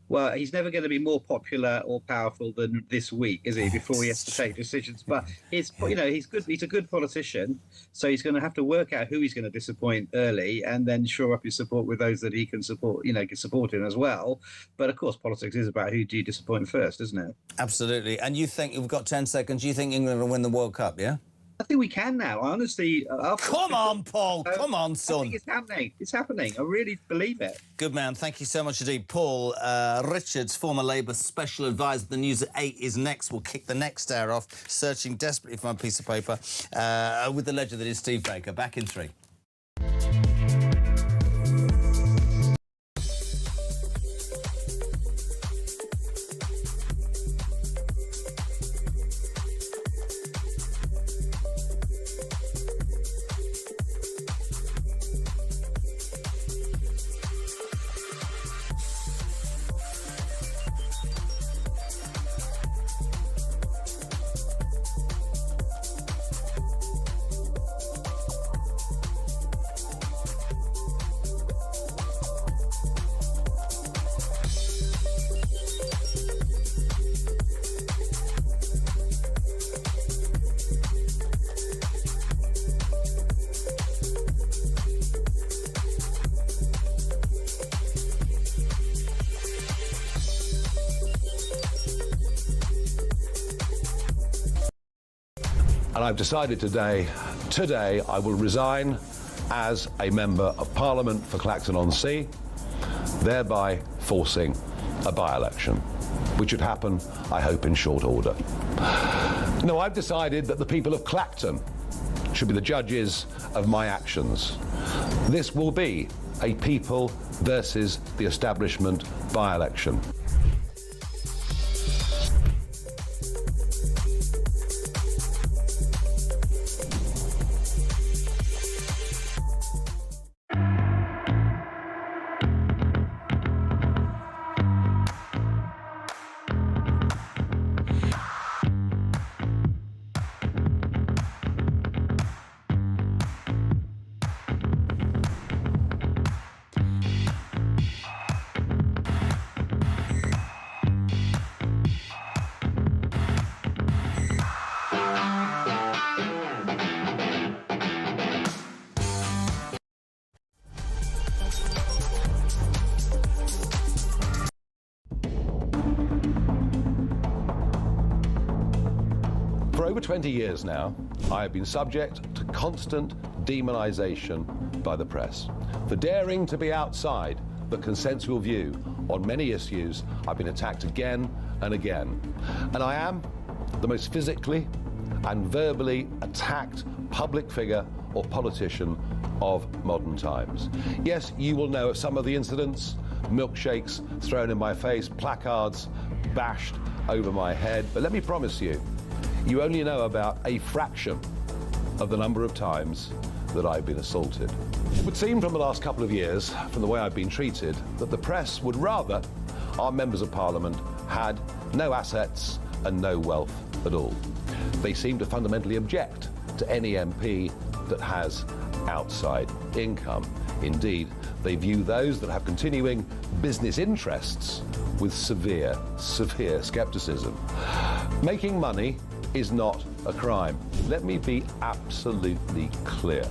Well, he's never going to be more popular or powerful than this week, is he? Before he has to take decisions. But it's he's good. He's a good politician, so he's going to have to work out who he's going to disappoint early, and then shore up his support with those that he can support. Can support him as well. But of course, politics is about who do you disappoint first, isn't it? Absolutely. And you think we've got 10 seconds? You think England will win the World Cup? Yeah. I think we can now. Honestly, come on, Paul. Come on, son. I think it's happening. It's happening. I really believe it. Good man. Thank you so much indeed. Paul Richards, former Labour Special Advisor. The news at 8 is next. We'll kick the next hour off, searching desperately for my piece of paper, with the legend that is Steve Baker. Back in 3. And I've decided today I will resign as a Member of Parliament for Clacton-on-Sea, thereby forcing a by-election, which would happen, I hope, in short order. No, I've decided that the people of Clacton should be the judges of my actions. This will be a people versus the establishment by-election. For over 20 years now, I have been subject to constant demonisation by the press. For daring to be outside the consensual view on many issues, I've been attacked again and again. And I am the most physically and verbally attacked public figure or politician of modern times. Yes, you will know of some of the incidents: milkshakes thrown in my face, placards bashed over my head. But let me promise you, you only know about a fraction of the number of times that I've been assaulted. It would seem from the last couple of years, from the way I've been treated, that the press would rather our members of Parliament had no assets and no wealth at all. They seem to fundamentally object to any MP that has outside income. Indeed, they view those that have continuing business interests with severe scepticism. Making money is not a crime. Let me be absolutely clear.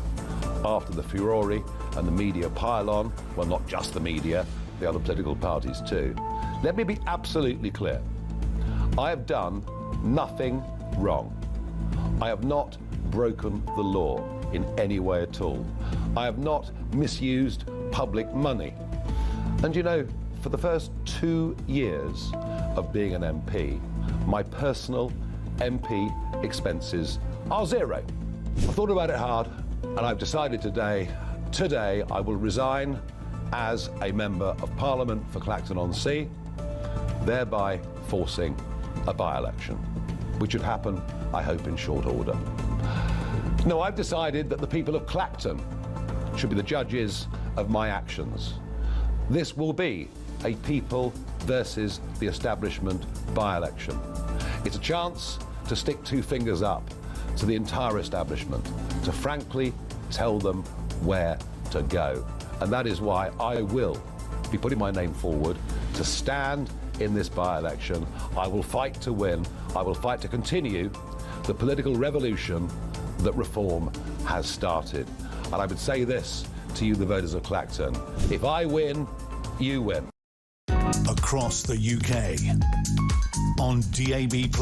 After the furore and the media pile-on, well, not just the media, the other political parties too, let me be absolutely clear. I have done nothing wrong. I have not broken the law in any way at all. I have not misused public money. And you know, for the first 2 years of being an MP, my personal MP expenses are zero. I've thought about it hard, and I've decided today I will resign as a Member of Parliament for Clacton-on-Sea, thereby forcing a by-election, which would happen, I hope, in short order. No, I've decided that the people of Clacton should be the judges of my actions. This will be a people versus the establishment by-election. It's a chance to stick 2 fingers up to the entire establishment, to frankly tell them where to go. And that is why I will be putting my name forward to stand in this by-election. I will fight to win. I will fight to continue the political revolution that reform has started. And I would say this to you, the voters of Clacton: if I win, you win. Across the UK, on DAB+,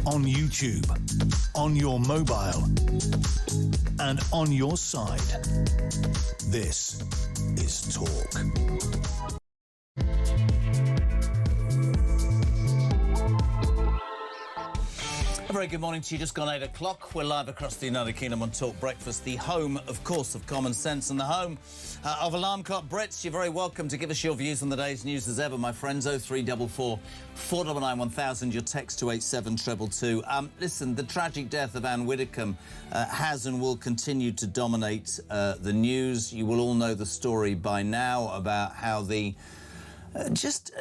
on YouTube, on your mobile, and on your side. This is Talk. A very good morning to you. Just gone 8 o'clock. We're live across the United Kingdom on Talk Breakfast, the home, of course, of common sense and the home of alarm clock Brits. You're very welcome to give us your views on the day's news as ever, my friends. 0344 499 1000. Your text to 87222. Listen, the tragic death of Ann Widdecombe has and will continue to dominate the news. You will all know the story by now about how the just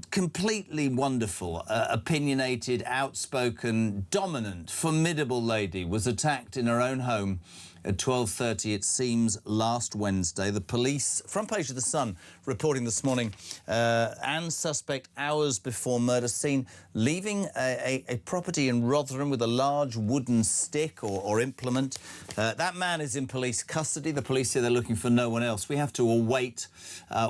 completely wonderful, opinionated, outspoken, dominant, formidable lady was attacked in her own home at 12:30, it seems, last Wednesday. The police, front page of The Sun, reporting this morning, Anne's suspect hours before murder seen leaving a property in Rotherham with a large wooden stick or implement. That man is in police custody. The police say they're looking for no one else. We have to await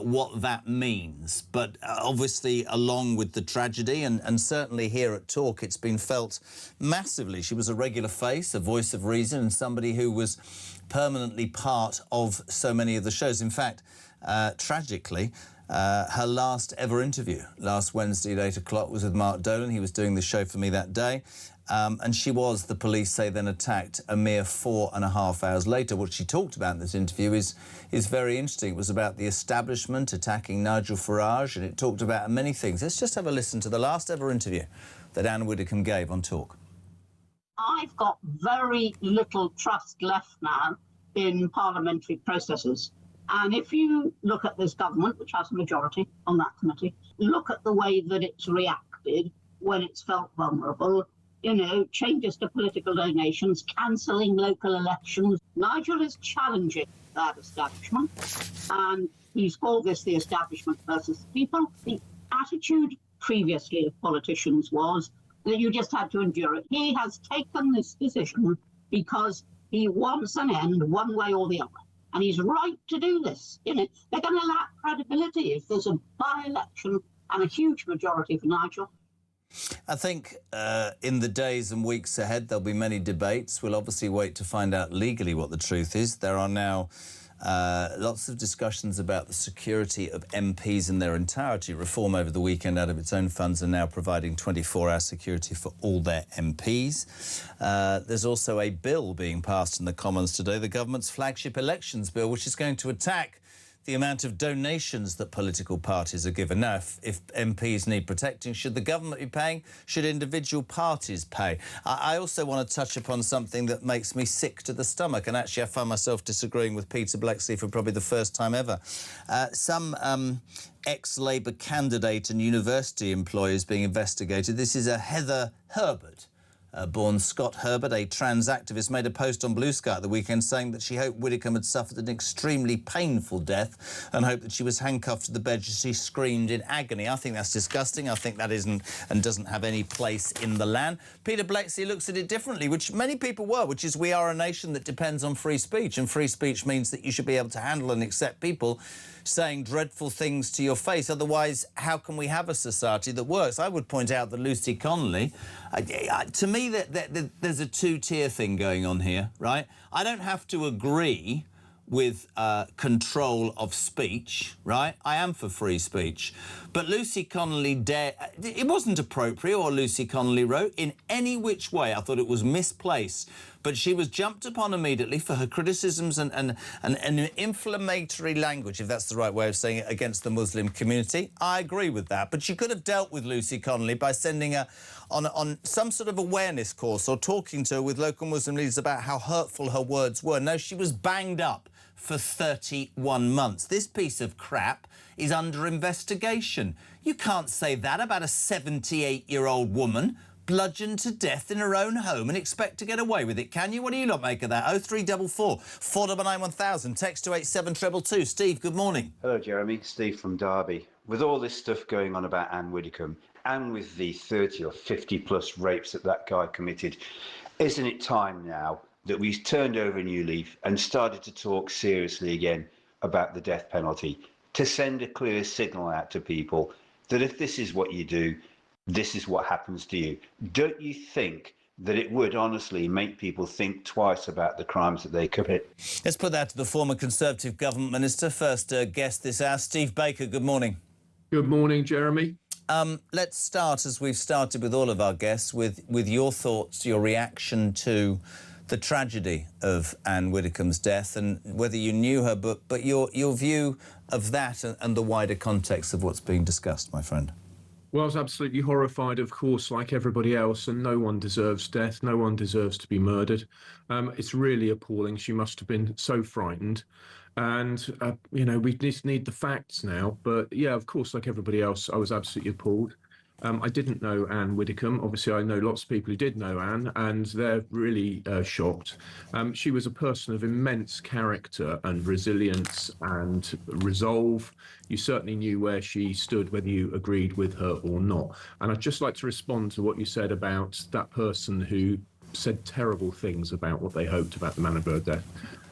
what that means. But obviously, along with the tragedy, and certainly here at Talk, it's been felt massively. She was a regular face, a voice of reason, and somebody who was permanently part of so many of the shows. In fact, tragically, her last ever interview last Wednesday at 8 o'clock was with Mark Dolan. He was doing the show for me that day. And she was, the police say, then attacked a mere 4.5 hours later. What she talked about in this interview is very interesting. It was about the establishment attacking Nigel Farage, and it talked about many things. Let's just have a listen to the last ever interview that Ann Widdecombe gave on Talk. I've got very little trust left now in parliamentary processes. And if you look at this government, which has a majority on that committee, look at the way that it's reacted when it's felt vulnerable, you know, changes to political donations, cancelling local elections. Nigel is challenging that establishment, and he's called this the establishment versus the people. The attitude previously of politicians was that you just had to endure it. He has taken this decision because he wants an end one way or the other. And he's right to do this. You know, they're going to lack credibility if there's a by-election and a huge majority for Nigel. I think in the days and weeks ahead, there'll be many debates. We'll obviously wait to find out legally what the truth is. There are now lots of discussions about the security of MPs in their entirety. Reform over the weekend out of its own funds are now providing 24-hour security for all their MPs. There's also a bill being passed in the Commons today, the government's flagship elections bill, which is going to attack the amount of donations that political parties are given. Now, if MPs need protecting, should the government be paying? Should individual parties pay? I also want to touch upon something that makes me sick to the stomach, and actually I find myself disagreeing with Peter Bleksley for probably the first time ever. Some ex-Labour candidate and university employees being investigated. This is a Heather Herbert. Born Scott Herbert, a trans activist, made a post on Blue Sky at the weekend saying that she hoped Widdecombe had suffered an extremely painful death and hoped that she was handcuffed to the bed as she screamed in agony. I think that's disgusting. I think that isn't and doesn't have any place in the land. Peter Bleksley looks at it differently, which many people were, which is we are a nation that depends on free speech, and free speech means that you should be able to handle and accept people saying dreadful things to your face. Otherwise, how can we have a society that works? I would point out that Lucy Connolly, to me, there's a two-tier thing going on here, right? I don't have to agree with control of speech, right? I am for free speech. But Lucy Connolly it wasn't appropriate what Lucy Connolly wrote in any which way. I thought it was misplaced. But she was jumped upon immediately for her criticisms and inflammatory language, if that's the right way of saying it, against the Muslim community. I agree with that. But she could have dealt with Lucy Connolly by sending her on some sort of awareness course or talking to her with local Muslim leaders about how hurtful her words were. No, she was banged up for 31 months. This piece of crap is under investigation. You can't say that about a 78-year-old woman bludgeoned to death in her own home and expect to get away with it, can you? What do you not make of that? 0344 499 1000, text to 87222. Steve, good morning. Hello, Jeremy. Steve from Derby. with all this stuff going on about Ann Widdecombe and with the 30 or 50 plus rapes that guy committed, isn't it time now that we turned over a new leaf and started to talk seriously again about the death penalty, to send a clear signal out to people that if this is what you do, this is what happens to you? Don't you think that it would honestly make people think twice about the crimes that they commit? Let's put that to the former Conservative government minister. First guest this hour, Steve Baker. Good morning. Good morning, Jeremy. Let's start, as we've started with all of our guests, with your thoughts, your reaction to the tragedy of Ann Widdecombe's death, and whether you knew her, but your view of that and the wider context of what's being discussed, my friend. Well, I was absolutely horrified, of course, like everybody else, and no one deserves death. No one deserves to be murdered. It's really appalling. She must have been so frightened. And, you know, we just need the facts now. But, yeah, of course, like everybody else, I was absolutely appalled. I didn't know Ann Widdecombe. Obviously, I know lots of people who did know Ann, and they're really shocked. She was a person of immense character and resilience and resolve. You certainly knew where she stood, whether you agreed with her or not. And I'd just like to respond to what you said about that person who said terrible things about what they hoped about the manner of her death.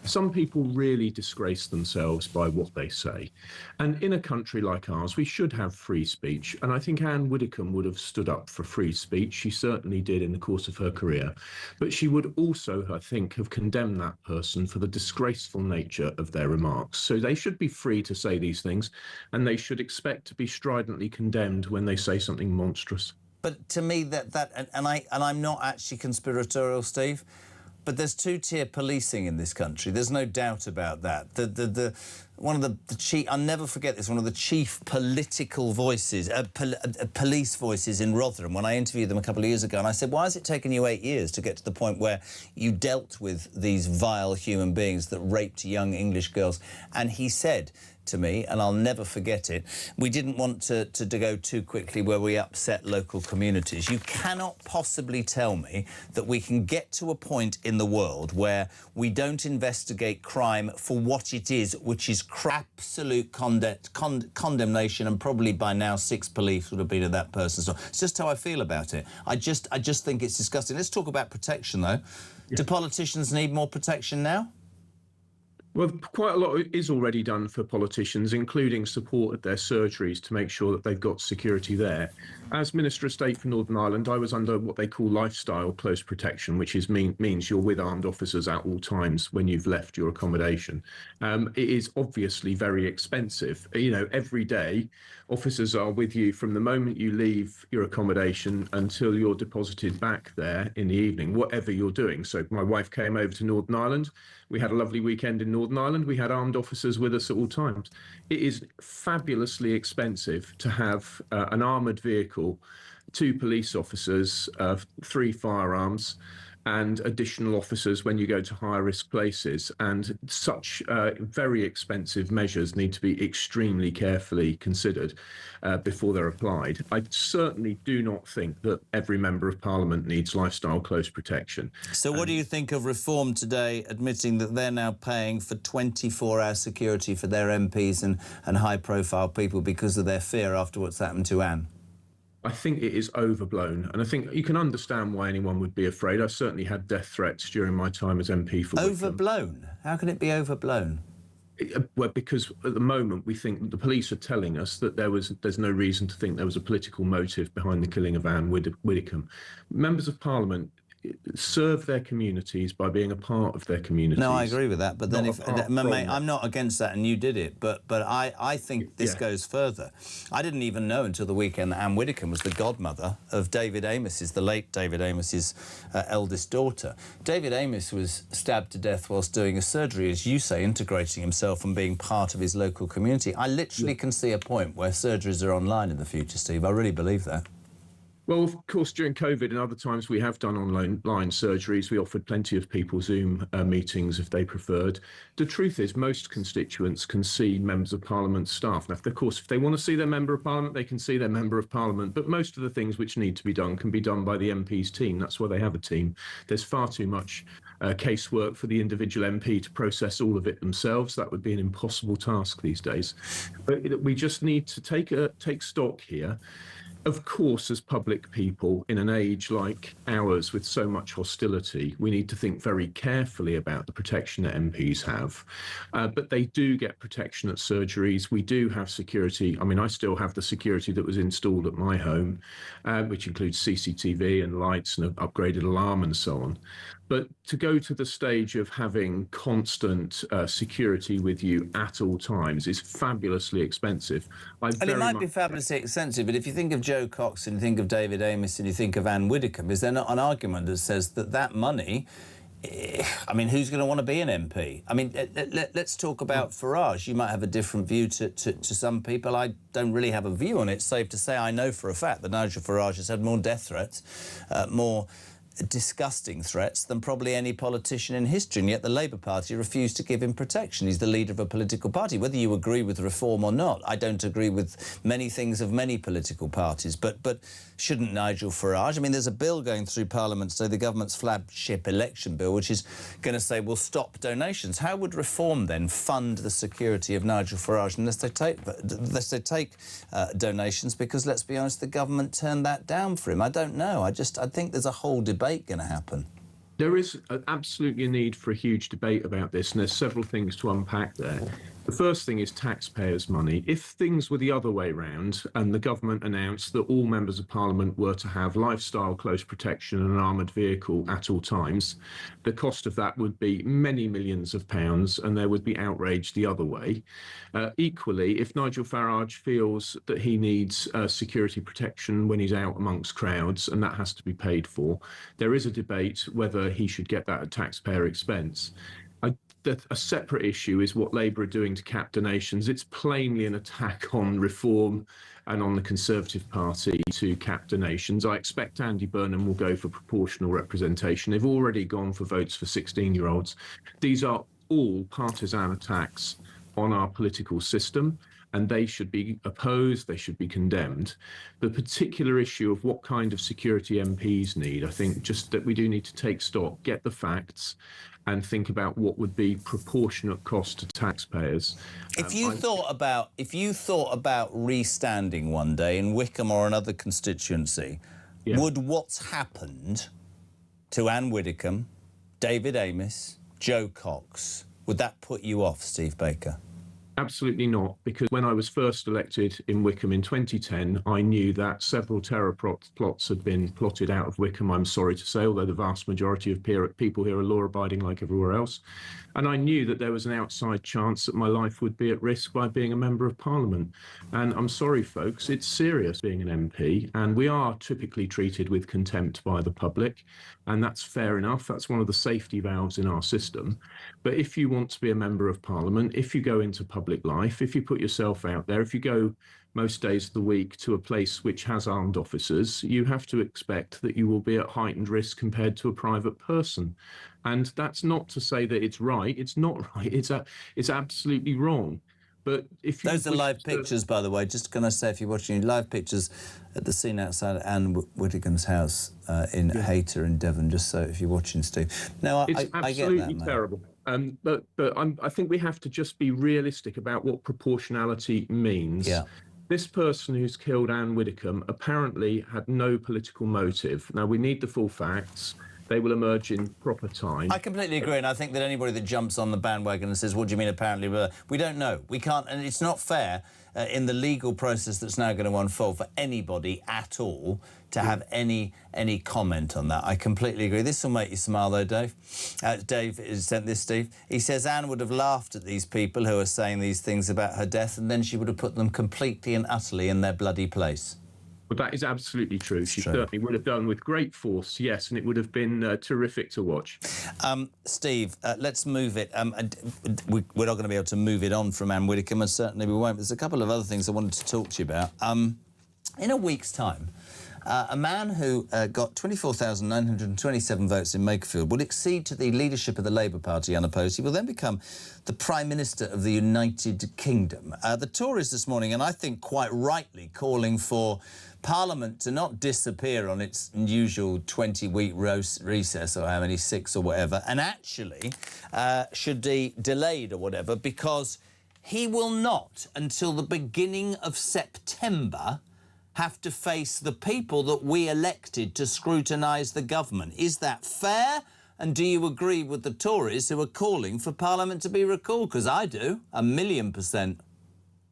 Some people really disgrace themselves by what they say. And in a country like ours, we should have free speech. And I think Ann Widdecombe would have stood up for free speech. She certainly did in the course of her career. But she would also, I think, have condemned that person for the disgraceful nature of their remarks. So they should be free to say these things, and they should expect to be stridently condemned when they say something monstrous. But to me, I'm not actually conspiratorial, Steve, but there's two-tier policing in this country. There's no doubt about that. One of the chief, I'll never forget this, one of the chief political voices, police voices in Rotherham, when I interviewed them a couple of years ago, and I said, why has it taken you 8 years to get to the point where you dealt with these vile human beings that raped young English girls? And he said to me, and I'll never forget it, we didn't want to go too quickly where we upset local communities. You cannot possibly tell me that we can get to a point in the world where we don't investigate crime for what it is, which is absolute condemnation, and probably by now 6 police would have been at that person's door. It's just how I feel about it. I just think it's disgusting. Let's talk about protection, though. Yeah. Do politicians need more protection now? Well, quite a lot is already done for politicians, including support at their surgeries to make sure that they've got security there. As Minister of State for Northern Ireland, I was under what they call lifestyle close protection, which means you're with armed officers at all times when you've left your accommodation. It is obviously very expensive. You know, every day, officers are with you from the moment you leave your accommodation until you're deposited back there in the evening, whatever you're doing. So my wife came over to Northern Ireland. We had a lovely weekend in Northern Ireland. We had armed officers with us at all times. It is fabulously expensive to have an armoured vehicle, 2 police officers, 3 firearms, and additional officers when you go to higher risk places. And such very expensive measures need to be extremely carefully considered before they're applied. I certainly do not think that every member of Parliament needs lifestyle close protection. So what do you think of Reform today admitting that they're now paying for 24-hour security for their MPs and high-profile people because of their fear after what's happened to Ann? I think it is overblown, and I think you can understand why anyone would be afraid. I certainly had death threats during my time as MP for Wicklow. Overblown? How can it be overblown? Well, because at the moment we think that the police are telling us that there's no reason to think there was a political motive behind the killing of Ann Widdecombe. Members of Parliament serve their communities by being a part of their communities. No, I agree with that. But then, mate, I'm not against that, and you did it. But I think this goes further. I didn't even know until the weekend that Ann Widdecombe was the godmother of David Amos's, the late David Amos's eldest daughter. David Amos was stabbed to death whilst doing a surgery, as you say, integrating himself and being part of his local community. I literally can see a point where surgeries are online in the future, Steve. I really believe that. Well, of course, during COVID and other times we have done online surgeries. We offered plenty of people Zoom meetings if they preferred. The truth is most constituents can see members of Parliament staff. Now, of course, if they want to see their Member of Parliament, they can see their Member of Parliament. But most of the things which need to be done can be done by the MP's team. That's why they have a team. There's far too much casework for the individual MP to process all of it themselves. That would be an impossible task these days. But we just need to take stock here. Of course, as public people in an age like ours with so much hostility, we need to think very carefully about the protection that MPs have. But they do get protection at surgeries. We do have security. I mean, I still have the security that was installed at my home, which includes CCTV and lights and an upgraded alarm and so on. But to go to the stage of having constant security with you at all times is fabulously expensive. And it might be fabulously expensive, but if you think of Joe Cox and you think of David Amess and you think of Ann Widdecombe, is there not an argument that says that that money, I mean, who's going to want to be an MP? I mean, let's talk about Farage. You might have a different view to some people. I don't really have a view on it. It's safe to say I know for a fact that Nigel Farage has had more death threats, more disgusting threats than probably any politician in history, and yet the Labour Party refused to give him protection. He's the leader of a political party. Whether you agree with reform or not, I don't agree with many things of many political parties, but shouldn't Nigel Farage? I mean, there's a bill going through Parliament today, the government's flagship election bill, which is going to say we'll stop donations. How would reform then fund the security of Nigel Farage unless they take donations? Because let's be honest, the government turned that down for him. I don't know. I think there's a whole debate going to happen. There is absolutely a need for a huge debate about this, and there's several things to unpack there. The first thing is taxpayers' money. If things were the other way round and the government announced that all members of Parliament were to have lifestyle close protection and an armoured vehicle at all times, the cost of that would be many millions of pounds, and there would be outrage the other way. Equally, if Nigel Farage feels that he needs security protection when he's out amongst crowds, and that has to be paid for, there is a debate whether he should get that at taxpayer expense. A separate issue is what Labour are doing to cap donations. It's plainly an attack on reform and on the Conservative Party to cap donations. I expect Andy Burnham will go for proportional representation. They've already gone for votes for 16-year-olds. These are all partisan attacks on our political system, and they should be opposed, they should be condemned. The particular issue of what kind of security MPs need, I think just that we do need to take stock, get the facts, and think about what would be proportionate cost to taxpayers. If you thought about restanding one day in Wickham or another constituency, would what's happened to Ann Widdecombe, David Amess, Joe Cox, would that put you off, Steve Baker? Absolutely not, because when I was first elected in Wickham in 2010, I knew that several terror plots had been plotted out of Wickham, I'm sorry to say, although the vast majority of people here are law-abiding like everywhere else. And I knew that there was an outside chance that my life would be at risk by being a Member of Parliament. And I'm sorry, folks, it's serious being an MP, and we are typically treated with contempt by the public, and that's fair enough. That's one of the safety valves in our system. But if you want to be a Member of Parliament, if you go into public life, if you put yourself out there, if you go most days of the week to a place which has armed officers, you have to expect that you will be at heightened risk compared to a private person. And that's not to say that it's right. It's not right. It's absolutely wrong. But if you those are live pictures, by the way. Just can I say, if you're watching live pictures at the scene outside Ann Widdecombe's house in Hayter in Devon, just so if you're watching, Steve. No, it's I get that, absolutely terrible. But I think we have to just be realistic about what proportionality means. Yeah. This person who's killed Ann Widdecombe apparently had no political motive. Now, we need the full facts. They will emerge in proper time. I completely agree, and I think that anybody that jumps on the bandwagon and says, what do you mean apparently? We don't know. We can't, and it's not fair in the legal process that's now going to unfold for anybody at all to have any comment on that. I completely agree. This will make you smile, though, Dave. Dave has sent this, Steve. He says Anne would have laughed at these people who are saying these things about her death, and then she would have put them completely and utterly in their bloody place. Well, that is absolutely true. She certainly would have done with great force, yes, and it would have been terrific to watch. Steve, let's move it. We're not going to be able to move it on from Ann Widdecombe, and certainly we won't. There's a couple of other things I wanted to talk to you about. In a week's time, A man who got 24,927 votes in Makerfield will accede to the leadership of the Labour Party unopposed. He will then become the Prime Minister of the United Kingdom. The Tories this morning, and I think quite rightly, calling for Parliament to not disappear on its usual 20-week recess, or how many, 6 or whatever, and actually should be delayed or whatever, because he will not, until the beginning of September, have to face the people that we elected to scrutinise the government. Is that fair? And do you agree with the Tories who are calling for Parliament to be recalled? Because I do, 1,000,000%.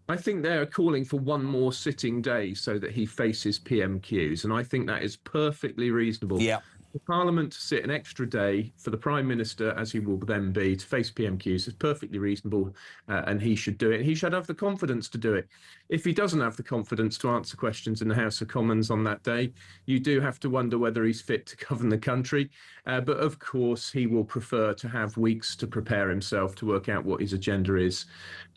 I think they're calling for one more sitting day so that he faces PMQs, and I think that is perfectly reasonable. Yeah. For Parliament to sit an extra day for the Prime Minister, as he will then be, to face PMQs is perfectly reasonable, and he should do it. He should have the confidence to do it. If he doesn't have the confidence to answer questions in the House of Commons on that day, you do have to wonder whether he's fit to govern the country. But of course, he will prefer to have weeks to prepare himself, to work out what his agenda is.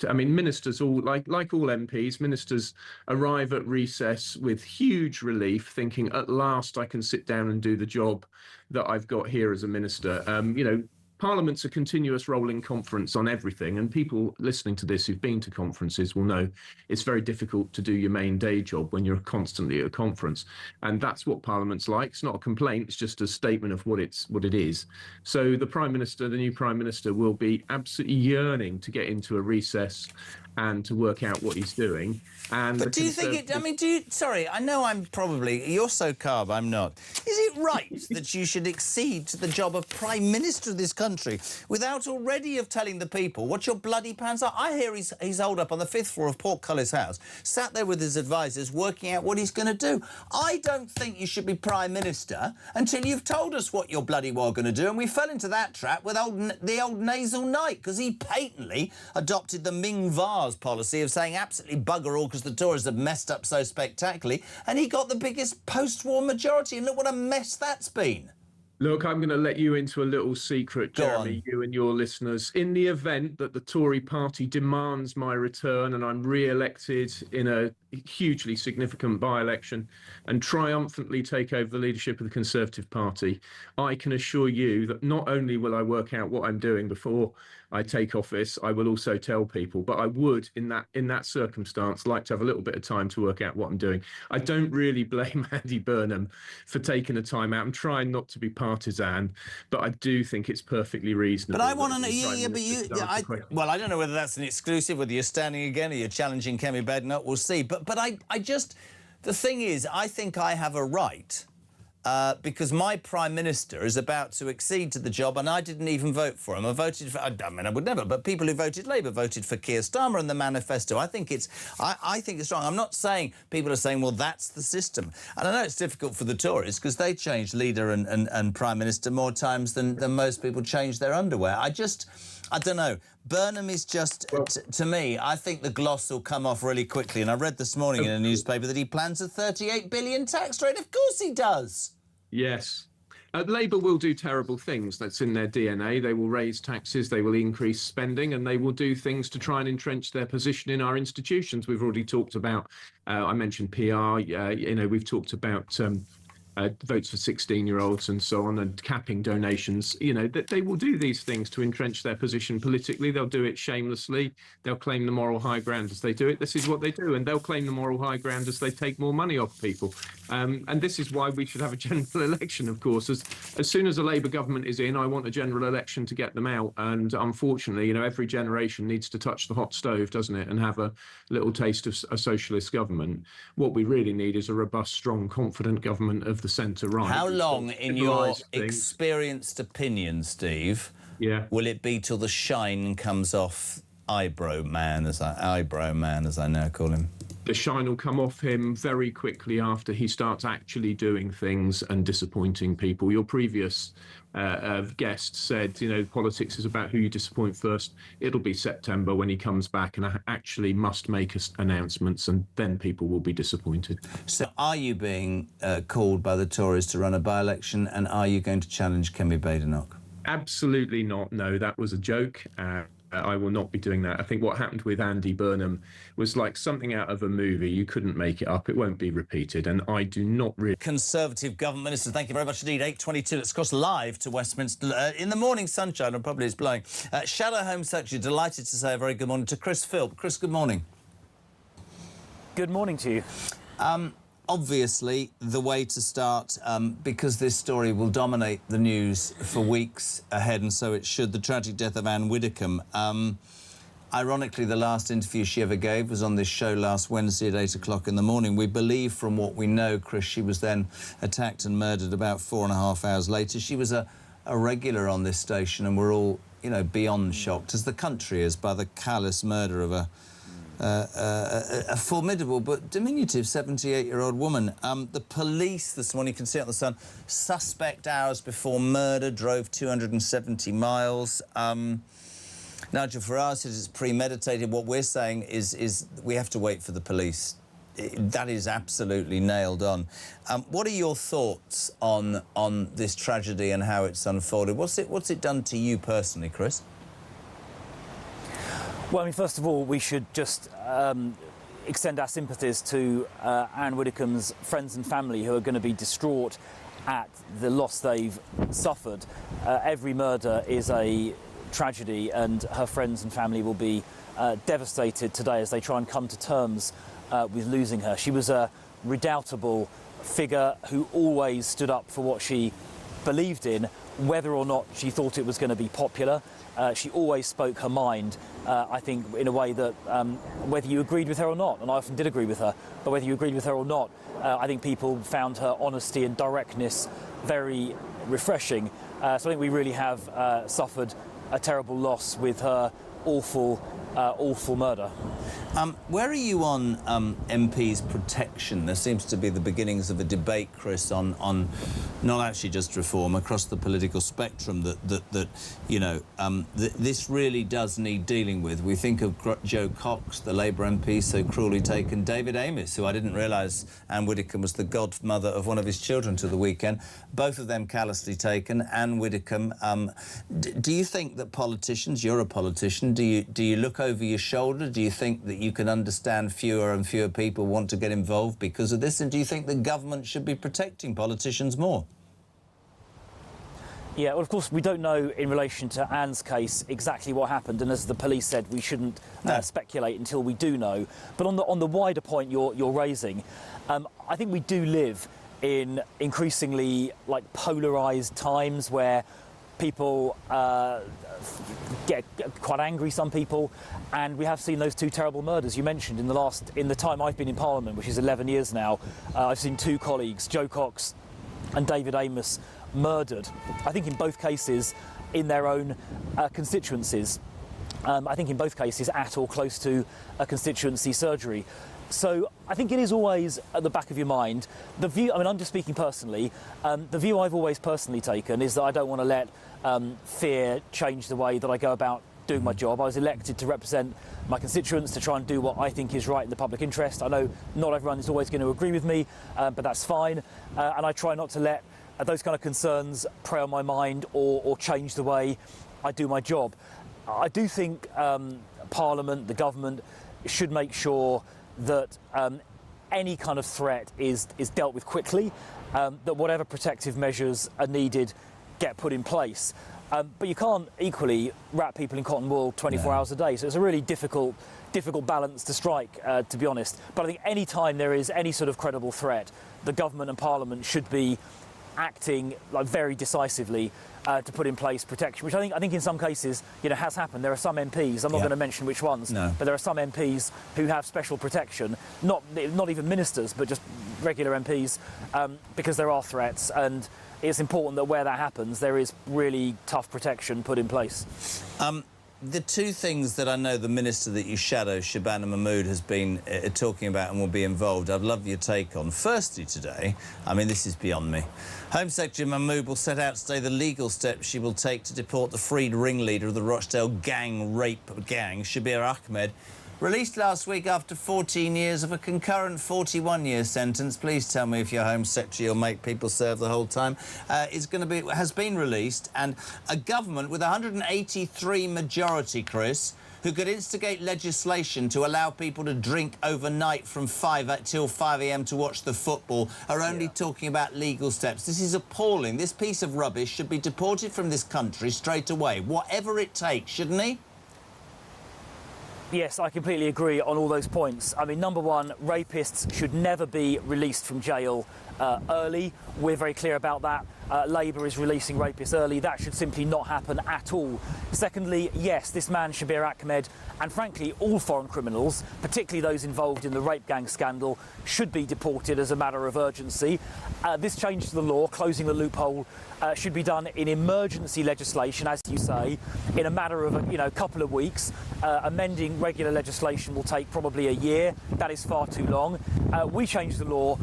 I mean, ministers, all like all MPs, ministers arrive at recess with huge relief, thinking, at last I can sit down and do the job that I've got here as a minister. You know, Parliament's a continuous rolling conference on everything, and people listening to this who've been to conferences will know it's very difficult to do your main day job when you're constantly at a conference. And that's what Parliament's like. It's not a complaint, it's just a statement of what it is. So the Prime Minister, the new Prime Minister, will be absolutely yearning to get into a recess and to work out what he's doing. And but do you think it, I mean, sorry, I know you're so carb, I'm not. Is it right that you should accede to the job of Prime Minister of this country without already of telling the people what your bloody plans are? I hear he's holed up on the 5th floor of Portcullis House, sat there with his advisors working out what he's going to do. I don't think you should be Prime Minister until you've told us what you're bloody well going to do, and we fell into that trap with the old nasal knight, because he patently adopted the Ming Vase policy of saying absolutely bugger all because the Tories have messed up so spectacularly, and he got the biggest post-war majority, and look what a mess that's been. Look, I'm going to let you into a little secret, Jeremy, you and your listeners. In the event that the Tory party demands my return and I'm re-elected in a hugely significant by-election and triumphantly take over the leadership of the Conservative Party, I can assure you that not only will I work out what I'm doing before I take office, I will also tell people. But I would, in that circumstance, like to have a little bit of time to work out what I'm doing. I don't really blame Andy Burnham for taking a time out. I'm trying not to be partisan, but I do think it's perfectly reasonable. But I want to know, well, I don't know whether that's an exclusive, whether you're standing again or you're challenging Kemi Badenoch, we'll see. But I just, the thing is, I think I have a right, because my Prime Minister is about to accede to the job, and I didn't even vote for him. I voted for, I mean, I would never, but people who voted Labour voted for Keir Starmer and the manifesto. I think it's wrong. I'm not saying people are saying, well, that's the system. And I know it's difficult for the Tories because they change leader and Prime Minister more times than most people change their underwear. I don't know. Burnham is just, to me, I think the gloss will come off really quickly. And I read this morning in a newspaper that he plans a 38 billion tax rate. Of course he does. Yes. Labour will do terrible things. That's in their DNA. They will raise taxes, they will increase spending, and they will do things to try and entrench their position in our institutions. We've already talked about, I mentioned PR, we've talked about votes for 16-year-olds and so on, and capping donations. That they will do these things to entrench their position politically. They'll do it shamelessly. They'll claim the moral high ground as they do it. This is what they do, and they'll claim the moral high ground as they take more money off people. And this is why we should have a general election, of course. As soon as a Labour government is in, I want a general election to get them out. And unfortunately, every generation needs to touch the hot stove, doesn't it, and have a little taste of a socialist government. What we really need is a robust, strong, confident government of the centre-right. How long, in your experienced opinion, Steve, will it be till the shine comes off eyebrow man, as I now call him? The shine will come off him very quickly after he starts actually doing things and disappointing people. Your previous guest said, politics is about who you disappoint first. It'll be September when he comes back and actually must make announcements, and then people will be disappointed. So are you being called by the Tories to run a by-election, and are you going to challenge Kemi Badenoch? Absolutely not. No, that was a joke. I will not be doing that. I think what happened with Andy Burnham was like something out of a movie. You couldn't make it up. It won't be repeated. And I do not really... Conservative government minister, thank you very much indeed. 8:22, let's cross live to Westminster. In the morning sunshine, and probably it's blowing. Shadow Home Secretary, delighted to say a very good morning to Chris Philp. Chris, good morning. Good morning to you. Obviously, the way to start, because this story will dominate the news for weeks ahead, and so it should, the tragic death of Ann Widdecombe. Ironically, the last interview she ever gave was on this show last Wednesday at 8 o'clock in the morning. We believe, from what we know, Chris, she was then attacked and murdered about 4.5 hours later. She was a regular on this station, and we're all, you know, beyond shocked, as the country is, by the callous murder of a formidable but diminutive 78-year-old woman. The police this morning, you can see it on the Sun, suspect hours before murder, drove 270 miles. Nigel Farage says it's premeditated. What we're saying is we have to wait for the police. That is absolutely nailed on. What are your thoughts on this tragedy and how it's unfolded? What's it done to you personally, Chris? Well, I mean, first of all, we should just extend our sympathies to Ann Widdecombe's friends and family, who are going to be distraught at the loss they've suffered. Every murder is a tragedy, and her friends and family will be devastated today as they try and come to terms with losing her. She was a redoubtable figure who always stood up for what she believed in, whether or not she thought it was going to be popular. She always spoke her mind, I think, in a way that, whether you agreed with her or not, and I often did agree with her, but whether you agreed with her or not, I think people found her honesty and directness very refreshing. So I think we really have suffered a terrible loss with her awful murder. Where are you on MPs' protection? There seems to be the beginnings of a debate, Chris, on not actually just reform across the political spectrum, that you know, this really does need dealing with. We think of Joe Cox, the Labour MP so cruelly taken, David Amess, who I didn't realise Ann Widdecombe was the godmother of one of his children to the weekend, both of them callously taken. Ann Widdecombe, do you think that politicians, you're a politician, do you look over your shoulder? Do you think that you can understand fewer and fewer people want to get involved because of this? And do you think the government should be protecting politicians more? Yeah, well, of course, we don't know in relation to Ann's case exactly what happened, and as the police said, we shouldn't speculate until we do know. But on the wider point you're raising, I think we do live in increasingly polarised times where people get quite angry, some people, and we have seen those two terrible murders you mentioned in the time I've been in Parliament, which is 11 years now. I've seen two colleagues, Joe Cox and David Amess, murdered. I think in both cases in their own constituencies. I think in both cases at or close to a constituency surgery. So I think it is always at the back of your mind. The view, I mean, I'm just speaking personally, the view I've always personally taken is that I don't want to let fear change the way that I go about doing my job. I was elected to represent my constituents, to try and do what I think is right in the public interest. I know not everyone is always going to agree with me, but that's fine. And I try not to let those kind of concerns prey on my mind or change the way I do my job. I do think Parliament, the government, should make sure that any kind of threat is dealt with quickly, that whatever protective measures are needed get put in place. But you can't equally wrap people in cotton wool 24 hours a day, so it's a really difficult balance to strike, to be honest. But I think any time there is any sort of credible threat, the government and Parliament should be acting very decisively to put in place protection, which I think in some cases, you know, has happened. There are some MPs, I'm not going to mention which ones, but there are some MPs who have special protection, not even ministers, but just regular MPs, because there are threats, and it's important that where that happens, there is really tough protection put in place. The two things that I know the minister that you shadow, Shabana Mahmood, has been talking about and will be involved, I'd love your take on. Firstly today, I mean, this is beyond me. Home Secretary Mahmood will set out today the legal steps she will take to deport the freed ringleader of the Rochdale rape gang, Shabir Ahmed, Released last week after 14 years of a concurrent 41-year sentence. Please tell me if your Home Secretary will make people serve the whole time. Has been released, and a government with 183 majority, Chris, who could instigate legislation to allow people to drink overnight from 5 till 5 a.m. to watch the football, are only talking about legal steps. This is appalling. This piece of rubbish should be deported from this country straight away, whatever it takes, shouldn't he? Yes, I completely agree on all those points. I mean, number one, rapists should never be released from jail early. We're very clear about that. Labour is releasing rapists early. That should simply not happen at all. Secondly, yes, this man, Shabir Ahmed, and frankly, all foreign criminals, particularly those involved in the rape gang scandal, should be deported as a matter of urgency. This change to the law, closing the loophole, should be done in emergency legislation, as you say, in a matter of a couple of weeks. Amending regular legislation will take probably a year. That is far too long. We changed the law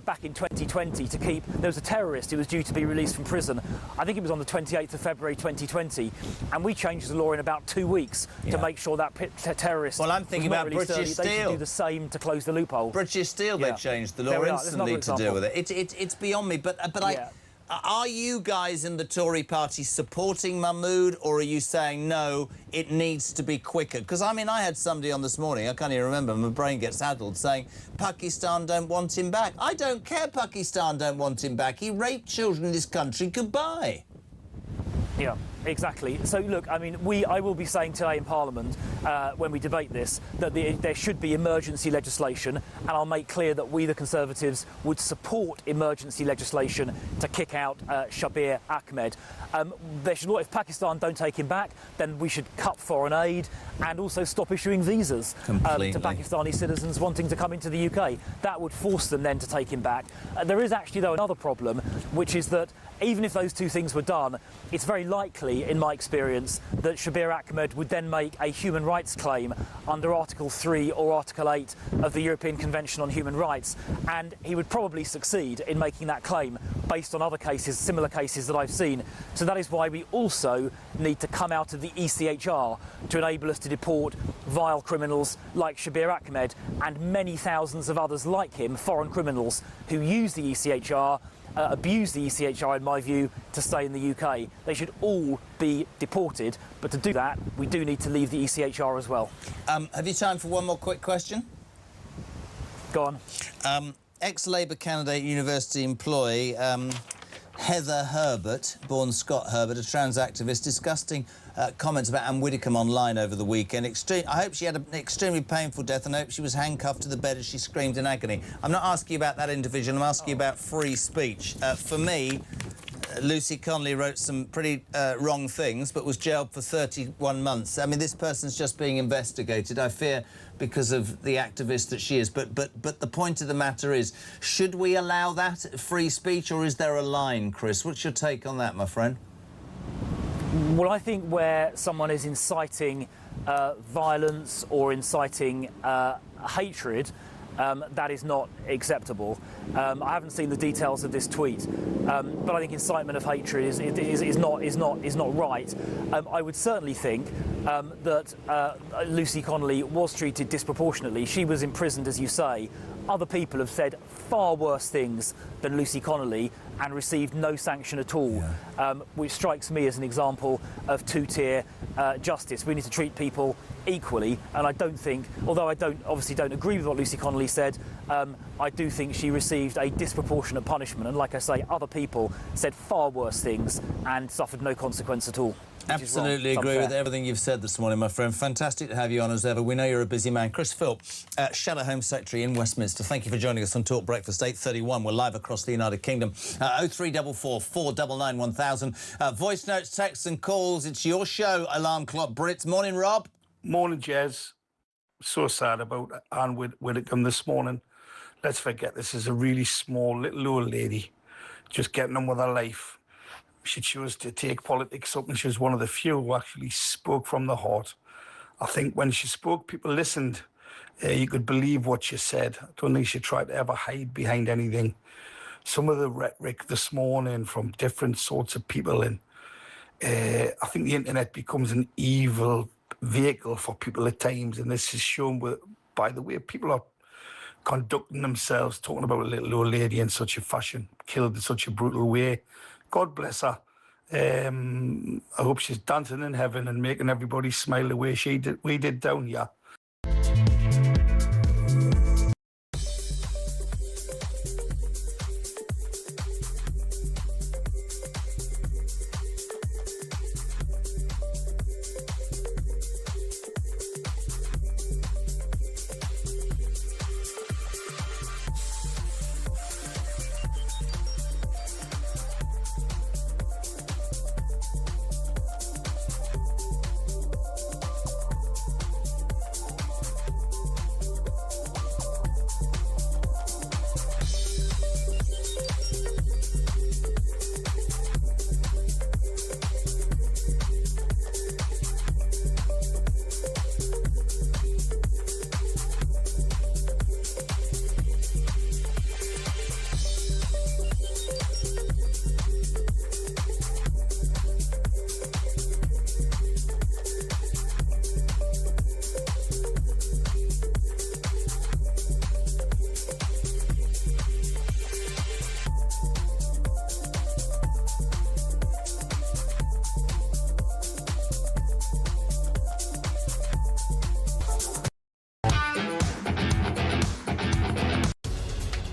back in 2020 to keep... There was a terrorist who was due to be released from prison. I think it was on the 28th of February 2020, and we changed the law in about 2 weeks to make sure that terrorist... Well, I'm thinking about British Steel. They should do the same to close the loophole. British Steel, they changed the law instantly to deal with it. It's beyond me, but are you guys in the Tory party supporting Mahmood, or are you saying, no, it needs to be quicker? Because, I mean, I had somebody on this morning, I can't even remember, my brain gets addled, saying Pakistan don't want him back. I don't care Pakistan don't want him back. He raped children in this country. Goodbye. Yeah, exactly. So, look, I mean, I will be saying today in Parliament, when we debate this, that there should be emergency legislation, and I'll make clear that we, the Conservatives, would support emergency legislation to kick out Shabir Ahmed. If Pakistan don't take him back, then we should cut foreign aid and also stop issuing visas to Pakistani citizens wanting to come into the UK. That would force them then to take him back. There is actually, though, another problem, which is that even if those two things were done, it's very likely, in my experience, that Shabir Ahmed would then make a human rights claim under Article 3 or Article 8 of the European Convention on Human Rights, and he would probably succeed in making that claim based on other cases, similar cases that I've seen. So that is why we also need to come out of the ECHR to enable us to deport vile criminals like Shabir Ahmed and many thousands of others like him, foreign criminals, who use the ECHR, abuse the ECHR, in my view, to stay in the UK. They should all be deported, but to do that, we do need to leave the ECHR as well. Have you time for one more quick question? Go on. Ex-Labour candidate, university employee, Heather Herbert, born Scott Herbert, a trans activist, disgusting comments about Ann Widdecombe online over the weekend. I hope she had an extremely painful death, and I hope she was handcuffed to the bed as she screamed in agony. I'm not asking you about that individual, I'm asking you about free speech. For me, Lucy Connolly wrote some pretty wrong things, but was jailed for 31 months. I mean, this person's just being investigated, I fear, because of the activist that she is. But the point of the matter is, should we allow that free speech, or is there a line, Chris? What's your take on that, my friend? Well, I think where someone is inciting violence or inciting hatred, that is not acceptable. I haven't seen the details of this tweet, but I think incitement of hatred is not right. I would certainly think that Lucy Connolly was treated disproportionately. She was imprisoned, as you say. Other people have said far worse things than Lucy Connolly and received no sanction at all, which strikes me as an example of two-tier justice. We need to treat people equally, and I don't think, although I obviously don't agree with what Lucy Connolly said, I do think she received a disproportionate punishment, and like I say, other people said far worse things and suffered no consequence at all. Absolutely agree with everything you've said this morning, my friend. Fantastic to have you on as ever. We know you're a busy man. Chris Philp, Shadow Home Secretary in Westminster, thank you for joining us on Talk Breakfast. 8:31. We're live across the United Kingdom. 0344 499 1000. Voice notes, texts and calls. It's your show, Alarm Clock Brits. Morning, Rob. Morning, Jez. So sad about Ann Widdecombe this morning. Let's forget this is a really small little old lady just getting on with her life. She chose to take politics up, and she was one of the few who actually spoke from the heart. I think when she spoke, people listened. You could believe what she said. I don't think she tried to ever hide behind anything. Some of the rhetoric this morning from different sorts of people, and I think the internet becomes an evil vehicle for people at times, and this is shown by the way people are conducting themselves, talking about a little old lady in such a fashion, killed in such a brutal way. God bless her. I hope she's dancing in heaven and making everybody smile the way we did down here.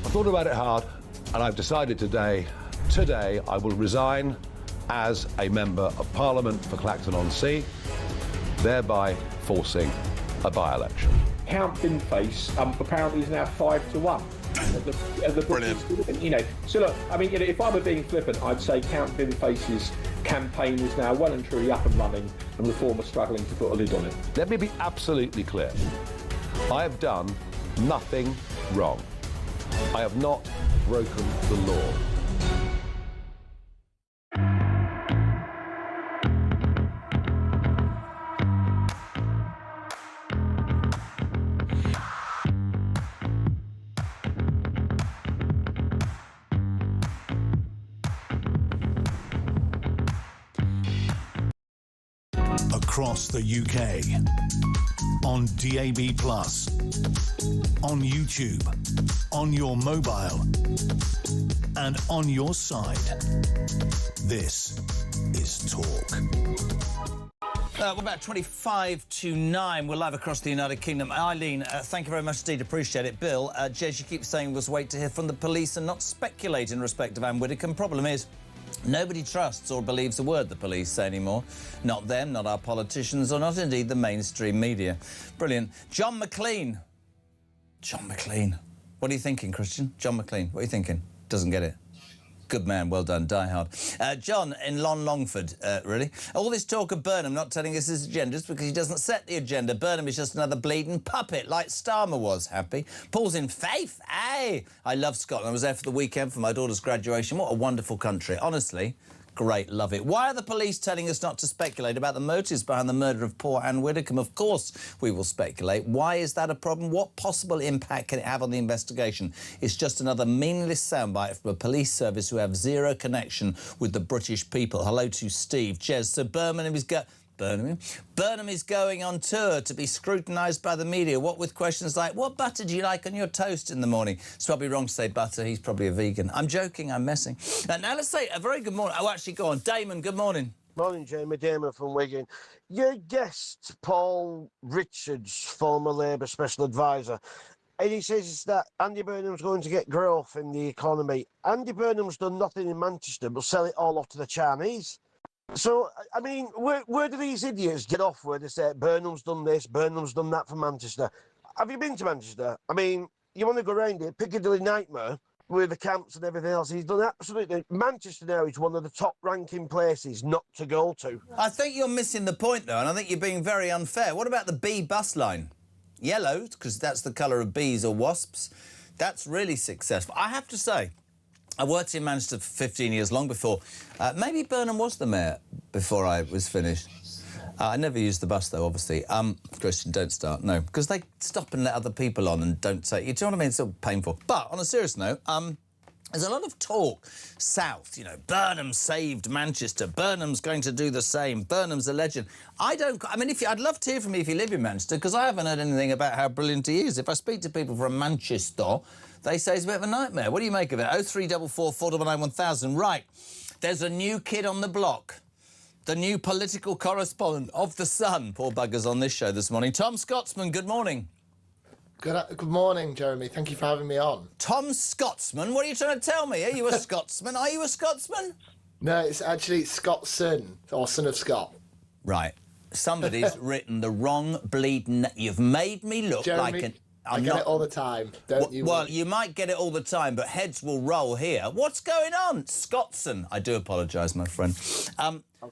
Thought about it hard, and I've decided today I will resign as a Member of Parliament for Clacton-on-Sea, thereby forcing a by-election. Count Binface apparently is now 5-1. Brilliant. You know, so look, I mean, you know, if I were being flippant, I'd say Count Binface's campaign is now well and truly up and running, and Reform are struggling to put a lid on it. Let me be absolutely clear. I have done nothing wrong. I have not broken the law. Across the UK, on DAB+, on YouTube, on your mobile, and on your side. This is Talk. We're about 25 to 9. We're live across the United Kingdom. Eileen, thank you very much indeed. Appreciate it. Bill, Jez, you keep saying we'll wait to hear from the police and not speculate in respect of Ann Widdecombe. Problem is, nobody trusts or believes a word the police say anymore. Not them, not our politicians, or not indeed the mainstream media. Brilliant. John McLean. John McLean. What are you thinking, Christian? John McLean, what are you thinking? Doesn't get it. Good man, well done, die hard. John in Longford, really. All this talk of Burnham not telling us his agendas because he doesn't set the agenda. Burnham is just another bleeding puppet, like Starmer was, happy. Paul's in Faith, hey! I love Scotland. I was there for the weekend for my daughter's graduation. What a wonderful country, honestly. Great, love it. Why are the police telling us not to speculate about the motives behind the murder of poor Ann Widdecombe? Of course we will speculate. Why is that a problem? What possible impact can it have on the investigation? It's just another meaningless soundbite from a police service who have zero connection with the British people. Hello to Steve. Jez, so Burnham is going on tour to be scrutinised by the media, what with questions like, what butter do you like on your toast in the morning? It's probably wrong to say butter, he's probably a vegan. I'm joking, I'm messing. Now let's say a very good morning. Oh, actually, go on. Damon, good morning. Morning, Jamie. Damon from Wigan. Your guest, Paul Richards, former Labour Special Advisor, and he says that Andy Burnham's going to get growth in the economy. Andy Burnham's done nothing in Manchester but sell it all off to the Chinese. So, I mean, where do these idiots get off where they say Burnham's done this, Burnham's done that for Manchester? Have you been to Manchester? I mean, you want to go around it, Piccadilly Nightmare, with the camps and everything else. He's done absolutely... Manchester now is one of the top-ranking places not to go to. I think you're missing the point, though, and I think you're being very unfair. What about the bee bus line? Yellow, because that's the colour of bees or wasps. That's really successful. I have to say, I worked in Manchester for 15 years, long before. Maybe Burnham was the mayor before I was finished. I never used the bus, though, obviously. Christian, don't start, no. Because they stop and let other people on and don't say... You know what I mean? It's sort of painful. But, on a serious note, There's a lot of talk south, you know, Burnham saved Manchester, Burnham's going to do the same, Burnham's a legend. I'd love to hear from you if you live in Manchester, because I haven't heard anything about how brilliant he is. If I speak to people from Manchester, they say it's a bit of a nightmare. What do you make of it? 0344 499 1000. Right, there's a new kid on the block. The new political correspondent of The Sun. Poor bugger's on this show this morning. Tom Scotsman, good morning. Good morning, Jeremy. Thank you for having me on. Tom Scotsman? What are you trying to tell me? Are you a Scotsman? Are you a Scotsman? No, it's actually Scotson, or son of Scott. Right. Somebody's written the wrong bleeding... You've made me look Jeremy, like an... I get it all the time, don't you? Well, you might get it all the time, but heads will roll here. What's going on? Scotson. I do apologise, my friend.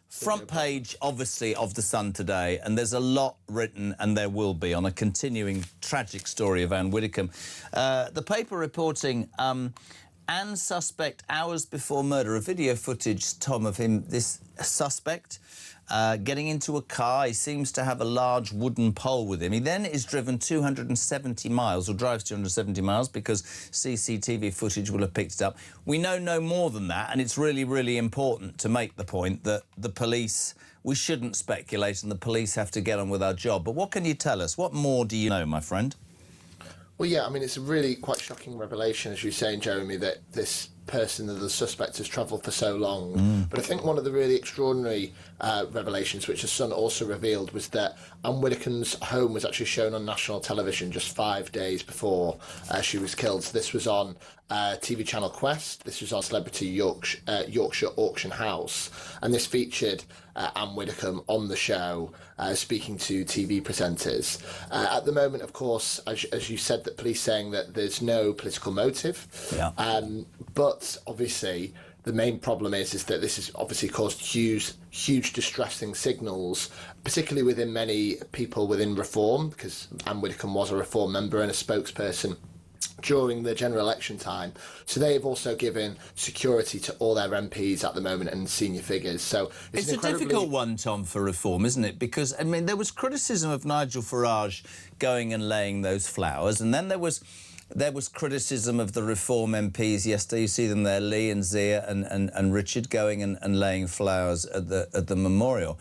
Front page, obviously, of The Sun today, and there's a lot written, and there will be, on a continuing tragic story of Ann Widdecombe. The paper reporting Ann suspect hours before murder. A video footage, Tom, of him, this suspect, getting into a car. He seems to have a large wooden pole with him. He then is driven 270 miles, or drives 270 miles, because CCTV footage will have picked it up. We know no more than that, and it's really, really important to make the point that the police... We shouldn't speculate, and the police have to get on with our job. But what can you tell us? What more do you know, my friend? Well, yeah, I mean, it's a really quite shocking revelation, as you're saying, Jeremy, that this person, that the suspect, has travelled for so long. But I think one of the really extraordinary revelations, which the Sun also revealed, was that Ann Widdecombe's home was actually shown on national television just 5 days before she was killed. So this was on TV channel Quest. This was on Celebrity Yorkshire Auction House. And this featured Ann Widdecombe on the show speaking to TV presenters. At the moment, of course, as you said, that police saying that there's no political motive. Yeah. But obviously, the main problem is that this has obviously caused huge distressing signals, particularly within many people within Reform, because Ann Widdecombe was a Reform member and a spokesperson during the general election time. So they have also given security to all their MPs at the moment and senior figures. So it's a difficult one, Tom, for Reform, isn't it? Because, I mean, there was criticism of Nigel Farage going and laying those flowers, and then there was criticism of the Reform MPs yesterday. You see them there, Lee and Zia and Richard, going and laying flowers at the memorial.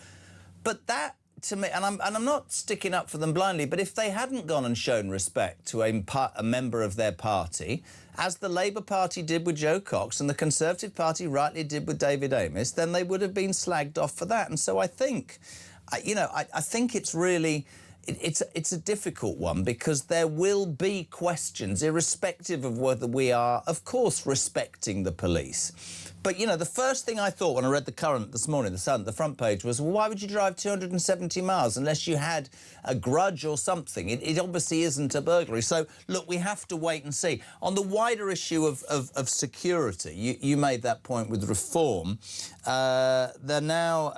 But that, to me, and I'm not sticking up for them blindly, but if they hadn't gone and shown respect to a member of their party, as the Labour Party did with Joe Cox and the Conservative Party rightly did with David Amess, then they would have been slagged off for that. And so I think, I think it's really... It's a difficult one, because there will be questions, irrespective of whether we are, of course, respecting the police. But, you know, the first thing I thought when I read the Current this morning, the Sun, the front page, was, well, why would you drive 270 miles unless you had a grudge or something? It obviously isn't a burglary. So, look, we have to wait and see. On the wider issue of security, you made that point with Reform. They're now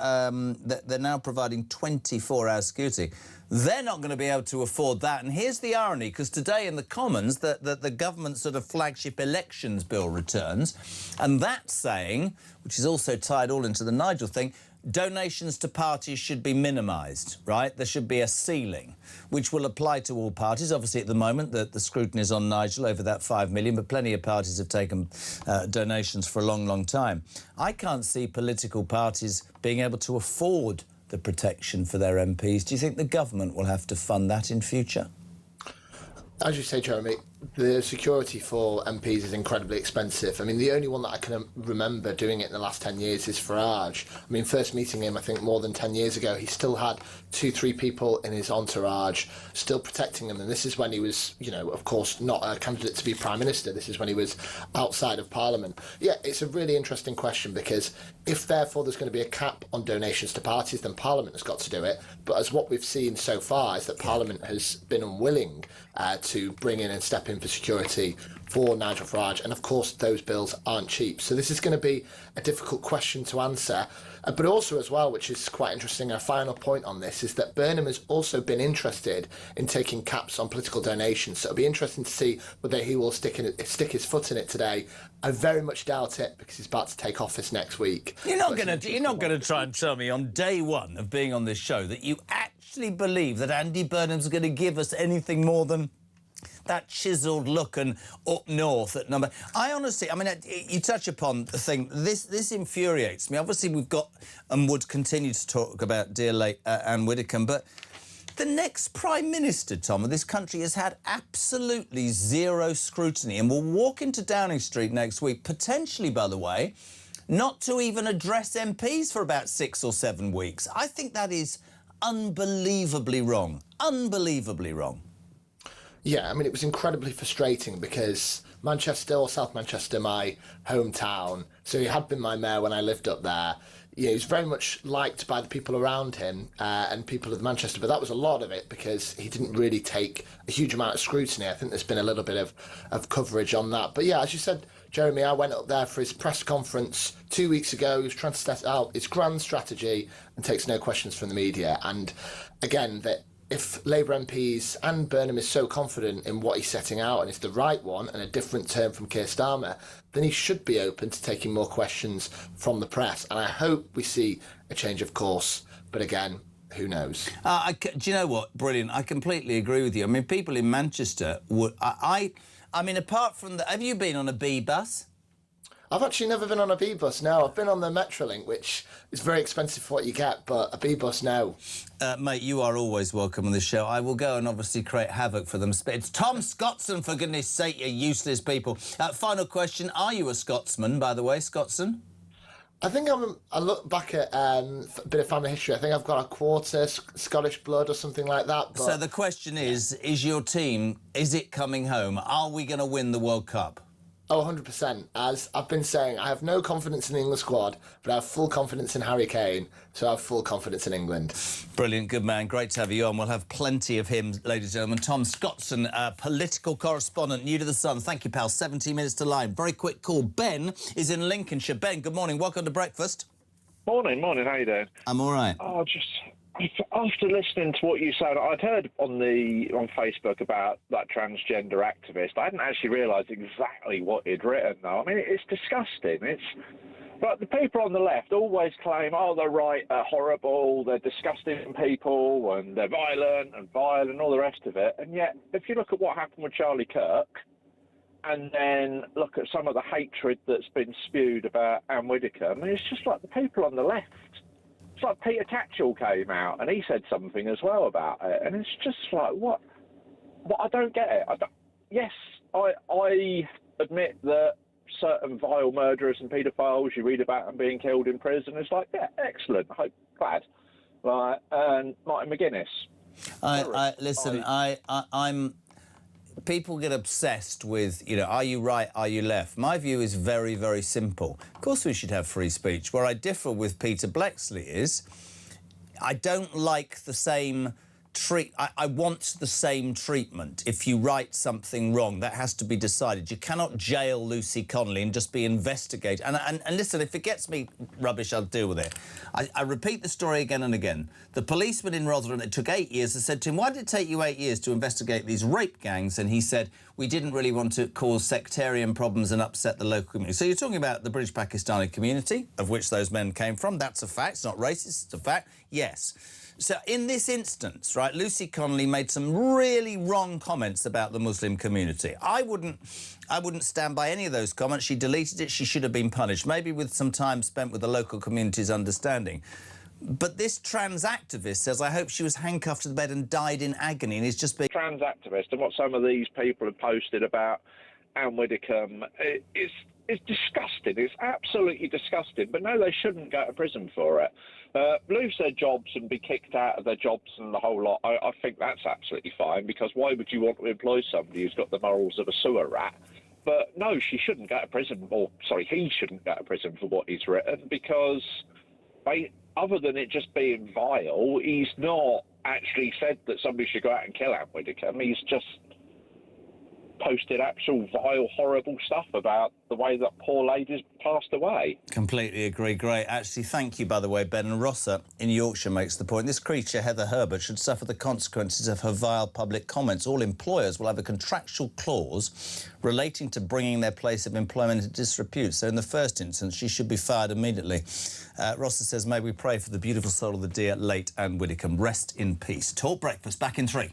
providing 24-hour security. They're not going to be able to afford that. And here's the irony, because today in the Commons, the government's sort of flagship elections bill returns, and that's saying, which is also tied all into the Nigel thing, donations to parties should be minimised, right? There should be a ceiling, which will apply to all parties. Obviously, at the moment, the scrutiny is on Nigel over that 5 million, but plenty of parties have taken donations for a long, long time. I can't see political parties being able to afford the protection for their MPs. Do you think the government will have to fund that in future? As you say, Jeremy, the security for MPs is incredibly expensive. I mean, the only one that I can remember doing it in the last 10 years is Farage. I mean, first meeting him, I think, more than 10 years ago, he still had 2-3 people in his entourage still protecting him. And this is when he was, you know, of course, not a candidate to be Prime Minister. This is when he was outside of Parliament. Yeah, it's a really interesting question, because if, therefore, there's going to be a cap on donations to parties, then Parliament has got to do it. But as what we've seen so far is that Parliament has been unwilling to bring in and step in for security for Nigel Farage, and of course those bills aren't cheap. So this is going to be a difficult question to answer. But also as well, which is quite interesting, our final point on this is that Burnham has also been interested in taking caps on political donations. So it'll be interesting to see whether he will stick his foot in it today. I very much doubt it, because he's about to take office next week. You're not going to try and tell me on day one of being on this show that you actually believe that Andy Burnham's going to give us anything more than that chiselled look and up north at number. I honestly, I mean, you touch upon the thing. This infuriates me. Obviously, we've got and would continue to talk about dear late Ann Widdecombe, but the next Prime Minister, Tom, of this country has had absolutely zero scrutiny and will walk into Downing Street next week, potentially, by the way, not to even address MPs for about 6 or 7 weeks. I think that is unbelievably wrong. Unbelievably wrong. Yeah, I mean, it was incredibly frustrating because Manchester, or South Manchester, my hometown, so he had been my mayor when I lived up there. Yeah, he was very much liked by the people around him and people of Manchester, but that was a lot of it because he didn't really take a huge amount of scrutiny. I think there's been a little bit of coverage on that. But yeah, as you said, Jeremy, I went up there for his press conference 2 weeks ago. He was trying to set out his grand strategy and takes no questions from the media. And again, that if Labour MPs and Burnham is so confident in what he's setting out and it's the right one and a different term from Keir Starmer, then he should be open to taking more questions from the press. And I hope we see a change of course. But again, who knows? Do you know what? Brilliant. I completely agree with you. I mean, people in Manchester would... I mean, apart from the... Have you been on a bee bus? I've actually never been on a bee bus, no. I've been on the Metrolink, which is very expensive for what you get, but a bee bus, no. Mate, you are always welcome on this show. I will go and obviously create havoc for them. It's Tom Scottson, for goodness sake, you useless people. Final question. Are you a Scotsman, by the way, Scottson? I think I look back at a bit of family history. I think I've got a quarter Scottish blood or something like that. But so the question is your team, is it coming home? Are we going to win the World Cup? Oh, 100%. As I've been saying, I have no confidence in the England squad, but I have full confidence in Harry Kane, so I have full confidence in England. Brilliant, good man. Great to have you on. We'll have plenty of him, ladies and gentlemen. Tom Scottson, political correspondent, new to the Sun. Thank you, pal. 17 minutes to line. Very quick call. Ben is in Lincolnshire. Ben, good morning. Welcome to breakfast. Morning. How you doing? I'm all right. Oh, after listening to what you said, I'd heard on Facebook about that transgender activist. I hadn't actually realised exactly what he'd written, though. I mean, it's disgusting. But the people on the left always claim, oh, the right are horrible, they're disgusting people, and they're violent and vile and all the rest of it. And yet, if you look at what happened with Charlie Kirk, and then look at some of the hatred that's been spewed about Ann Widdecombe, it's just like the people on the left. It's like Peter Tatchell came out and he said something as well about it, and it's just like, what? I don't get it. Yes, I admit that certain vile murderers and paedophiles, you read about them being killed in prison. It's like, yeah, excellent. Glad. Right, and Martin McGuinness. Listen, I'm. People get obsessed with, are you right, are you left? My view is very, very simple. Of course we should have free speech. Where I differ with Peter Blexley is I don't like the same I want the same treatment. If you write something wrong, that has to be decided. You cannot jail Lucy Connolly and just be investigated. And listen, if it gets me rubbish, I'll deal with it. I repeat the story again and again. The policeman in Rotherham, it took 8 years, I said to him, why did it take you 8 years to investigate these rape gangs? And he said, we didn't really want to cause sectarian problems and upset the local community. So you're talking about the British Pakistani community, of which those men came from. That's a fact. It's not racist. It's a fact. Yes. So in this instance, right, Lucy Connolly made some really wrong comments about the Muslim community. I wouldn't stand by any of those comments. She deleted it. She should have been punished, maybe with some time spent with the local community's understanding. But this trans activist says, I hope she was handcuffed to the bed and died in agony, and is just being... Trans activist, and what some of these people have posted about Ann Widdecombe is disgusting. It's absolutely disgusting. But no, they shouldn't go to prison for it. Lose their jobs and be kicked out of their jobs and the whole lot, I think that's absolutely fine, because why would you want to employ somebody who's got the morals of a sewer rat? But no, she shouldn't go to prison, or, sorry, he shouldn't go to prison for what he's written, because other than it just being vile, he's not actually said that somebody should go out and kill Ann Widdecombe. He's just posted actual vile, horrible stuff about the way that poor lady's passed away. Completely agree. Great. Actually, thank you, by the way, Ben. And Rosser in Yorkshire makes the point. This creature, Heather Herbert, should suffer the consequences of her vile public comments. All employers will have a contractual clause relating to bringing their place of employment into disrepute. So in the first instance, she should be fired immediately. Rosser says, may we pray for the beautiful soul of the dear late Ann Widdecombe. Rest in peace. Talk Breakfast, back in 3.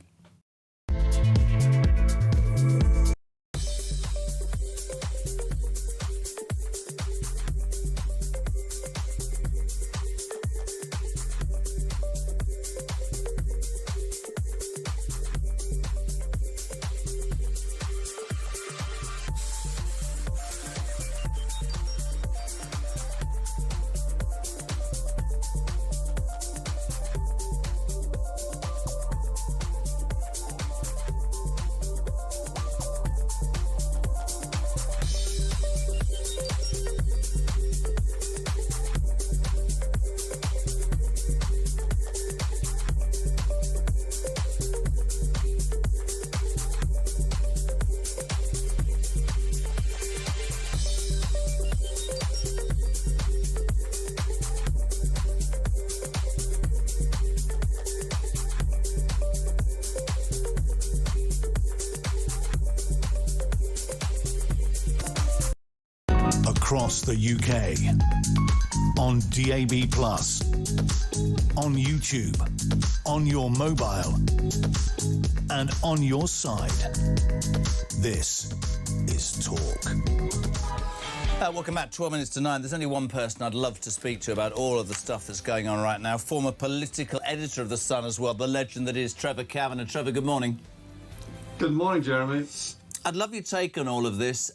across the UK. On DAB+, on YouTube, on your mobile, and on your side. This is Talk. Welcome back, 12 minutes to 9. There's only one person I'd love to speak to about all of the stuff that's going on right now. Former political editor of The Sun as well, the legend that is Trevor Kavanagh. Trevor, good morning. Good morning, Jeremy. I'd love your take on all of this.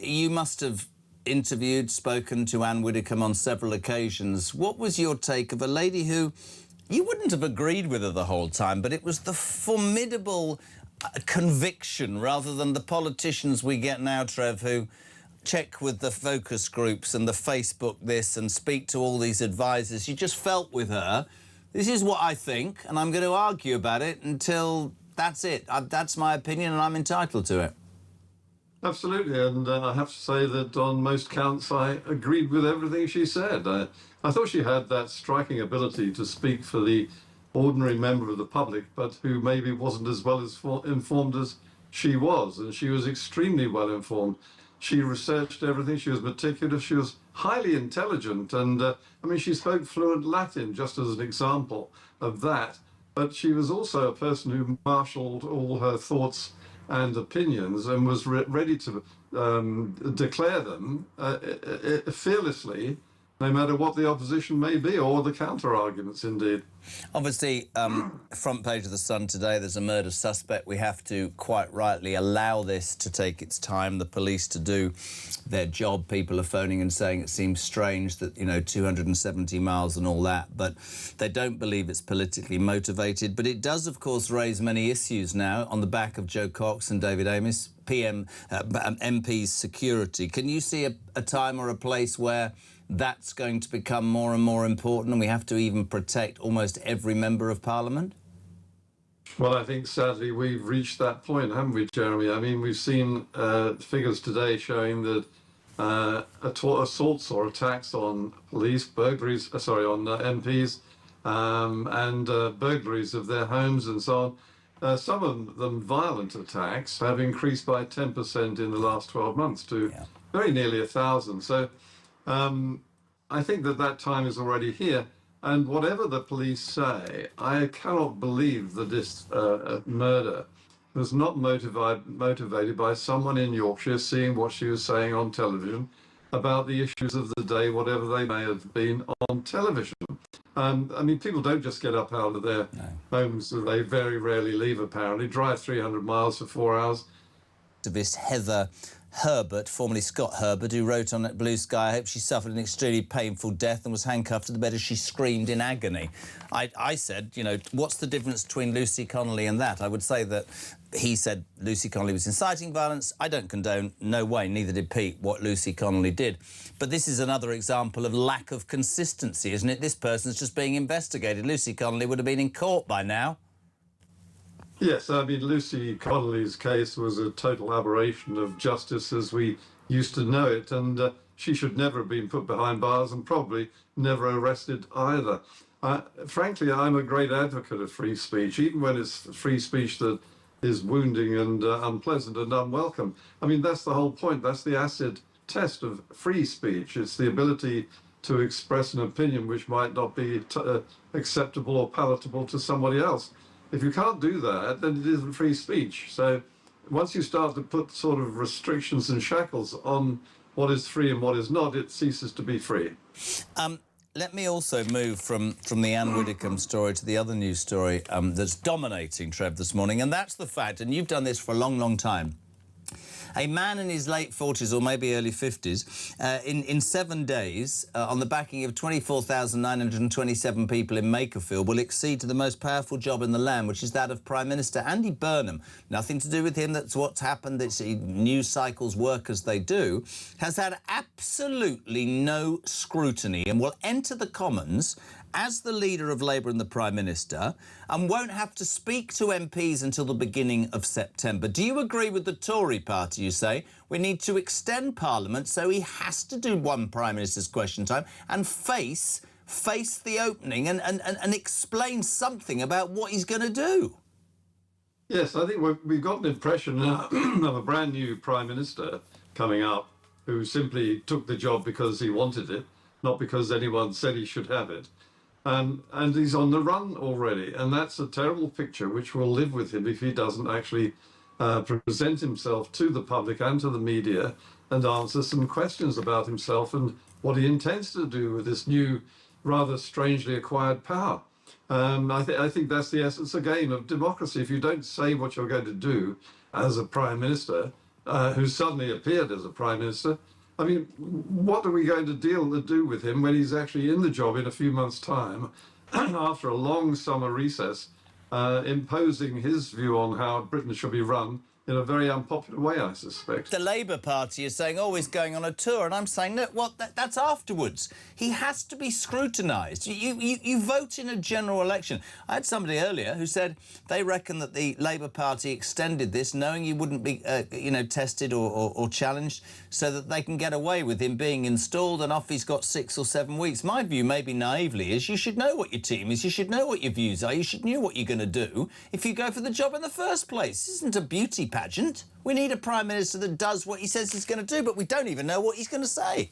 You must have interviewed, spoken to Ann Widdecombe on several occasions. What was your take of a lady who you wouldn't have agreed with her the whole time, but it was the formidable conviction rather than the politicians we get now, Trev, who check with the focus groups and the Facebook this and speak to all these advisors. You just felt with her, this is what I think, and I'm going to argue about it until that's it. That's my opinion, and I'm entitled to it. Absolutely, and I have to say that on most counts I agreed with everything she said. I thought she had that striking ability to speak for the ordinary member of the public, but who maybe wasn't as well informed as she was, and she was extremely well informed. She researched everything, she was meticulous, she was highly intelligent, and I mean, she spoke fluent Latin, just as an example of that, but she was also a person who marshalled all her thoughts and opinions and was ready to declare them fearlessly, no matter what the opposition may be, or the counter-arguments, indeed. Obviously, front page of The Sun today, there's a murder suspect. We have to, quite rightly, allow this to take its time, the police to do their job. People are phoning and saying it seems strange that, you know, 270 miles and all that, but they don't believe it's politically motivated. But it does, of course, raise many issues now on the back of Joe Cox and David Amess, MP's security. Can you see a time or a place where that's going to become more and more important and we have to even protect almost every member of Parliament? Well, I think sadly we've reached that point, haven't we, Jeremy? I mean, we've seen figures today showing that assaults or attacks on police, burglaries, on MPs, and burglaries of their homes and so on. Some of them violent attacks have increased by 10% in the last 12 months to very nearly 1,000. So I think that time is already here. And whatever the police say, I cannot believe that this murder was not motivated by someone in Yorkshire seeing what she was saying on television about the issues of the day, whatever they may have been on television. I mean, people don't just get up out of their homes. They very rarely leave, apparently, drive 300 miles for 4 hours. Activist Heather Herbert, formerly Scott Herbert, who wrote on Blue Sky, I hope she suffered an extremely painful death and was handcuffed to the bed as she screamed in agony. I said, you know, what's the difference between Lucy Connolly and that? I would say that he said Lucy Connolly was inciting violence. I don't condone, no way, neither did Pete, what Lucy Connolly did. But this is another example of lack of consistency, isn't it? This person's just being investigated. Lucy Connolly would have been in court by now. Yes, I mean, Lucy Connolly's case was a total aberration of justice as we used to know it, and she should never have been put behind bars and probably never arrested either. Frankly, I'm a great advocate of free speech, even when it's free speech that is wounding and unpleasant and unwelcome. I mean, that's the whole point. That's the acid test of free speech. It's the ability to express an opinion which might not be acceptable or palatable to somebody else. If you can't do that, then it isn't free speech. So once you start to put sort of restrictions and shackles on what is free and what is not, it ceases to be free. Let me also move from the Ann Widdecombe story to the other news story that's dominating, Trev, this morning, and that's the fact, and you've done this for a long, long time, a man in his late 40s or maybe early 50s, in 7 days, on the backing of 24,927 people in Makerfield, will accede to the most powerful job in the land, which is that of Prime Minister Andy Burnham. Nothing to do with him, that's what's happened, it's news cycles work as they do, has had absolutely no scrutiny and will enter the Commons as the leader of Labour and the Prime Minister and won't have to speak to MPs until the beginning of September. Do you agree with the Tory party, you say? We need to extend Parliament so he has to do one Prime Minister's question time and face the opening and explain something about what he's going to do? Yes, I think we've got an impression of a brand new Prime Minister coming up who simply took the job because he wanted it, not because anyone said he should have it. And he's on the run already. And that's a terrible picture which will live with him if he doesn't actually present himself to the public and to the media and answer some questions about himself and what he intends to do with this new, rather strangely acquired power. I think that's the essence again of democracy. If you don't say what you're going to do as a prime minister, who suddenly appeared as a prime minister, I mean, what are we going to do with him when he's actually in the job in a few months' time, after a long summer recess, imposing his view on how Britain should be run in a very unpopular way, I suspect. The Labour Party is saying, oh, he's going on a tour, and I'm saying, no, well, that's afterwards. He has to be scrutinised. You vote in a general election. I had somebody earlier who said they reckon that the Labour Party extended this, knowing he wouldn't be, tested or challenged, so that they can get away with him being installed and off he's got 6 or 7 weeks. My view, maybe naively, is you should know what your team is, you should know what your views are, you should know what you're going to do if you go for the job in the first place. This isn't a beauty pageant. We need a Prime Minister that does what he says he's going to do, but we don't even know what he's going to say.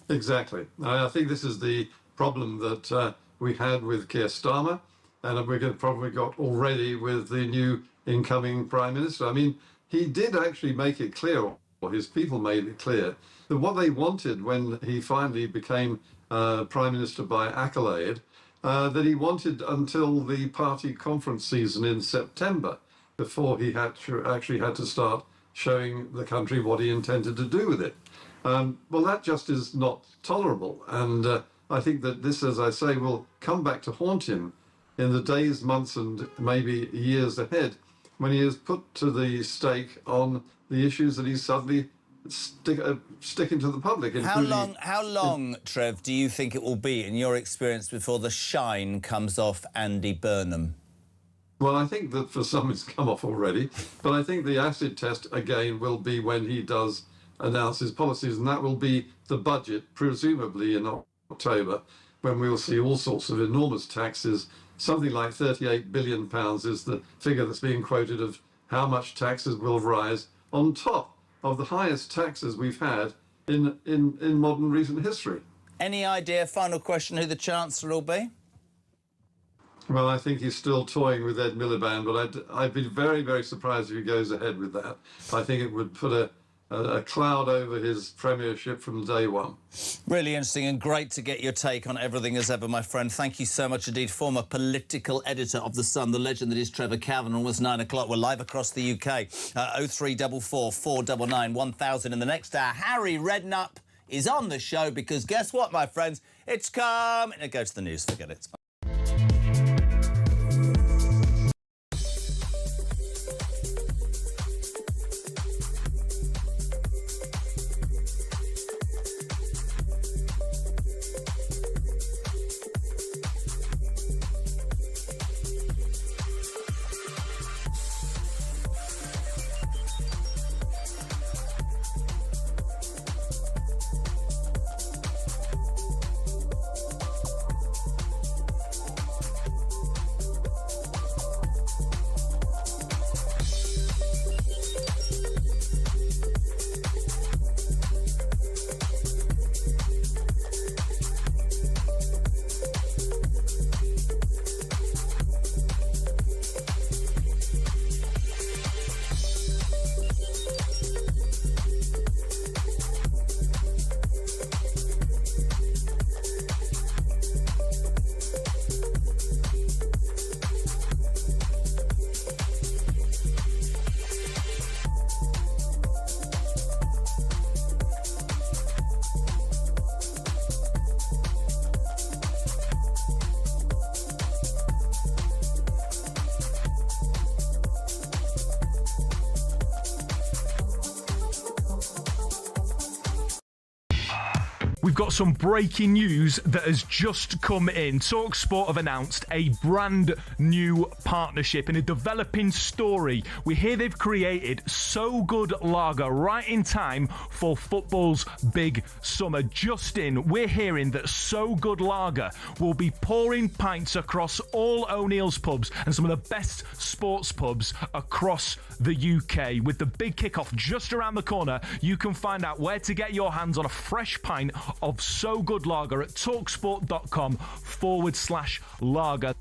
Exactly. I think this is the problem that we had with Keir Starmer, and we're probably got already with the new incoming Prime Minister. I mean, he did actually make it clear, or his people made it clear, that what they wanted when he finally became Prime Minister by accolade, that he wanted until the party conference season in September, before he actually had to start showing the country what he intended to do with it. Well, that just is not tolerable. And I think that this, as I say, will come back to haunt him in the days, months, and maybe years ahead, when he is put to the stake on the issues that he's suddenly sticking to the public. How long, Trev, do you think it will be, in your experience, before the shine comes off Andy Burnham? Well, I think that for some it's come off already, but I think the acid test, again, will be when he does announce his policies, and that will be the budget, presumably in October, when we'll see all sorts of enormous taxes. Something like £38 billion is the figure that's being quoted of how much taxes will rise on top of the highest taxes we've had in modern recent history. Any idea, final question, who the Chancellor will be? Well, I think he's still toying with Ed Miliband, but I'd be very, very surprised if he goes ahead with that. I think it would put a cloud over his premiership from day one. Really interesting and great to get your take on everything as ever, my friend. Thank you so much indeed. Former political editor of The Sun, the legend that is Trevor Cavan. Almost 9 o'clock. We're live across the UK. 0344 499 1000 in the next hour. Harry Redknapp is on the show because guess what, my friends? It's coming. Go to the news. Forget it. we've got some breaking news that has just come in. talkSPORT have announced a brand new partnership in a developing story. We hear they've created So Good Lager right in time for football's big summer. Just in, we're hearing that So Good Lager will be pouring pints across all O'Neill's pubs and some of the best sports pubs across the UK. With the big kickoff just around the corner, you can find out where to get your hands on a fresh pint of So Good Lager at talksport.com/lager.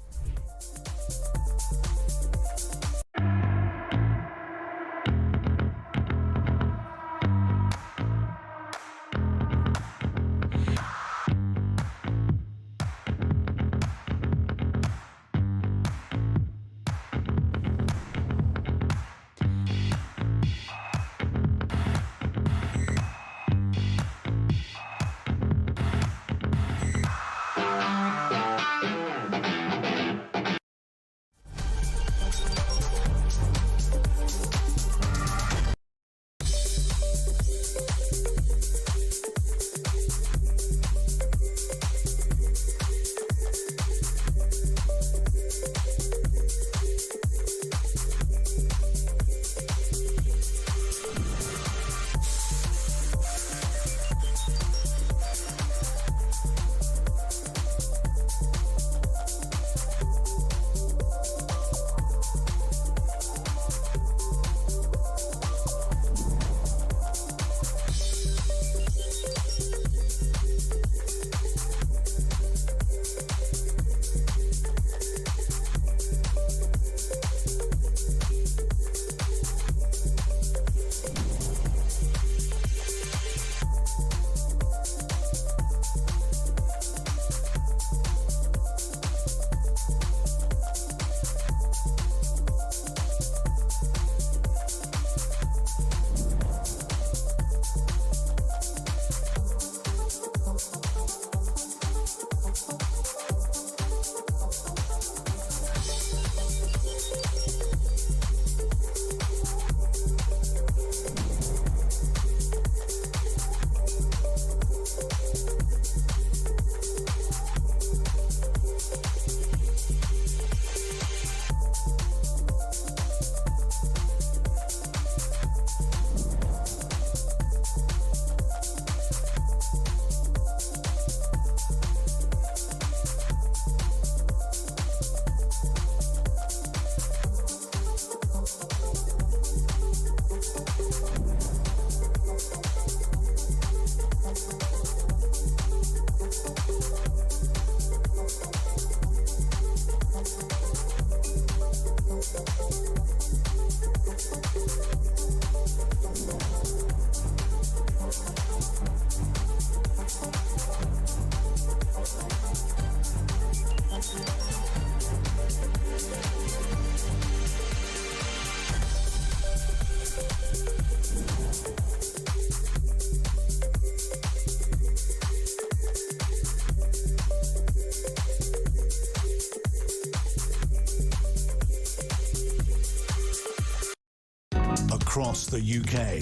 Across the UK,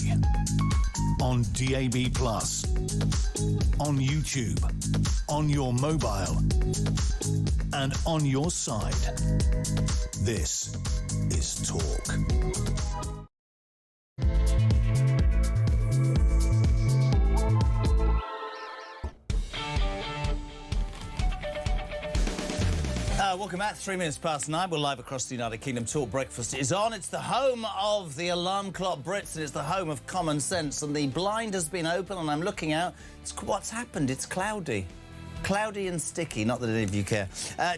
on DAB+, on YouTube, on your mobile, and on your side. This is Talk. Welcome back. 3 minutes past 9. We're live across the United Kingdom. Talk Breakfast is on. It's the home of the alarm clock Brits, and it's the home of common sense. And the blind has been open, and I'm looking out. What's happened? It's cloudy. Cloudy and sticky. Not that any of you care.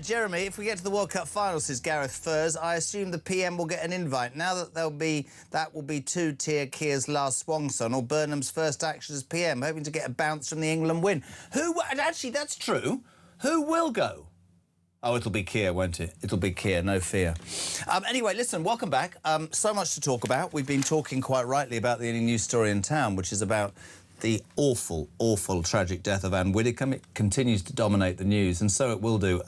Jeremy, if we get to the World Cup final, says Gareth Furs, I assume the PM will get an invite. Now that that will be two-tier Keir's last swan song, or Burnham's first action as PM, hoping to get a bounce from the England win. And actually, that's true. Who will go? Oh, it'll be Keir, won't it? It'll be Keir, no fear. Anyway, listen, welcome back. So much to talk about. We've been talking quite rightly about the only news story in town, which is about the awful, awful, tragic death of Ann Widdecombe. It continues to dominate the news, and so it will do.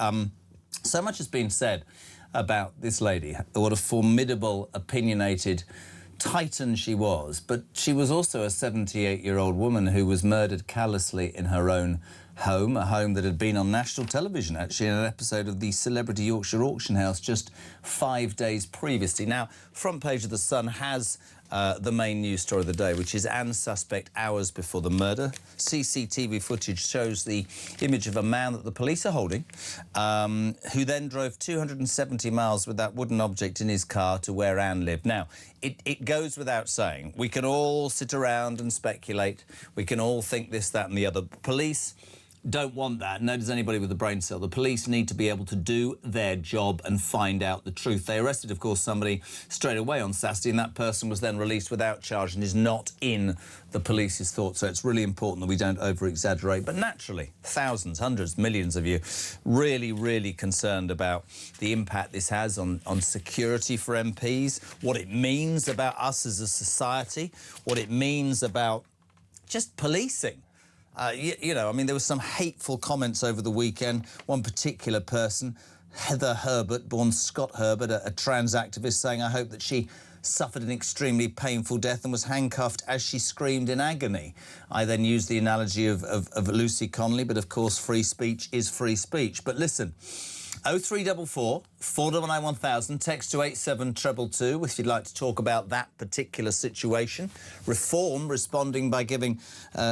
So much has been said about this lady, what a formidable, opinionated, titan she was, but she was also a 78-year-old woman who was murdered callously in her own home, a home that had been on national television, actually, in an episode of the Celebrity Yorkshire Auction House just 5 days previously. Now, front page of The Sun has the main news story of the day, which is Anne's suspect hours before the murder. CCTV footage shows the image of a man that the police are holding, who then drove 270 miles with that wooden object in his car to where Anne lived. Now, it goes without saying, we can all sit around and speculate. We can all think this, that and the other. Police don't want that, nor does anybody with a brain cell. The police need to be able to do their job and find out the truth. They arrested, of course, somebody straight away on Saturday, and that person was then released without charge and is not in the police's thoughts. So it's really important that we don't over-exaggerate. But naturally, thousands, hundreds, millions of you really, really concerned about the impact this has on security for MPs, what it means about us as a society, what it means about just policing. You know, I mean, there were some hateful comments over the weekend. One particular person, Heather Herbert, born Scott Herbert, a trans activist, saying, I hope that she suffered an extremely painful death and was handcuffed as she screamed in agony. I then used the analogy of Lucy Connolly, but of course free speech is free speech. But listen, 0344 499 1000, text to 87222 if you'd like to talk about that particular situation. Reform responding by giving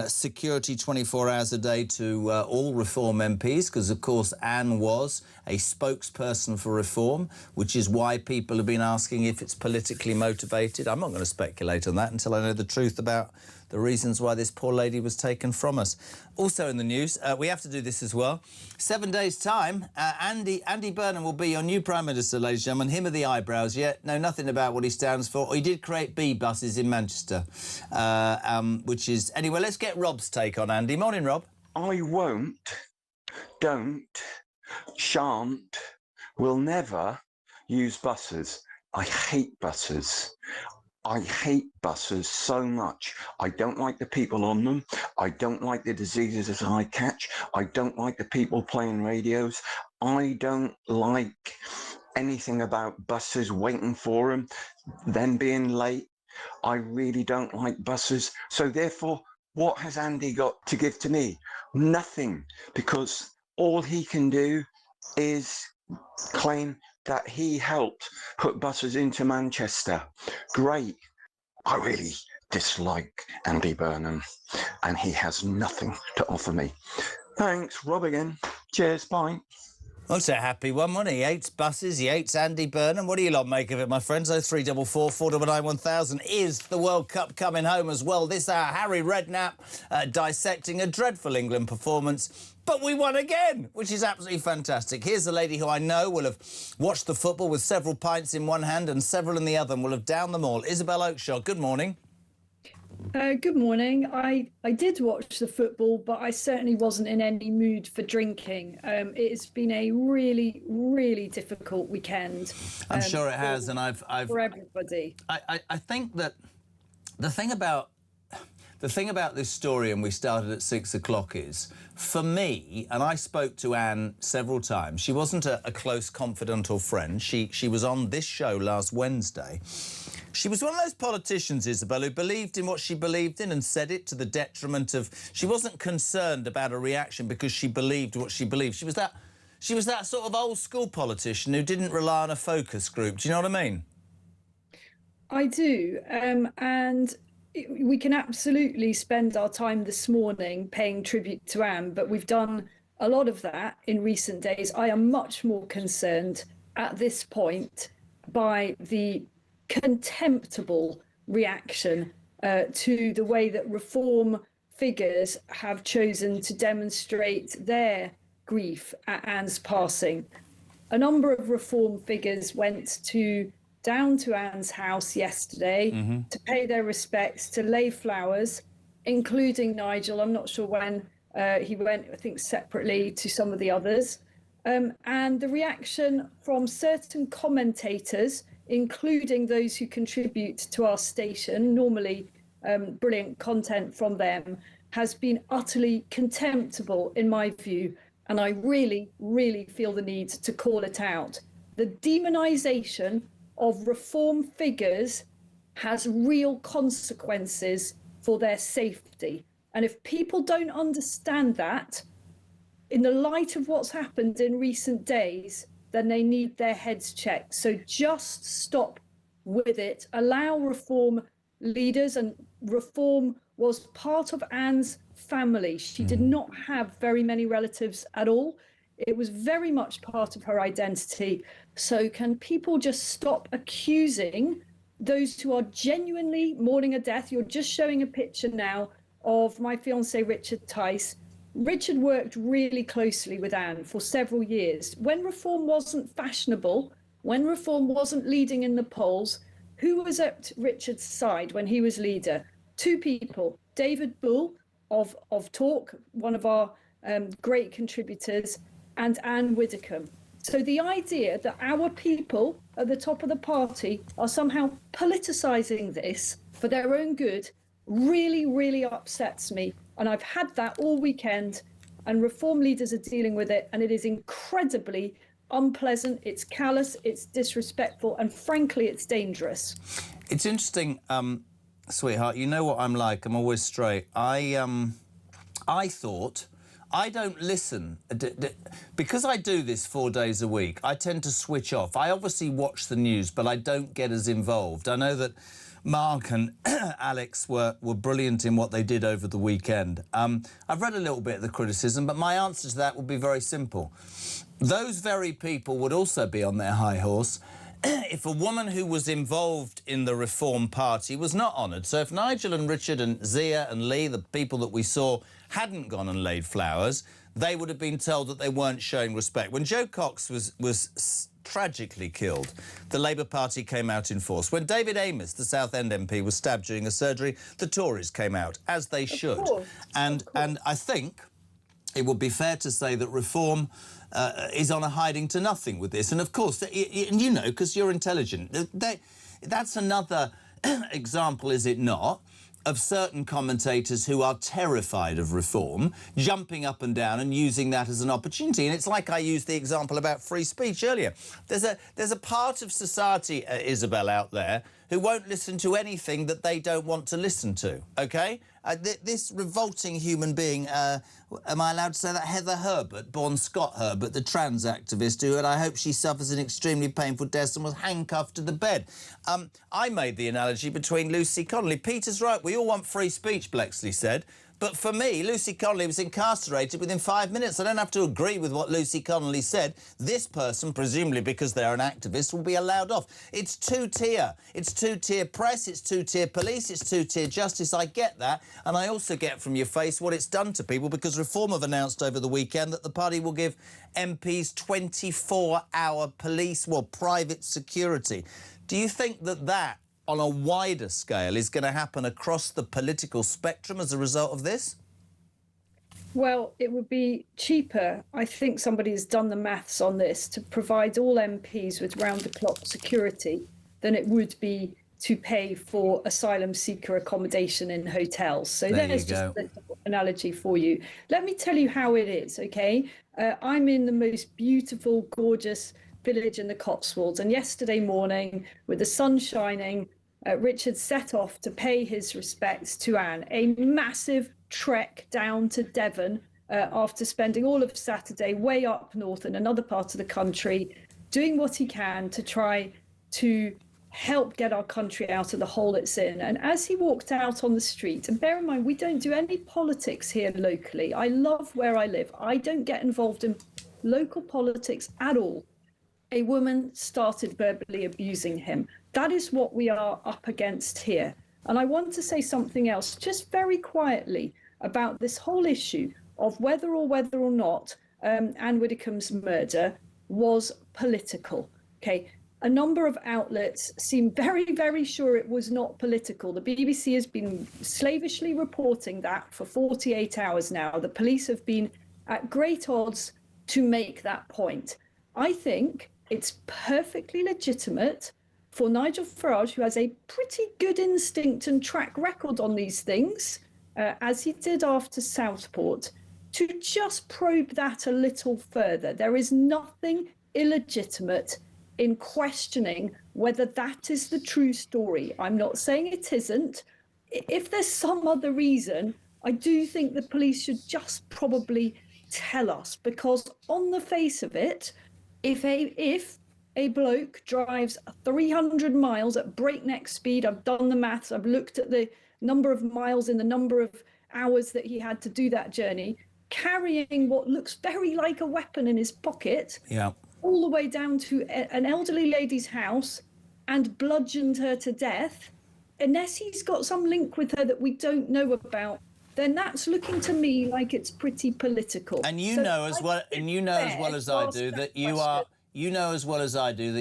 security 24 hours a day to all Reform MPs, because of course Anne was a spokesperson for Reform, which is why people have been asking if it's politically motivated. I'm not going to speculate on that until I know the truth about the reasons why this poor lady was taken from us. Also in the news, we have to do this as well. 7 days' time, Andy Burnham will be your new Prime Minister, ladies and gentlemen. Him with the eyebrows, yet know nothing about what he stands for. He did create bee buses in Manchester, which is... Anyway, let's get Rob's take on Andy. Morning, Rob. I won't, don't, shan't, will never use buses. I hate buses. I hate buses so much. I don't like the people on them. I don't like the diseases that I catch. I don't like the people playing radios. I don't like anything about buses, waiting for them being late. I really don't like buses. So therefore, what has Andy got to give to me? Nothing, because all he can do is claim that he helped put buses into Manchester. Great. I really dislike Andy Burnham, and he has nothing to offer me. Thanks, Rob again. Cheers, bye. Well, it's a happy one, wasn't he? He hates buses, he hates Andy Burnham. What do you lot make of it, my friends? 0344 499 1000. Is the World Cup coming home as well this hour? Harry Redknapp dissecting a dreadful England performance. But we won again, which is absolutely fantastic. Here's a lady who I know will have watched the football with several pints in one hand and several in the other and will have downed them all. Isabel Oakeshaw, good morning. Good morning. I did watch the football, but I certainly wasn't in any mood for drinking. It's been a really, really difficult weekend. I'm sure it has, and I've for everybody. I think that the thing about this story, and we started at 6 o'clock, is, for me, and I spoke to Anne several times, she wasn't a close confidant or friend. She was on this show last Wednesday. She was one of those politicians, Isabel, who believed in what she believed in and said it to the detriment of... She wasn't concerned about a reaction because she believed what she believed. She was that sort of old-school politician who didn't rely on a focus group. Do you know what I mean? I do, and we can absolutely spend our time this morning paying tribute to Anne, but we've done a lot of that in recent days. I am much more concerned at this point by the contemptible reaction to the way that Reform figures have chosen to demonstrate their grief at Anne's passing. A number of Reform figures went down to Anne's house yesterday to pay their respects, to lay flowers, including Nigel. I'm not sure when he went, I think separately to some of the others. And the reaction from certain commentators, including those who contribute to our station, normally brilliant content from them, has been utterly contemptible in my view. And I really, really feel the need to call it out. The demonisation of Reform figures has real consequences for their safety. And if people don't understand that, in the light of what's happened in recent days, then they need their heads checked. So just stop with it. Allow reform leaders, and reform was part of Anne's family. She did not have very many relatives at all. It was very much part of her identity. So can people just stop accusing those who are genuinely mourning a death? You're just showing a picture now of my fiance, Richard Tice. Richard worked really closely with Anne for several years. When reform wasn't fashionable, when reform wasn't leading in the polls, who was at Richard's side when he was leader? Two people, David Bull of Talk, one of our great contributors, and Ann Widdecombe. So the idea that our people at the top of the party are somehow politicising this for their own good really, really upsets me. And I've had that all weekend, and reform leaders are dealing with it, and it is incredibly unpleasant, it's callous, it's disrespectful, and frankly, it's dangerous. It's interesting, sweetheart, you know what I'm like, I'm always straight. I thought, I don't listen, because I do this 4 days a week, I tend to switch off. I obviously watch the news, but I don't get as involved. I know that Mark and Alex were brilliant in what they did over the weekend. I've read a little bit of the criticism, but my answer to that would be very simple. Those very people would also be on their high horse if a woman who was involved in the Reform Party was not honoured. So if Nigel and Richard and Zia and Lee, the people that we saw, hadn't gone and laid flowers, they would have been told that they weren't showing respect. When Jo Cox was tragically killed, the Labour Party came out in force. When David Amess, the Southend MP, was stabbed during a surgery, the Tories came out, as they should. And I think it would be fair to say that Reform is on a hiding to nothing with this. And of course, and you know, because you're intelligent, that's another example, is it not, of certain commentators who are terrified of reform, jumping up and down and using that as an opportunity. And it's like I used the example about free speech earlier. There's a part of society, Isabel, out there who won't listen to anything that they don't want to listen to, OK? This revolting human being, am I allowed to say that? Heather Herbert, born Scott Herbert, the trans activist who, and I hope she suffers an extremely painful death and was handcuffed to the bed. I made the analogy between Lucy Connolly. Peter's right, we all want free speech, Blexley said. But for me, Lucy Connolly was incarcerated within 5 minutes. I don't have to agree with what Lucy Connolly said. This person, presumably because they're an activist, will be allowed off. It's two-tier. It's two-tier press, it's two-tier police, it's two-tier justice. I get that. And I also get from your face what it's done to people, because Reform have announced over the weekend that the party will give MPs 24-hour police, well, private security. Do you think that on a wider scale is going to happen across the political spectrum as a result of this? Well, it would be cheaper. I think somebody has done the maths on this, to provide all MPs with round-the-clock security than it would be to pay for asylum seeker accommodation in hotels. So there's just a little analogy for you. Let me tell you how it is, OK? I'm in the most beautiful, gorgeous village in the Cotswolds, and yesterday morning, with the sun shining, Richard set off to pay his respects to Anne. A massive trek down to Devon after spending all of Saturday way up north in another part of the country, doing what he can to try to help get our country out of the hole it's in. And as he walked out on the street, and bear in mind, we don't do any politics here locally. I love where I live. I don't get involved in local politics at all. A woman started verbally abusing him. That is what we are up against here. And I want to say something else, just very quietly, about this whole issue of whether or not Ann Widdecombe's murder was political. Okay, a number of outlets seem very, very sure it was not political. The BBC has been slavishly reporting that for 48 hours now. The police have been at great odds to make that point. I think it's perfectly legitimate for Nigel Farage, who has a pretty good instinct and track record on these things, as he did after Southport, to just probe that a little further. There is nothing illegitimate in questioning whether that is the true story. I'm not saying it isn't. If there's some other reason, I do think the police should just probably tell us, because on the face of it, if a bloke drives 300 miles at breakneck speed, I've done the maths, I've looked at the number of miles in the number of hours that he had to do that journey, carrying what looks very like a weapon in his pocket, all the way down to an elderly lady's house and bludgeoned her to death, unless he's got some link with her that we don't know about, then that's looking to me like it's pretty political. And you know as well as I do that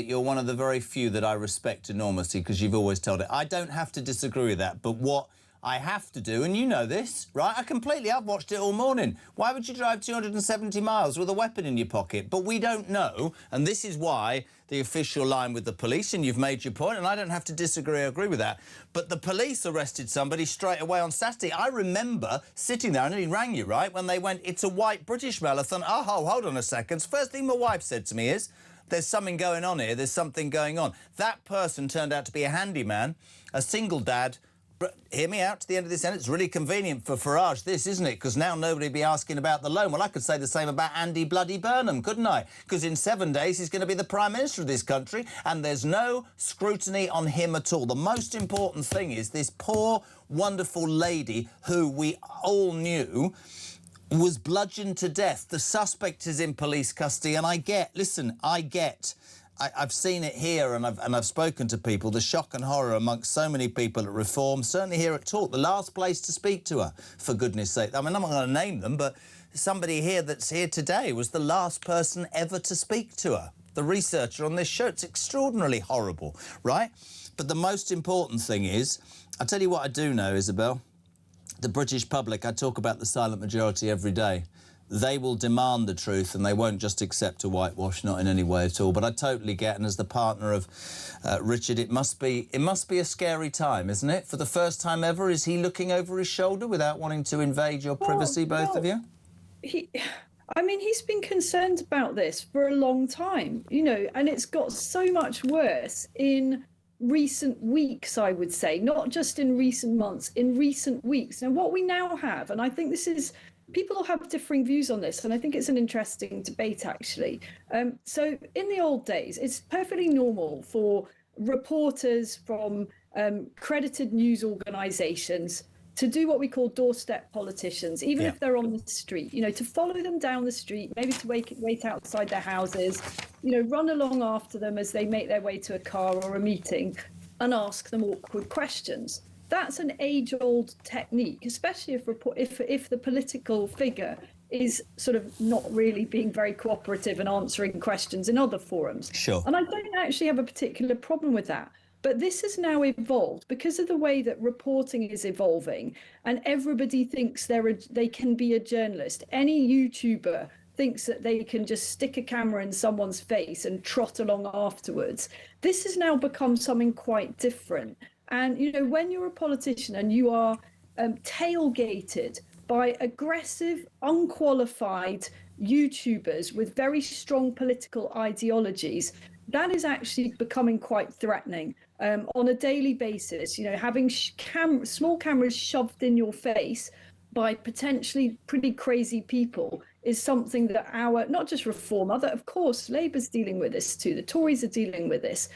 you're one of the very few that I respect enormously, because you've always told it. I don't have to disagree with that, but what I have to do, and you know this, right? I've watched it all morning. Why would you drive 270 miles with a weapon in your pocket? But we don't know, and this is why the official line with the police, and you've made your point, and I don't have to disagree or agree with that, but the police arrested somebody straight away on Saturday. I remember sitting there, and it rang you, right, when they went, it's a white British marathon. Oh, hold on a second. First thing my wife said to me is, there's something going on here, there's something going on. That person turned out to be a handyman, a single dad. Hear me out to the end of this sentence. It's really convenient for Farage, this, isn't it? Because now nobody be asking about the loan. Well, I could say the same about Andy bloody Burnham, couldn't I? Because in 7 days he's going to be the Prime Minister of this country, and there's no scrutiny on him at all. The most important thing is this poor, wonderful lady who we all knew was bludgeoned to death. The suspect is in police custody, and I've seen it here, and I've spoken to people, the shock and horror amongst so many people at Reform, certainly here at Talk, the last place to speak to her, for goodness sake. I mean, I'm not going to name them, but somebody here that's here today was the last person ever to speak to her, the researcher on this show. It's extraordinarily horrible, right? But the most important thing is, I'll tell you what I do know, Isabel, the British public, I talk about the silent majority every day. They will demand the truth, and they won't just accept a whitewash, not in any way at all. But I totally get, and as the partner of Richard, it must be a scary time, isn't it? For the first time ever, is he looking over his shoulder without wanting to invade your privacy, both of you? He's been concerned about this for a long time, you know, and it's got so much worse in recent weeks, I would say, not just in recent months, in recent weeks. And what we now have, and I think this is, people have differing views on this, and I think it's an interesting debate, actually. So in the old days, it's perfectly normal for reporters from credited news organisations to do what we call doorstep politicians, even if they're on the street, you know, to follow them down the street, maybe to wait outside their houses, you know, run along after them as they make their way to a car or a meeting and ask them awkward questions. That's an age-old technique, especially if the political figure is sort of not really being very cooperative and answering questions in other forums. Sure. And I don't actually have a particular problem with that. But this has now evolved because of the way that reporting is evolving, and everybody thinks they can be a journalist. Any YouTuber thinks that they can just stick a camera in someone's face and trot along afterwards. This has now become something quite different. And, you know, when you're a politician and you are tailgated by aggressive, unqualified YouTubers with very strong political ideologies, that is actually becoming quite threatening on a daily basis. You know, having small cameras shoved in your face by potentially pretty crazy people is something that not just Reform, of course, Labour's dealing with this too, the Tories are dealing with this.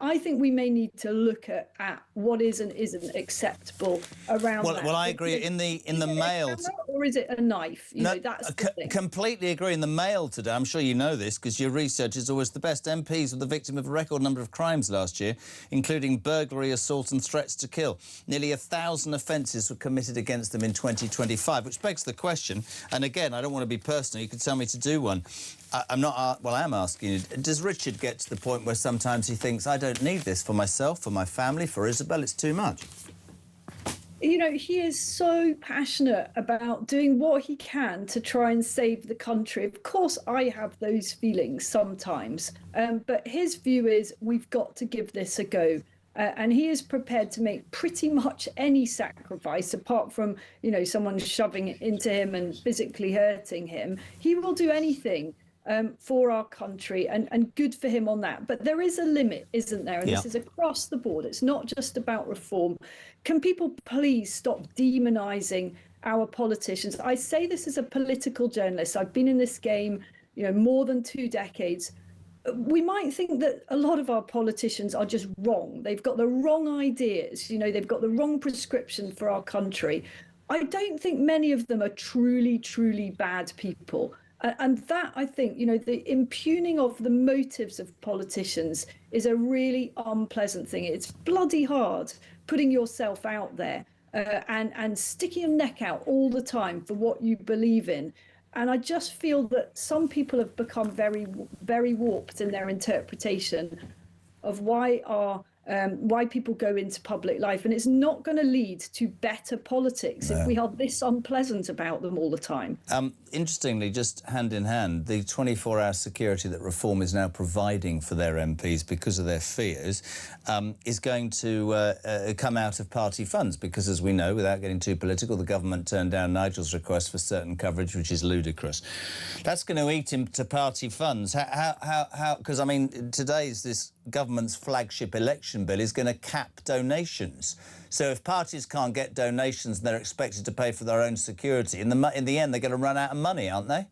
I think we may need to look at what is and isn't acceptable around that. Well, I agree. In the Mail, or is it a knife? You know, that's the thing. Completely agree. In the Mail today, I'm sure you know this because your research is always the best. MPs were the victim of a record number of crimes last year, including burglary, assault and threats to kill. Nearly 1,000 offences were committed against them in 2025, which begs the question, and again, I don't want to be personal, you could tell me to do one. I'm not, well, I am asking you, does Richard get to the point where sometimes he thinks, I don't need this for myself, for my family, for Isabel, it's too much? You know, he is so passionate about doing what he can to try and save the country. Of course, I have those feelings sometimes, but his view is we've got to give this a go. And he is prepared to make pretty much any sacrifice, apart from, you know, someone shoving it into him and physically hurting him. He will do anything for our country, and good for him on that. But there is a limit, isn't there? And Yeah. this is across the board. It's not just about reform. Can people please stop demonising our politicians? I say this as a political journalist. I've been in this game, more than 2 decades. We might think that a lot of our politicians are just wrong. They've got the wrong ideas. They've got the wrong prescription for our country. I don't think many of them are truly, truly bad people. And that, I think, the impugning of the motives of politicians is a really unpleasant thing. It's bloody hard putting yourself out there and sticking your neck out all the time for what you believe in. And I just feel that some people have become very, very warped in their interpretation of why people go into public life, and it's not going to lead to better politics if we are this unpleasant about them all the time. Interestingly, just hand in hand, the 24-hour security that Reform is now providing for their MPs because of their fears is going to come out of party funds because, as we know, without getting too political, the government turned down Nigel's request for certain coverage, which is ludicrous. That's going to eat into party funds. How? Because, I mean, today's this government's flagship election bill is going to cap donations. So if parties can't get donations and they're expected to pay for their own security, in the end they're going to run out of money, aren't they?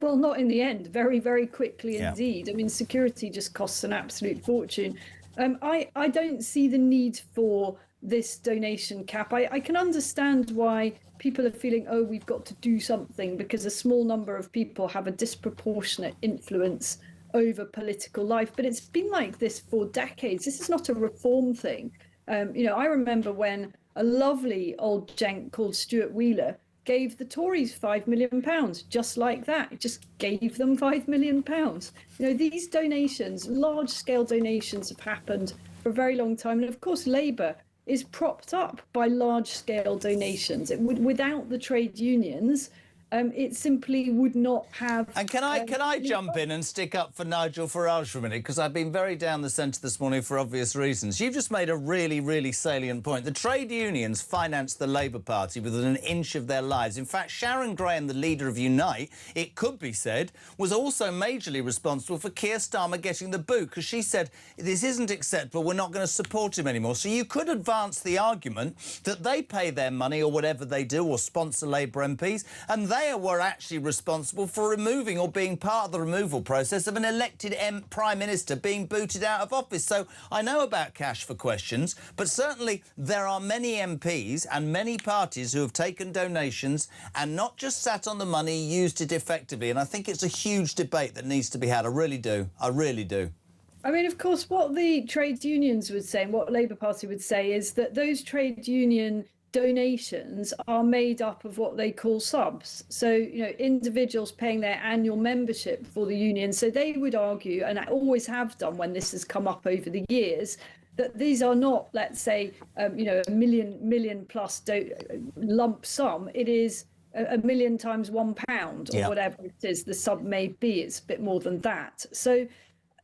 Well, not in the end. Very, very quickly indeed. I mean, security just costs an absolute fortune. I don't see the need for this donation cap. I can understand why people are feeling, oh, we've got to do something because a small number of people have a disproportionate influence over political life. But it's been like this for decades. This is not a reform thing. I remember when a lovely old gent called Stuart Wheeler gave the Tories £5 million, just like that. It just gave them £5 million. These donations, large-scale donations, have happened for a very long time. And of course, Labour is propped up by large-scale donations. Without the trade unions, it simply would not have... And can I jump in and stick up for Nigel Farage for a minute? Because I've been very down the centre this morning for obvious reasons. You've just made a really, really salient point. The trade unions finance the Labour Party within an inch of their lives. In fact, Sharon Graham, the leader of Unite, it could be said, was also majorly responsible for Keir Starmer getting the boot, because she said, this isn't acceptable, we're not going to support him anymore. So you could advance the argument that they pay their money or whatever they do or sponsor Labour MPs, and they were actually responsible for removing or being part of the removal process of an elected Prime Minister being booted out of office. So I know about cash for questions, but certainly there are many MPs and many parties who have taken donations and not just sat on the money, used it effectively. And I think it's a huge debate that needs to be had. I really do. I really do. I mean, of course, what the trade unions would say and what Labour Party would say is that those trade union donations are made up of what they call subs. So, individuals paying their annual membership for the union. So they would argue, and I always have done when this has come up over the years, that these are not, let's say, a million plus lump sum. It is a million times £1 or whatever it is the sub may be. It's a bit more than that. So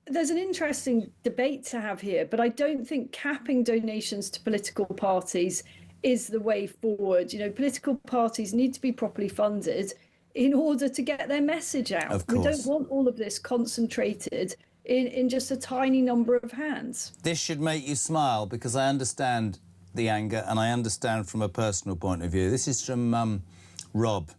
there's an interesting debate to have here, but I don't think capping donations to political parties is the way forward. Political parties need to be properly funded in order to get their message out. Of course. We don't want all of this concentrated in just a tiny number of hands. This should make you smile because I understand the anger and I understand from a personal point of view. This is from Rob.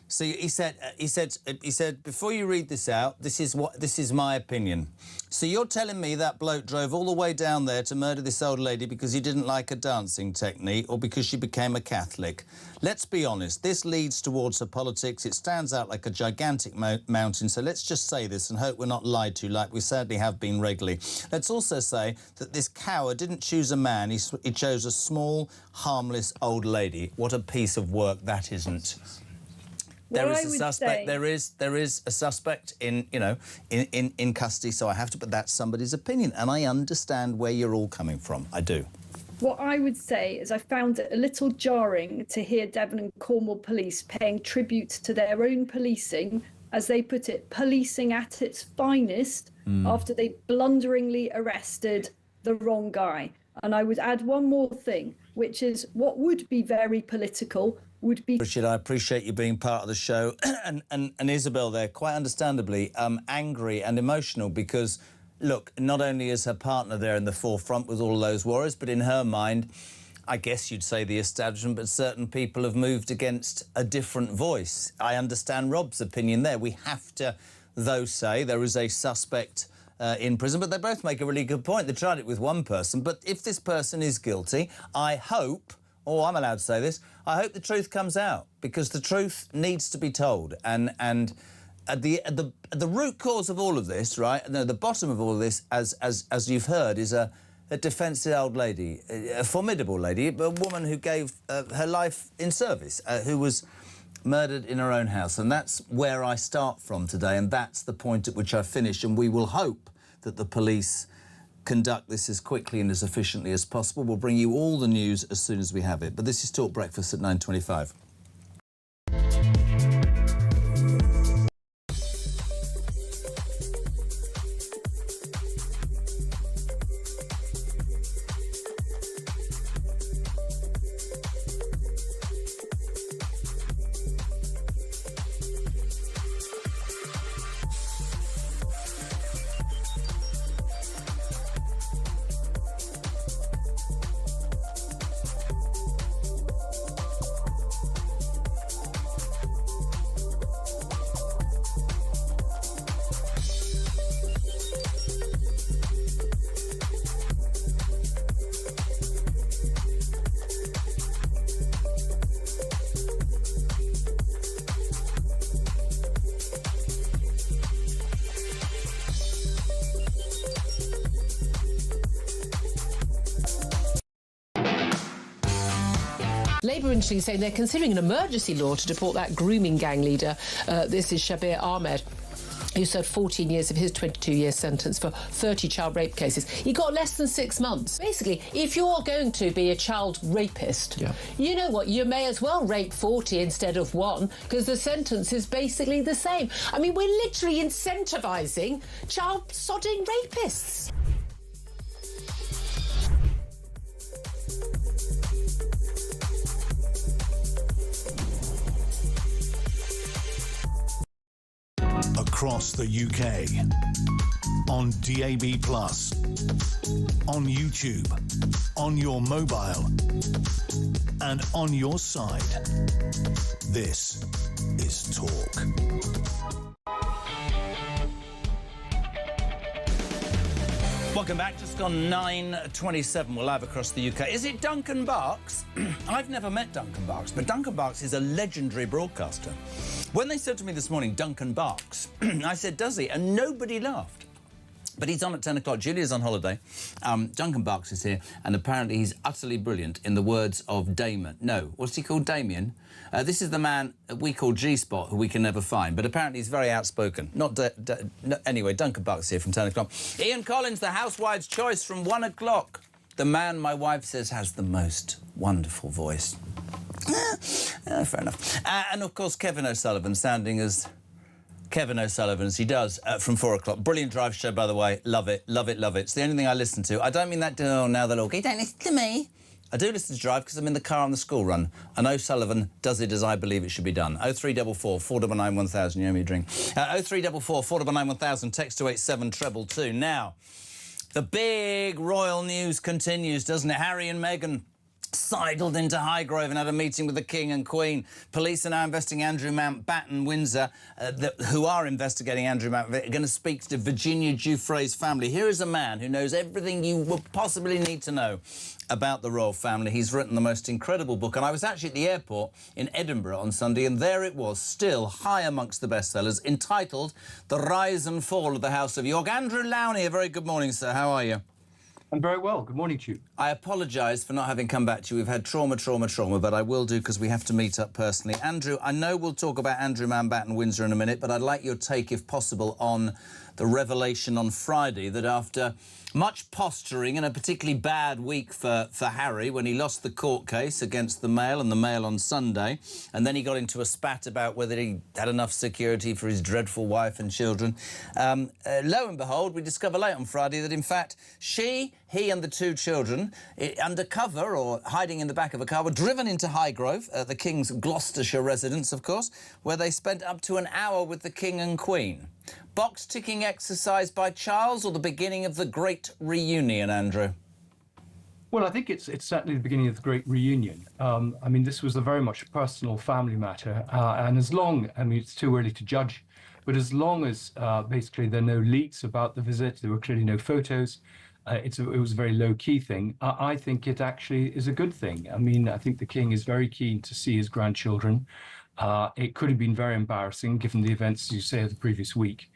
So he said, before you read this out, this is my opinion. So you're telling me that bloke drove all the way down there to murder this old lady because he didn't like her dancing technique or because she became a Catholic? Let's be honest, this leads towards her politics. It stands out like a gigantic mountain. So let's just say this and hope we're not lied to like we sadly have been regularly. Let's also say that this coward didn't choose a man. He chose a small, harmless old lady. What a piece of work that isn't. There is a suspect. There is a suspect in custody. So I have to. But that's somebody's opinion, and I understand where you're all coming from. I do. What I would say is I found it a little jarring to hear Devon and Cornwall police paying tribute to their own policing, as they put it, policing at its finest, after they blunderingly arrested the wrong guy. And I would add one more thing, which is what would be very political would be... Richard, I appreciate you being part of the show. and Isabel there, quite understandably, angry and emotional because, look, not only is her partner there in the forefront with all those worries, but in her mind, I guess you'd say the establishment, but certain people have moved against a different voice. I understand Rob's opinion there. We have to, though, say there is a suspect in prison, but they both make a really good point. They tried it with one person, but if this person is guilty, I hope, oh, I'm allowed to say this, I hope the truth comes out, because the truth needs to be told. And at the root cause of all of this, right, no, the bottom of all of this, as you've heard, is a defensive old lady, a formidable lady, a woman who gave her life in service, who was murdered in her own house. And that's where I start from today, and that's the point at which I finish. And we will hope that the police conduct this as quickly and as efficiently as possible. We'll bring you all the news as soon as we have it. But this is Talk Breakfast at 9:25. Labour interestingly saying they're considering an emergency law to deport that grooming gang leader. This is Shabir Ahmed, who served 14 years of his 22-year sentence for 30 child rape cases. He got less than 6 months. Basically, if you're going to be a child rapist, you know what, you may as well rape 40 instead of 1, because the sentence is basically the same. I mean, we're literally incentivising child sodding rapists. Across the UK, on DAB+, on YouTube, on your mobile, and on your side. This is Talk. Welcome back. Just gone 9:27. We're live across the UK. Is it Duncan Barks? I've never met Duncan Barks, but Duncan Barks is a legendary broadcaster. When they said to me this morning, Duncan Barks, I said, does he? And nobody laughed. But he's on at 10 o'clock. Julia's on holiday. Duncan Barks is here, and apparently he's utterly brilliant, in the words of Damon. No, what's he called? Damien? This is the man we call G-Spot, who we can never find, but apparently he's very outspoken. Anyway, Duncan Barks here from 10 o'clock. Ian Collins, the housewife's choice from 1 o'clock. The man my wife says has the most wonderful voice. Fair enough. And, of course, Kevin O'Sullivan, sounding as Kevin O'Sullivan as he does from 4 o'clock. Brilliant drive show, by the way. Love it, love it, love it. It's the only thing I listen to. I don't mean that, oh, now they'll all go, you don't listen to me. I do listen to Drive because I'm in the car on the school run, and O'Sullivan does it as I believe it should be done. 0344 499 1000, you owe me a drink. 0344 499 1000, text to 87222. Now, the big royal news continues, doesn't it? Harry and Meghan sidled into Highgrove and had a meeting with the King and Queen. Police are now investigating Andrew Mountbatten, Windsor, who are investigating Andrew Mountbatten, are going to speak to Virginia Giuffre's family. Here is a man who knows everything you would possibly need to know about the royal family. He's written the most incredible book, and I was actually at the airport in Edinburgh on Sunday, and there it was, still high amongst the bestsellers, entitled The Rise and Fall of the House of York. Andrew Lowney, a very good morning, sir. How are you? I'm very well. Good morning to you. I apologise for not having come back to you. We've had trauma, but I will do because we have to meet up personally. Andrew, I know we'll talk about Andrew Mountbatten Windsor in a minute, but I'd like your take, if possible, on the revelation on Friday that after much posturing and a particularly bad week for Harry when he lost the court case against the Mail and the Mail on Sunday, and then he got into a spat about whether he had enough security for his dreadful wife and children. Lo and behold, we discover late on Friday that, in fact, he and the two children, undercover or hiding in the back of a car, were driven into Highgrove, the King's Gloucestershire residence, of course, where they spent up to an hour with the King and Queen. Box-ticking exercise by Charles, or the beginning of the great reunion, Andrew? Well, I think it's certainly the beginning of the great reunion. I mean, this was a very much personal family matter, and as long, I mean, it's too early to judge, but as long as basically there are no leaks about the visit, there were clearly no photos, it was a very low-key thing. I think it actually is a good thing. I mean, I think the King is very keen to see his grandchildren. It could have been very embarrassing given the events, as you say, of the previous week.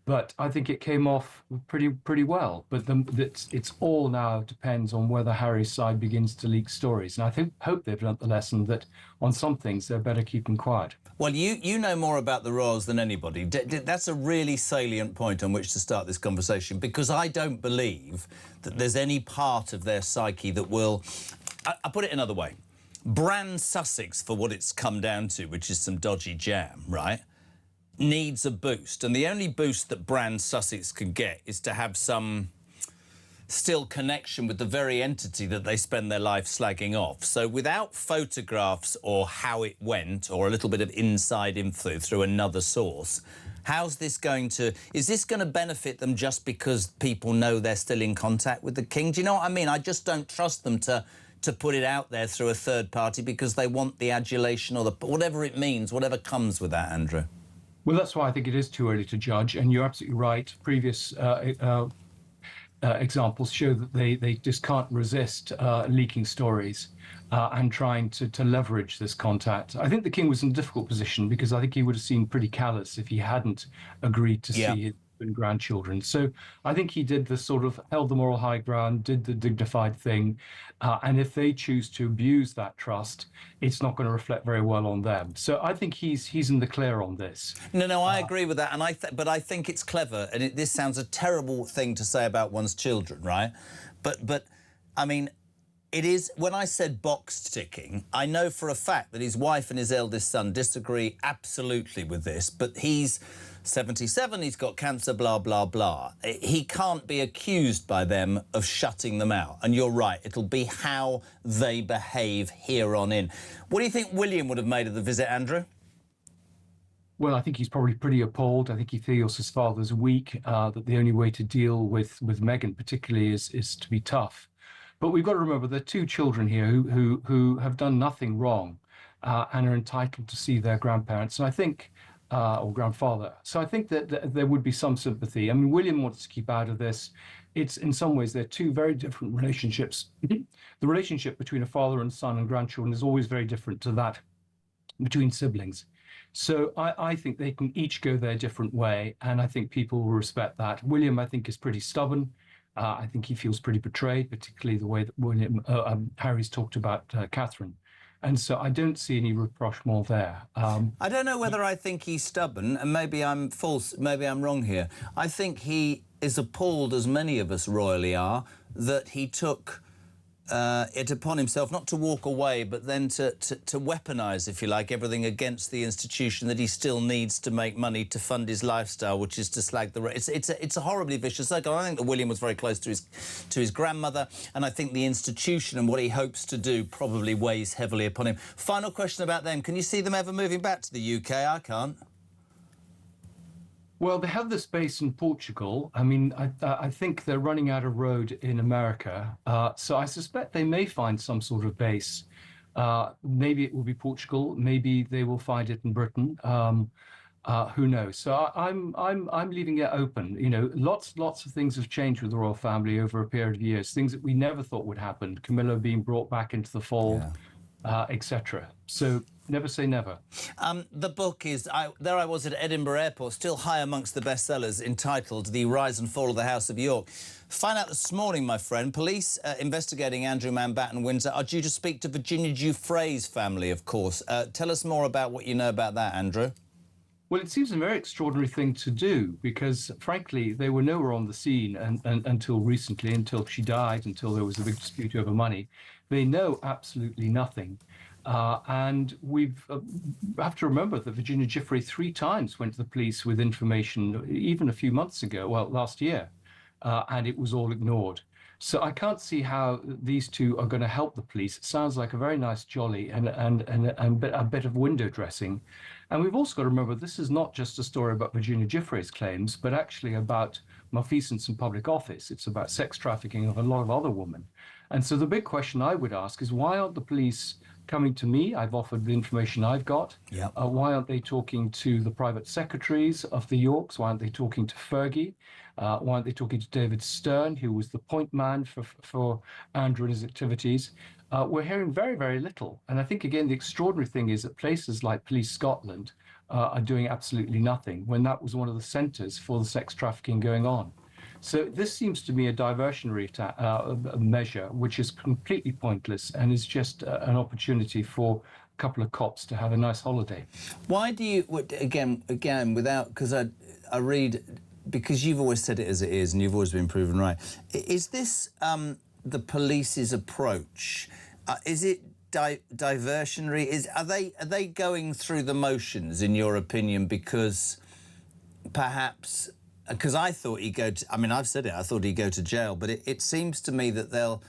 But I think it came off pretty well. But it's all now depends on whether Harry's side begins to leak stories. And I hope they've learnt the lesson that on some things they're better keeping quiet. Well, you know more about the royals than anybody. That's a really salient point on which to start this conversation, because I don't believe that there's any part of their psyche that will... I'll put it another way. Brand Sussex, for what it's come down to, which is some dodgy jam, right, needs a boost. And the only boost that Brand Sussex can get is to have some still connection with the very entity that they spend their life slagging off. So without photographs or how it went, or a little bit of inside info through another source, how's this going to... Is this going to benefit them just because people know they're still in contact with the King? Do you know what I mean? I just don't trust them to put it out there through a third party because they want the adulation or the whatever it means, whatever comes with that, Andrew. Well, that's why I think it is too early to judge, and you're absolutely right. Previous examples show that they just can't resist leaking stories and trying to leverage this contact. I think the King was in a difficult position because I think he would have seemed pretty callous if he hadn't agreed to see his grandchildren. So I think he did the sort of held the moral high ground, did the dignified thing, and if they choose to abuse that trust, it's not going to reflect very well on them. So I think he's in the clear on this. No, I agree with that, and but I think it's clever, and this sounds a terrible thing to say about one's children, right? But I mean, it is, when I said box ticking, I know for a fact that his wife and his eldest son disagree absolutely with this, but he's 77, he's got cancer, blah, blah, blah. He can't be accused by them of shutting them out. And you're right, it'll be how they behave here on in. What do you think William would have made of the visit, Andrew? Well, I think he's probably pretty appalled. I think he feels his father's weak, that the only way to deal with Meghan particularly is to be tough. But we've got to remember there are two children here who have done nothing wrong and are entitled to see their grandparents. And I think... or grandfather. So I think that there would be some sympathy. I mean, William wants to keep out of this. It's, in some ways, they're two very different relationships. The relationship between a father and son and grandchildren is always very different to that between siblings. So I think they can each go their different way, and I think people will respect that. William, I think, is pretty stubborn. I think he feels pretty betrayed, particularly the way that Harry's talked about Catherine. And so I don't see any rapprochement there. I don't know whether I think he's stubborn, and maybe I'm false, maybe I'm wrong here. I think he is appalled, as many of us royally are, that he took it upon himself not to walk away, but then to weaponise, if you like, everything against the institution that he still needs to make money to fund his lifestyle, which is to slag the... It's a horribly vicious circle. I think that William was very close to his grandmother, and I think the institution and what he hopes to do probably weighs heavily upon him. Final question about them. Can you see them ever moving back to the UK? I can't. Well, they have this base in Portugal. I mean, I think they're running out of road in America. So I suspect they may find some sort of base. Maybe it will be Portugal. Maybe they will find it in Britain. Who knows? So I'm leaving it open. You know, lots of things have changed with the royal family over a period of years. Things that we never thought would happen. Camilla being brought back into the fold, etc. So never say never. The book is, there I was at Edinburgh Airport, still high amongst the bestsellers, entitled The Rise and Fall of the House of York. Find out this morning, my friend, police investigating Andrew Mountbatten Windsor are due to speak to Virginia Giuffre's family, of course. Tell us more about what you know about that, Andrew. Well, it seems a very extraordinary thing to do because, frankly, they were nowhere on the scene until recently, until she died, until there was a big dispute over money. They know absolutely nothing. And we have to remember that Virginia Giuffre 3 times went to the police with information, even a few months ago, well, last year, and it was all ignored. So I can't see how these two are going to help the police. It sounds like a very nice jolly and a bit of window dressing. And we've also got to remember this is not just a story about Virginia Giuffre's claims, but actually about malfeasance in public office. It's about sex trafficking of a lot of other women. And so the big question I would ask is, why aren't the police coming to me? I've offered the information I've got. Yeah. Why aren't they talking to the private secretaries of the Yorks? Why aren't they talking to Fergie? Why aren't they talking to David Stern, who was the point man for Andrew and his activities? We're hearing very, very little. And I think, again, the extraordinary thing is that places like Police Scotland are doing absolutely nothing when that was one of the centres for the sex trafficking going on. So this seems to me a diversionary measure, which is completely pointless and is just an opportunity for a couple of cops to have a nice holiday. Why do you, again, without, because I read, because you've always said it as it is and you've always been proven right, is this the police's approach? Is it diversionary? Are they going through the motions, in your opinion, because perhaps... Because I thought he'd go to... I mean, I've said it, I thought he'd go to jail, but it seems to me that they'll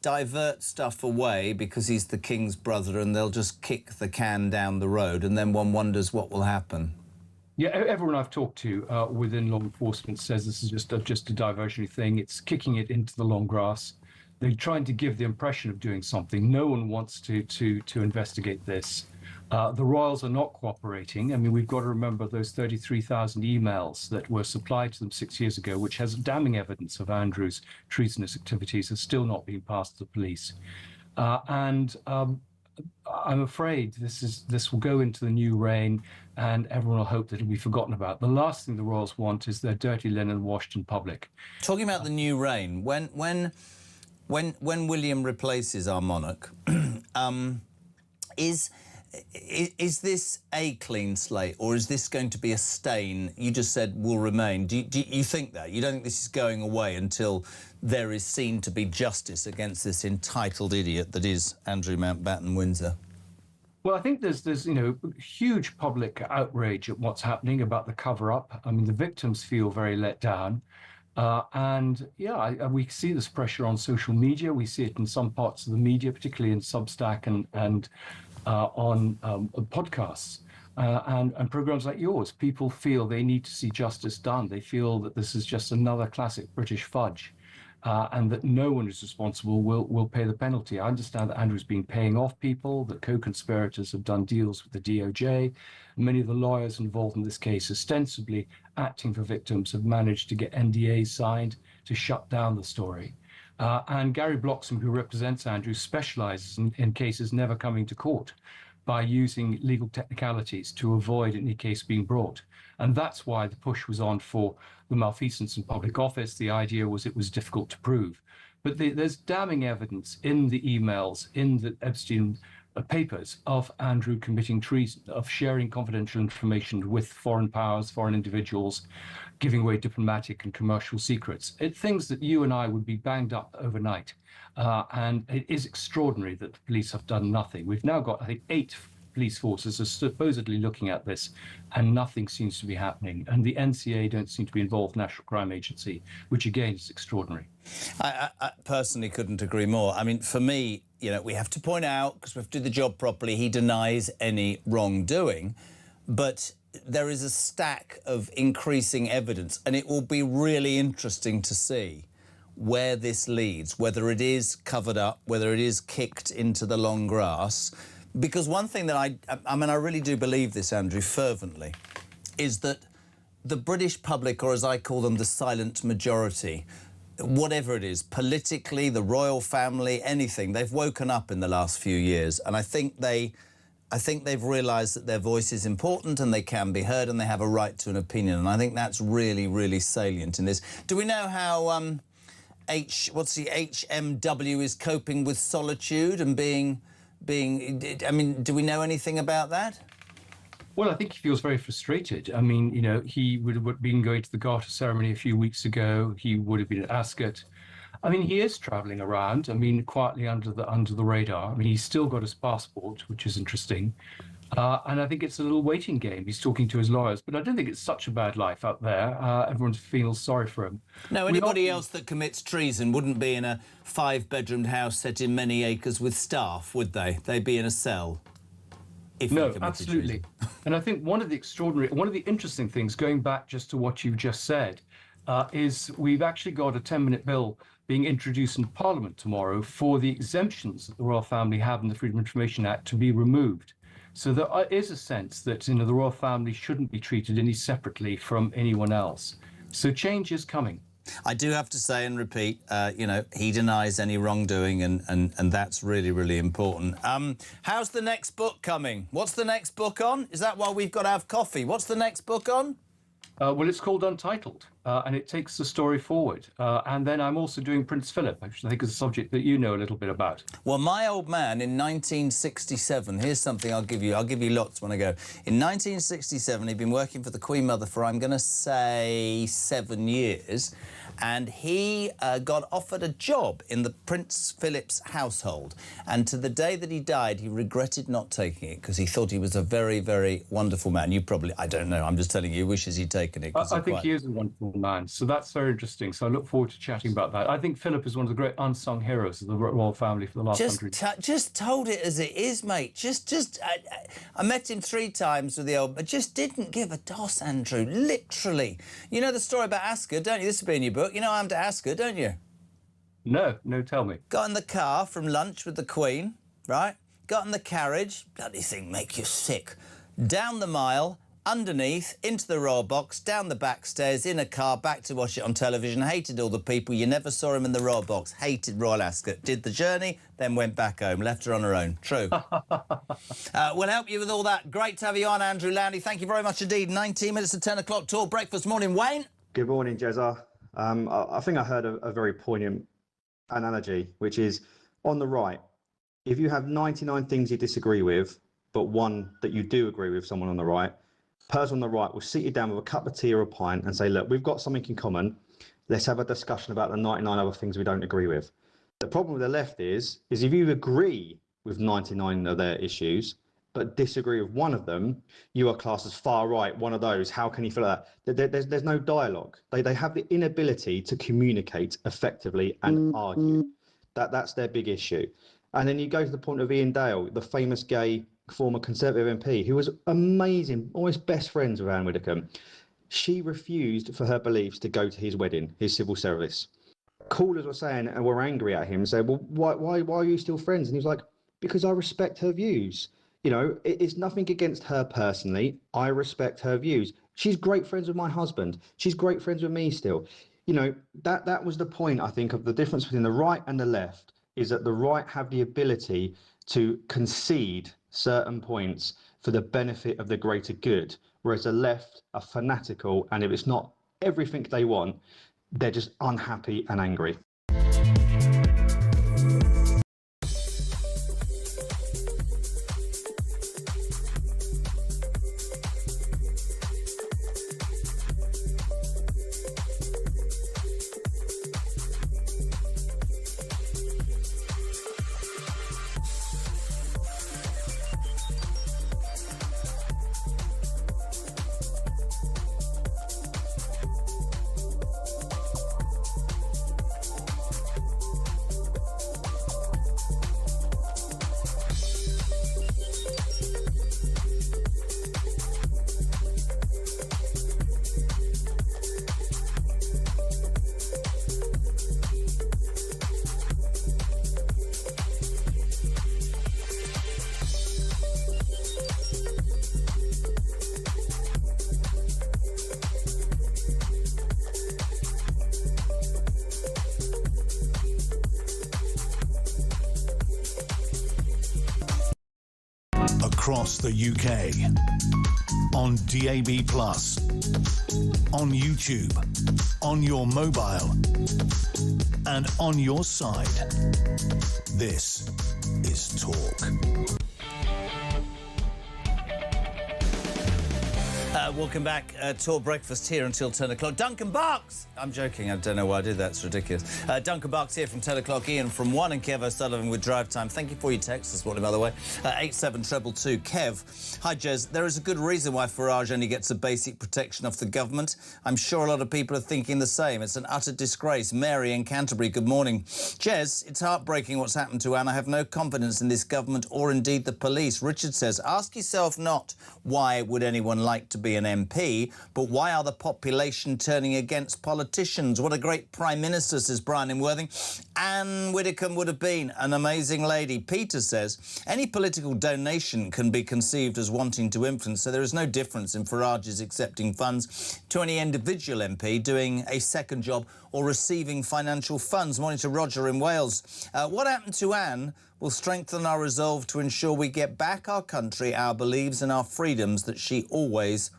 divert stuff away because he's the king's brother and they'll just kick the can down the road and then one wonders what will happen. Yeah, everyone I've talked to within law enforcement says this is just a diversionary thing. It's kicking it into the long grass. They're trying to give the impression of doing something. No one wants to investigate this. The Royals are not cooperating. I mean, we've got to remember those 33,000 emails that were supplied to them 6 years ago, which has damning evidence of Andrew's treasonous activities, have still not been passed to the police. I'm afraid this will go into the new reign and everyone will hope that it'll be forgotten about. The last thing the Royals want is their dirty linen washed in public. Talking about the new reign, when William replaces our monarch, is this a clean slate or is this going to be a stain? You just said will remain. Do you think that? You don't think this is going away until there is seen to be justice against this entitled idiot that is Andrew Mountbatten Windsor? Well, I think there's huge public outrage at what's happening about the cover-up. I mean, the victims feel very let down. And yeah, we see this pressure on social media. We see it in some parts of the media, particularly in Substack and on podcasts and programs like yours. People feel they need to see justice done. They feel that this is just another classic British fudge and that no one who's responsible will pay the penalty. I understand that Andrew's been paying off people, that co-conspirators have done deals with the DOJ. Many of the lawyers involved in this case, ostensibly acting for victims, have managed to get NDAs signed to shut down the story. And Gary Bloxham, who represents Andrew, specialises in cases never coming to court by using legal technicalities to avoid any case being brought. And that's why the push was on for the malfeasance in public office. The idea was it was difficult to prove. But there's damning evidence in the emails, in the Epstein papers, of Andrew committing treason, of sharing confidential information with foreign powers, foreign individuals, giving away diplomatic and commercial secrets. It's things that you and I would be banged up overnight. And it is extraordinary that the police have done nothing. We've now got, I think, 8 police forces are supposedly looking at this, and nothing seems to be happening. And the NCA don't seem to be involved, National Crime Agency, which again is extraordinary. I personally couldn't agree more. I mean, for me, you know, we have to point out, because we have to do the job properly, he denies any wrongdoing, but there is a stack of increasing evidence, and it will be really interesting to see where this leads, whether it is covered up, whether it is kicked into the long grass. Because one thing that I mean, I really do believe this, Andrew, fervently, is that the British public, or as I call them, the silent majority, whatever it is, politically, the royal family, anything, they've woken up in the last few years, and I think they've realised that their voice is important and they can be heard and they have a right to an opinion, and I think that's really, really salient in this. Do we know how HMW is coping with solitude and being? I mean, do we know anything about that? Well, I think he feels very frustrated. I mean, you know, he would have been going to the Garter ceremony a few weeks ago. He would have been at Ascot. I mean, he is travelling around. I mean, quietly under the radar. I mean, he's still got his passport, which is interesting. And I think it's a little waiting game. He's talking to his lawyers, but I don't think it's such a bad life out there. Everyone feels sorry for him. No, anybody else that commits treason wouldn't be in a 5-bedroomed house set in many acres with staff, would they? They'd be in a cell. No, absolutely. And I think one of the interesting things, going back just to what you've just said, is we've actually got a 10-minute bill being introduced in Parliament tomorrow for the exemptions that the royal family have in the Freedom of Information Act to be removed. So there is a sense that, you know, the royal family shouldn't be treated any separately from anyone else. So change is coming. I do have to say and repeat, you know, he denies any wrongdoing, and that's really, really important. How's the next book coming? What's the next book on? Is that while we've got to have coffee? What's the next book on? Well, it's called Untitled, and it takes the story forward. And then I'm also doing Prince Philip, which I think is a subject that you know a little bit about. Well, my old man in 1967, here's something I'll give you lots when I go. In 1967, he'd been working for the Queen Mother for, I'm going to say, 7 years, and he got offered a job in the Prince Philip's household. And to the day that he died, he regretted not taking it because he thought he was a very, very wonderful man. You probably, I don't know, I'm just telling you, wishes he'd taken it. I think he is a wonderful man, so that's very interesting. So I look forward to chatting about that. I think Philip is one of the great unsung heroes of the royal family for the last 100 years. Just told it as it is, mate. I met him 3 times with the old, but just didn't give a toss, Andrew, literally. You know the story about Ascot, don't you? This will be in your book. You know I'm to Ascot, don't you? No, tell me. Got in the car from lunch with the Queen, right? Got in the carriage, bloody thing make you sick. Down the mile, underneath, into the royal box, down the back stairs, in a car, back to watch it on television. Hated all the people. You never saw him in the royal box. Hated Royal Ascot. Did the journey, then went back home. Left her on her own. True. We'll help you with all that. Great to have you on, Andrew Landy. Thank you very much indeed. 19 minutes to 10 o'clock. Talk breakfast. Morning, Wayne. Good morning, Jezza. I think I heard a very poignant analogy, which is on the right, if you have 99 things you disagree with, but one that you do agree with someone on the right, person on the right will sit you down with a cup of tea or a pint and say, look, we've got something in common. Let's have a discussion about the 99 other things we don't agree with. The problem with the left is if you agree with 99 of their issues, but disagree with one of them, you are classed as far right, one of those. How can you feel that? There's no dialogue. They have the inability to communicate effectively and argue. That's their big issue. And then you go to the point of Ian Dale, the famous gay former Conservative MP, who was amazing, almost best friends with Ann Widdecombe. She refused for her beliefs to go to his wedding, his civil service. Callers were saying and were angry at him, said, well, why are you still friends? And he was like, because I respect her views. You know, it's nothing against her personally. I respect her views. She's great friends with my husband. She's great friends with me still. You know, that was the point, I think, of the difference between the right and the left, is that the right have the ability to concede certain points for the benefit of the greater good, whereas the left are fanatical, and if it's not everything they want, they're just unhappy and angry. Across the UK, on DAB+, on YouTube, on your mobile, and on your side. This is Talk. Welcome back. Tour breakfast here until 10 o'clock. Duncan Barks! I'm joking. I don't know why I did that. It's ridiculous. Duncan Barks here from 10 o'clock. Ian from 1 and Kev O'Sullivan with Drive Time. Thank you for your text this morning, by the way. 87222. Kev. Hi, Jez. There is a good reason why Farage only gets a basic protection off the government. I'm sure a lot of people are thinking the same. It's an utter disgrace. Mary in Canterbury, good morning. Jez, it's heartbreaking what's happened to Anne. I have no confidence in this government or indeed the police. Richard says, ask yourself not why would anyone like to be an MP, but why are the population turning against politicians? What a great Prime Minister, says Brian in Worthing. Ann Widdecombe would have been an amazing lady. Peter says, any political donation can be conceived as wanting to influence, so there is no difference in Farage's accepting funds to any individual MP doing a second job or receiving financial funds. Morning to Roger in Wales. What happened to Anne will strengthen our resolve to ensure we get back our country, our beliefs and our freedoms that she always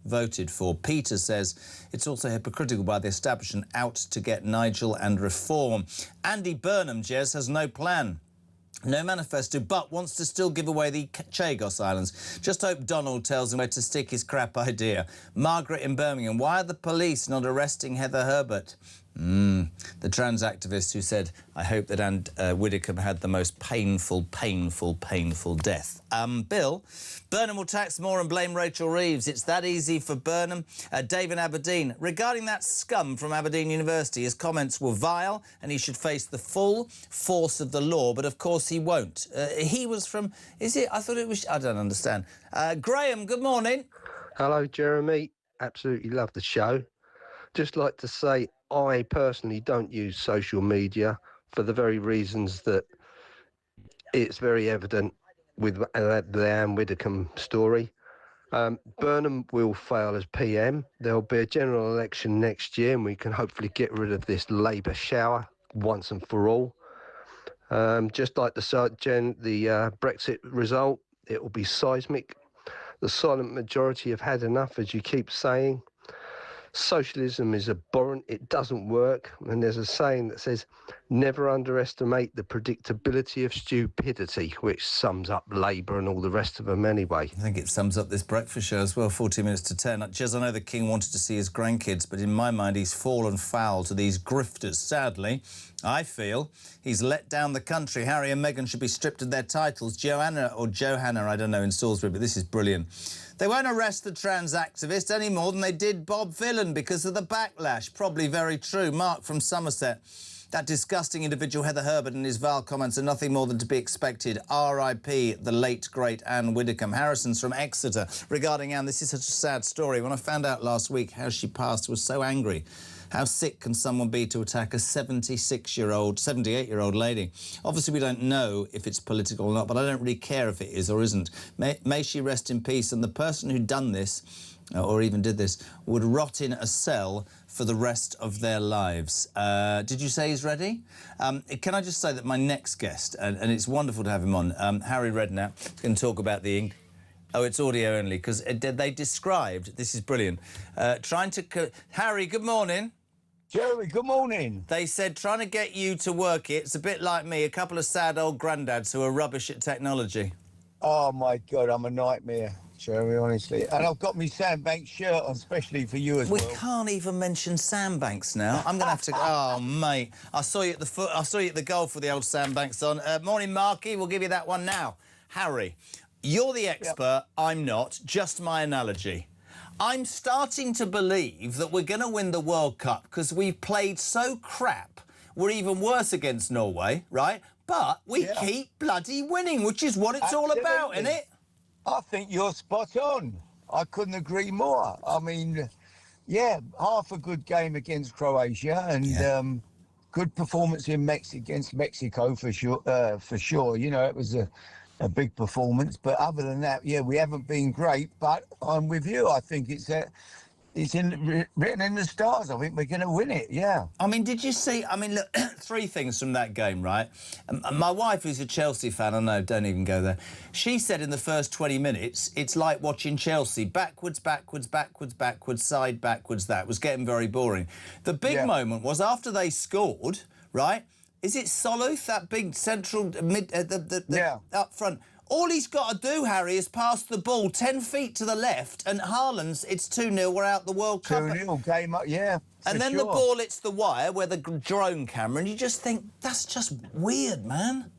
voted for. Peter says it's also hypocritical by the establishment out to get Nigel and reform. Andy Burnham, Jez, has no plan. No manifesto, but wants to still give away the Chagos Islands. Just hope Donald tells him where to stick his crap idea. Margaret in Birmingham. Why are the police not arresting Heather Herbert? The trans activist who said, I hope that Ann Widdecombe had the most painful death. Bill, Burnham will tax more and blame Rachel Reeves. It's that easy for Burnham. Dave in Aberdeen, regarding that scum from Aberdeen University, his comments were vile and he should face the full force of the law, but of course he won't. He was from, is it? I thought it was, I don't understand. Graham, good morning. Hello, Jeremy. Absolutely love the show. Just like to say, I personally don't use social media for the very reasons that it's very evident with the Ann Widdecombe story. Burnham will fail as PM. There'll be a general election next year and we can hopefully get rid of this Labour shower once and for all. Just like the Brexit result, it will be seismic. The silent majority have had enough, as you keep saying. Socialism is abhorrent, it doesn't work, and there's a saying that says, never underestimate the predictability of stupidity, which sums up Labour and all the rest of them anyway. I think it sums up this breakfast show as well, 40 minutes to 10. Jez, I know the King wanted to see his grandkids, but in my mind he's fallen foul to these grifters. Sadly, I feel he's let down the country. Harry and Meghan should be stripped of their titles. Johanna, I don't know, in Salisbury, but this is brilliant. They won't arrest the trans activist any more than they did Bob Villan because of the backlash. Probably very true. Mark from Somerset. That disgusting individual Heather Herbert and his vile comments are nothing more than to be expected. R.I.P. the late, great Ann Widdecombe. Harrison's from Exeter. Regarding Ann, this is such a sad story. When I found out last week how she passed, I was so angry. How sick can someone be to attack a 78-year-old lady? Obviously, we don't know if it's political or not, but I don't really care if it is or isn't. May she rest in peace. And the person who done this, or even did this, would rot in a cell for the rest of their lives. Did you say he's ready? Can I just say that my next guest, and it's wonderful to have him on, Harry Redknapp, is going to talk about the... Oh, it's audio only, because they described... This is brilliant. Harry, good morning. Jeremy, good morning. They said trying to get you to work it, it's a bit like me, a couple of sad old granddads who are rubbish at technology. Oh, my God, I'm a nightmare, Jeremy, honestly. And I've got my Sandbanks shirt on, especially for you as well. We can't even mention Sandbanks now. I'm going to have to... Oh, mate. I saw you at the golf with the old Sandbanks on. Morning, Marky. We'll give you that one now. Harry, you're the expert. Yep. I'm not. Just my analogy. I'm starting to believe that we're going to win the World Cup because we've played so crap. We're even worse against Norway, right? But we keep bloody winning, which is what it's all about, isn't it? I think you're spot on. I couldn't agree more. I mean, yeah, half a good game against Croatia and good performance against Mexico for sure. You know, it was a big performance, but other than that, yeah, we haven't been great. But I'm with you. I think it's written in the stars. I think we're going to win it. Yeah. I mean, did you see? I mean, look, 3 things from that game, right? My wife, who's a Chelsea fan, I know, don't even go there. She said in the first 20 minutes, it's like watching Chelsea backwards, side backwards. That was getting very boring. The big moment was after they scored, right? Is it Soluth, that big central mid, up front? All he's got to do, Harry, is pass the ball 10 feet to the left, and Haaland's, it's 2-0, we're out the World Cup. 2-0, game up, yeah. And then sure. the ball hits the wire where the drone camera, and you just think, that's just weird, man.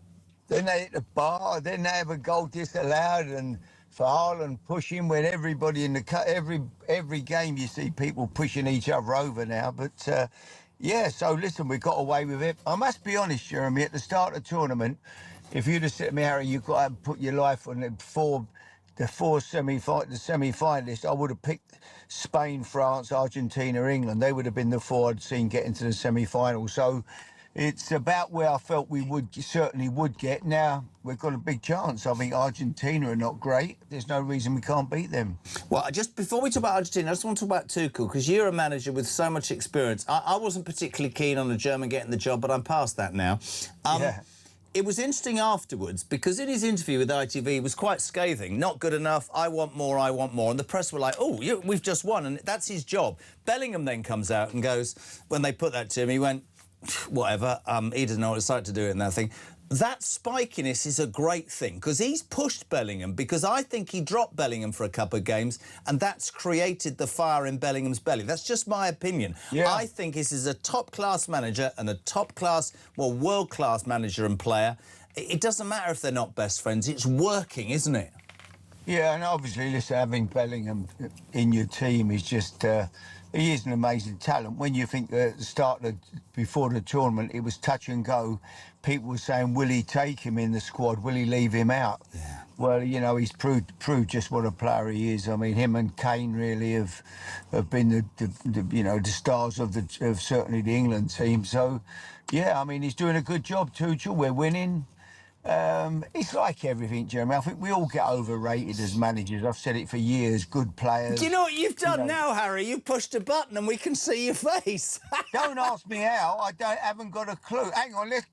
Then they hit the bar, then they have a goal disallowed, and for Haaland pushing when everybody in the every game you see people pushing each other over now. But yeah, so listen, we got away with it. I must be honest, Jeremy, at the start of the tournament, if you'd have said to me, Harry, you've got to put your life on the four semi-finalists, I would have picked Spain, France, Argentina, England. They would have been the four I'd seen get into the semi-final. So it's about where I felt we certainly would get. Now we've got a big chance. I think Argentina are not great. There's no reason we can't beat them. Well, just before we talk about Argentina, I just want to talk about Tuchel, because you're a manager with so much experience. I wasn't particularly keen on a German getting the job, but I'm past that now. Yeah. It was interesting afterwards, because in his interview with ITV, he was quite scathing. Not good enough, I want more, I want more. And the press were like, oh, we've just won, and that's his job. Bellingham then comes out and goes, when they put that to him, he went, whatever, he doesn't know what it's like to do it and that thing. That spikiness is a great thing, because he's pushed Bellingham, because I think he dropped Bellingham for a couple of games, and that's created the fire in Bellingham's belly. That's just my opinion. Yeah. I think this is a top-class manager and a top-class, well, world-class manager and player. It doesn't matter if they're not best friends. It's working, isn't it? Yeah, and obviously, listen, having Bellingham in your team is just... he is an amazing talent. When you think at the start before the tournament, it was touch and go. People were saying, will he take him in the squad? Will he leave him out? Yeah. Well, you know, he's proved just what a player he is. I mean, him and Kane really have been the stars of certainly the England team. So, yeah, I mean, he's doing a good job, Tuchel. We're winning. It's like everything, Jeremy. I think we all get overrated as managers. I've said it for years. Good players. Do you know what you've done now, Harry? You pushed a button and we can see your face. Don't ask me how. Haven't got a clue. Hang on, let's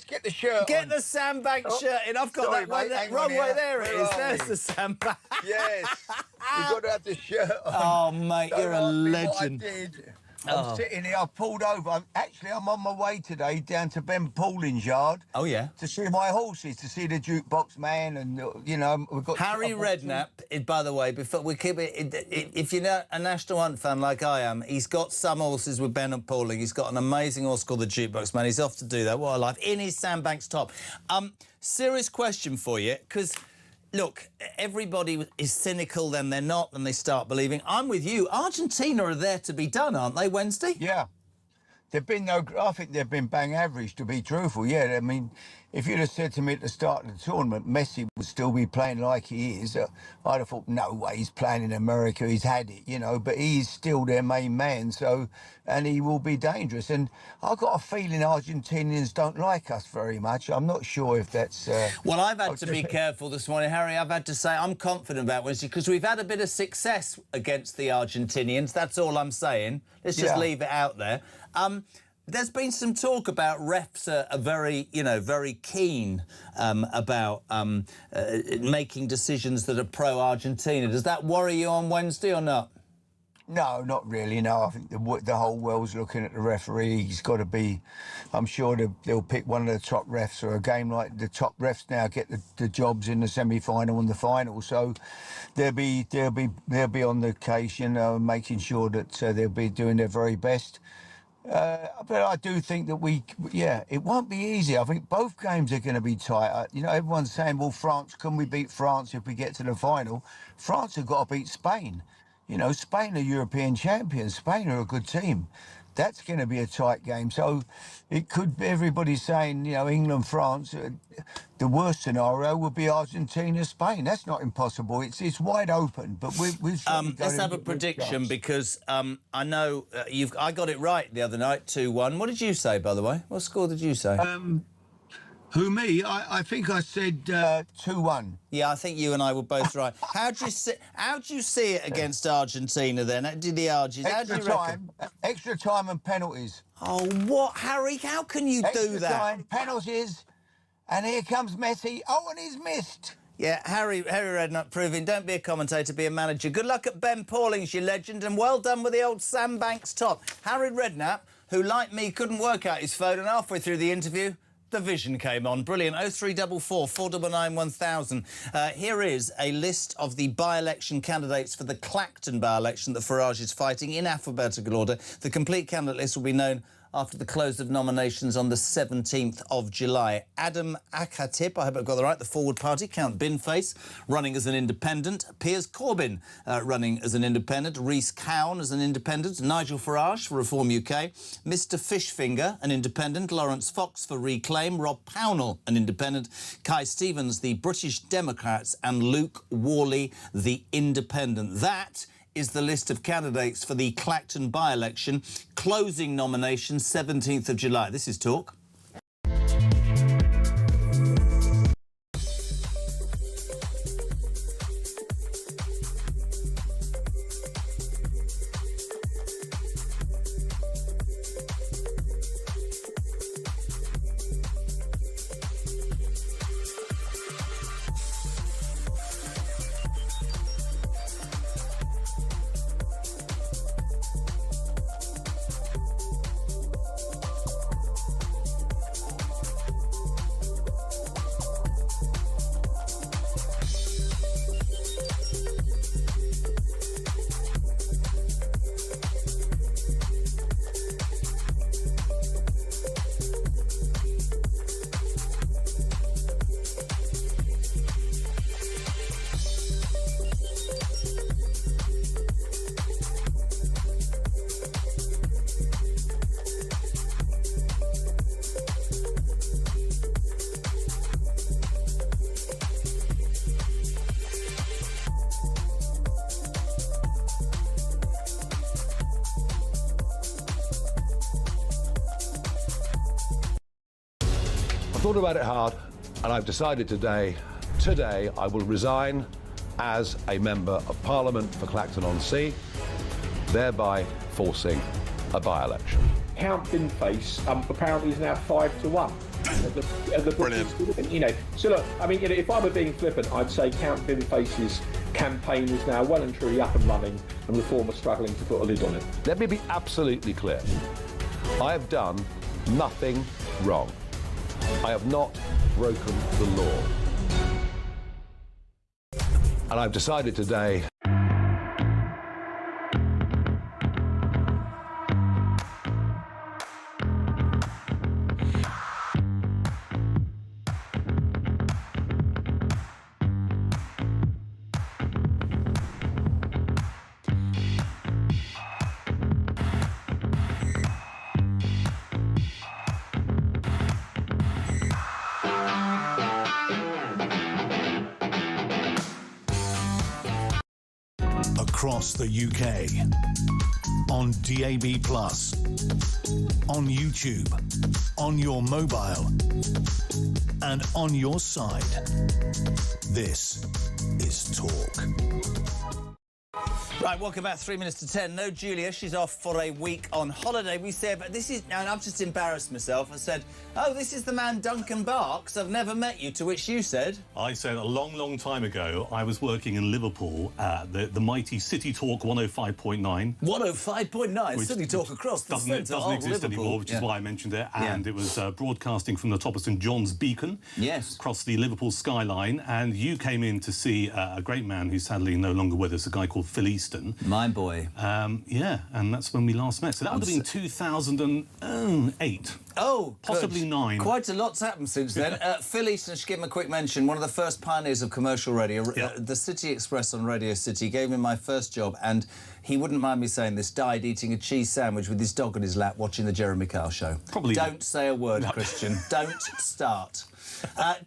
get the shirt Get on. the Sandbank shirt in. I've got Sorry, that one. mate, hang Wrong on way, here. there it Where is. are There's we? the Sandbank. Yes. You've got to have the shirt on. Oh, mate, Don't you're a ask me what I legend. did. Oh. I'm sitting here, I've pulled over. I'm on my way today down to Ben Pauling's yard. Oh, yeah? To see my horses, to see the jukebox man, and, you know, we've got... Harry Redknapp, by the way, before we keep it, if you're a National Hunt fan like I am, he's got some horses with Ben Pauling. He's got an amazing horse called the Jukebox Man. He's off to do that. What a life. In his Sandbanks top. Serious question for you, because... Look, everybody is cynical, then they're not, then they start believing. I'm with you. Argentina are there to be done, aren't they, Wednesday? Yeah. I think they've been bang average, to be truthful. Yeah, I mean, if you'd have said to me at the start of the tournament, Messi would still be playing like he is, I'd have thought, no way, he's playing in America, he's had it, you know, but he's still their main man, and he will be dangerous. And I've got a feeling Argentinians don't like us very much. I'm not sure if that's... Well, I've had to be careful this morning, Harry. I've had to say I'm confident about Wednesday, because we've had a bit of success against the Argentinians. That's all I'm saying. Let's just leave it out there. There's been some talk about refs are very, very keen about making decisions that are pro-Argentina. Does that worry you on Wednesday or not? No, not really, no. I think the whole world's looking at the referee. He's got to be... I'm sure they'll pick one of the top refs, or a game like the top refs now get the jobs in the semi-final and the final. So they'll be on the case, making sure that they'll be doing their very best. But I do think that it won't be easy. I think both games are going to be tight. Everyone's saying, well, France, can we beat France if we get to the final? France have got to beat Spain. Spain are European champions. Spain are a good team. That's going to be a tight game. So it could be, everybody's saying, England, France. The worst scenario would be Argentina, Spain. That's not impossible. It's wide open. But we've let's have a prediction, because I know I got it right the other night, 2-1. What did you say, by the way? What score did you say? Who, me? I think I said 2-1. Yeah, I think you and I were both right. How do you see it against Argentina then? Did the Argies? How do you reckon? Extra time and penalties. Oh, what, Harry? How can you do that? Extra time, penalties, and here comes Messi. Oh, and he's missed. Yeah, Harry Redknapp proving, don't be a commentator, be a manager. Good luck at Ben Pauling's, you legend, and well done with the old Sandbanks top. Harry Redknapp, who, like me, couldn't work out his phone, and halfway through the interview, The vision came on. Brilliant. 0344 499 1000. Here is a list of the by-election candidates for the Clacton by-election that Farage is fighting in alphabetical order. The complete candidate list will be known after the close of nominations on the 17th of July. Adam Akatip, I hope I've got that right, the Forward Party, Count Binface, running as an independent. Piers Corbyn running as an independent. Rhys Cowan as an independent. Nigel Farage for Reform UK. Mr Fishfinger, an independent. Lawrence Fox for Reclaim. Rob Pownell, an independent. Kai Stevens, the British Democrats. And Luke Worley, the independent. That is the list of candidates for the Clacton by-election. Closing nominations 17th of July. This is Talk. I've thought about it hard, and I've decided today I will resign as a Member of Parliament for Clacton-on-Sea, thereby forcing a by-election. Count Binface apparently is now 5-1. Brilliant. You know, so look, I mean, you know, if I were being flippant, I'd say Count Binface's campaign is now well and truly up and running, and Reform are struggling to put a lid on it. Let me be absolutely clear. I have done nothing wrong. I have not broken the law. And I've decided today across the UK, on DAB+, on YouTube, on your mobile, and on your side. This is Talk. Right, welcome back. 3 minutes to 10. No Julia, she's off for a week on holiday. We said, but this is, and I've just embarrassed myself. I said, oh, this is the man Duncan Barks. I've never met you, to which you said... I said a long, long time ago, I was working in Liverpool at the mighty City Talk 105.9. 105.9? City Talk across the centre doesn't exist Liverpool. anymore, which is why I mentioned it. And it was broadcasting from the top of St John's Beacon. Yes. Across the Liverpool skyline. And you came in to see a great man who's sadly no longer with us, a guy called Phil Easton. My boy. Yeah, and that's when we last met. So that would have been 2008. Oh, possibly 9. Quite a lot's happened since then. Phil Easton, I should give him a quick mention, one of the first pioneers of commercial radio. The City Express on Radio City gave me my first job, and he wouldn't mind me saying this, died eating a cheese sandwich with his dog on his lap watching the Jeremy Kyle show. Probably. Don't say a word, Christian. Don't start.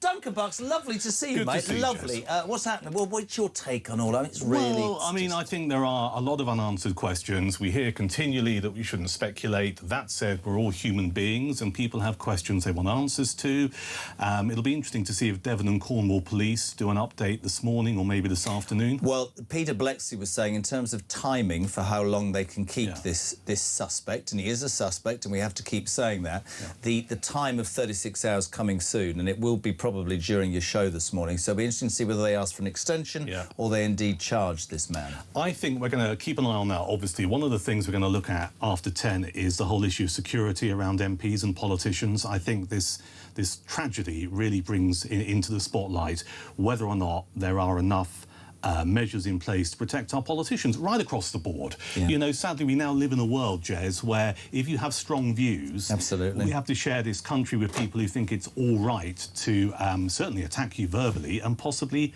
Duncan Bucks, lovely to see you, Good mate. to see you, lovely. Jess. What's happening? Well, what's your take on all that? It's really... Well, I mean, I think there are a lot of unanswered questions. We hear continually that we shouldn't speculate. That said, we're all human beings and people have questions they want answers to. It'll be interesting to see if Devon and Cornwall Police do an update this morning or maybe this afternoon. Well, Peter Blexley was saying in terms of timing for how long they can keep this suspect, and he is a suspect, and we have to keep saying that, the time of 36 hours coming soon, and it will be probably during your show this morning. So it'll be interesting to see whether they ask for an extension or they indeed charge this man. I think we're going to keep an eye on that. Obviously, one of the things we're going to look at after 10 is the whole issue of security around MPs and politicians. I think this tragedy really brings into the spotlight whether or not there are enough measures in place to protect our politicians right across the board. Yeah. You know, sadly, we now live in a world, Jez, where if you have strong views, absolutely, we have to share this country with people who think it's all right to certainly attack you verbally and possibly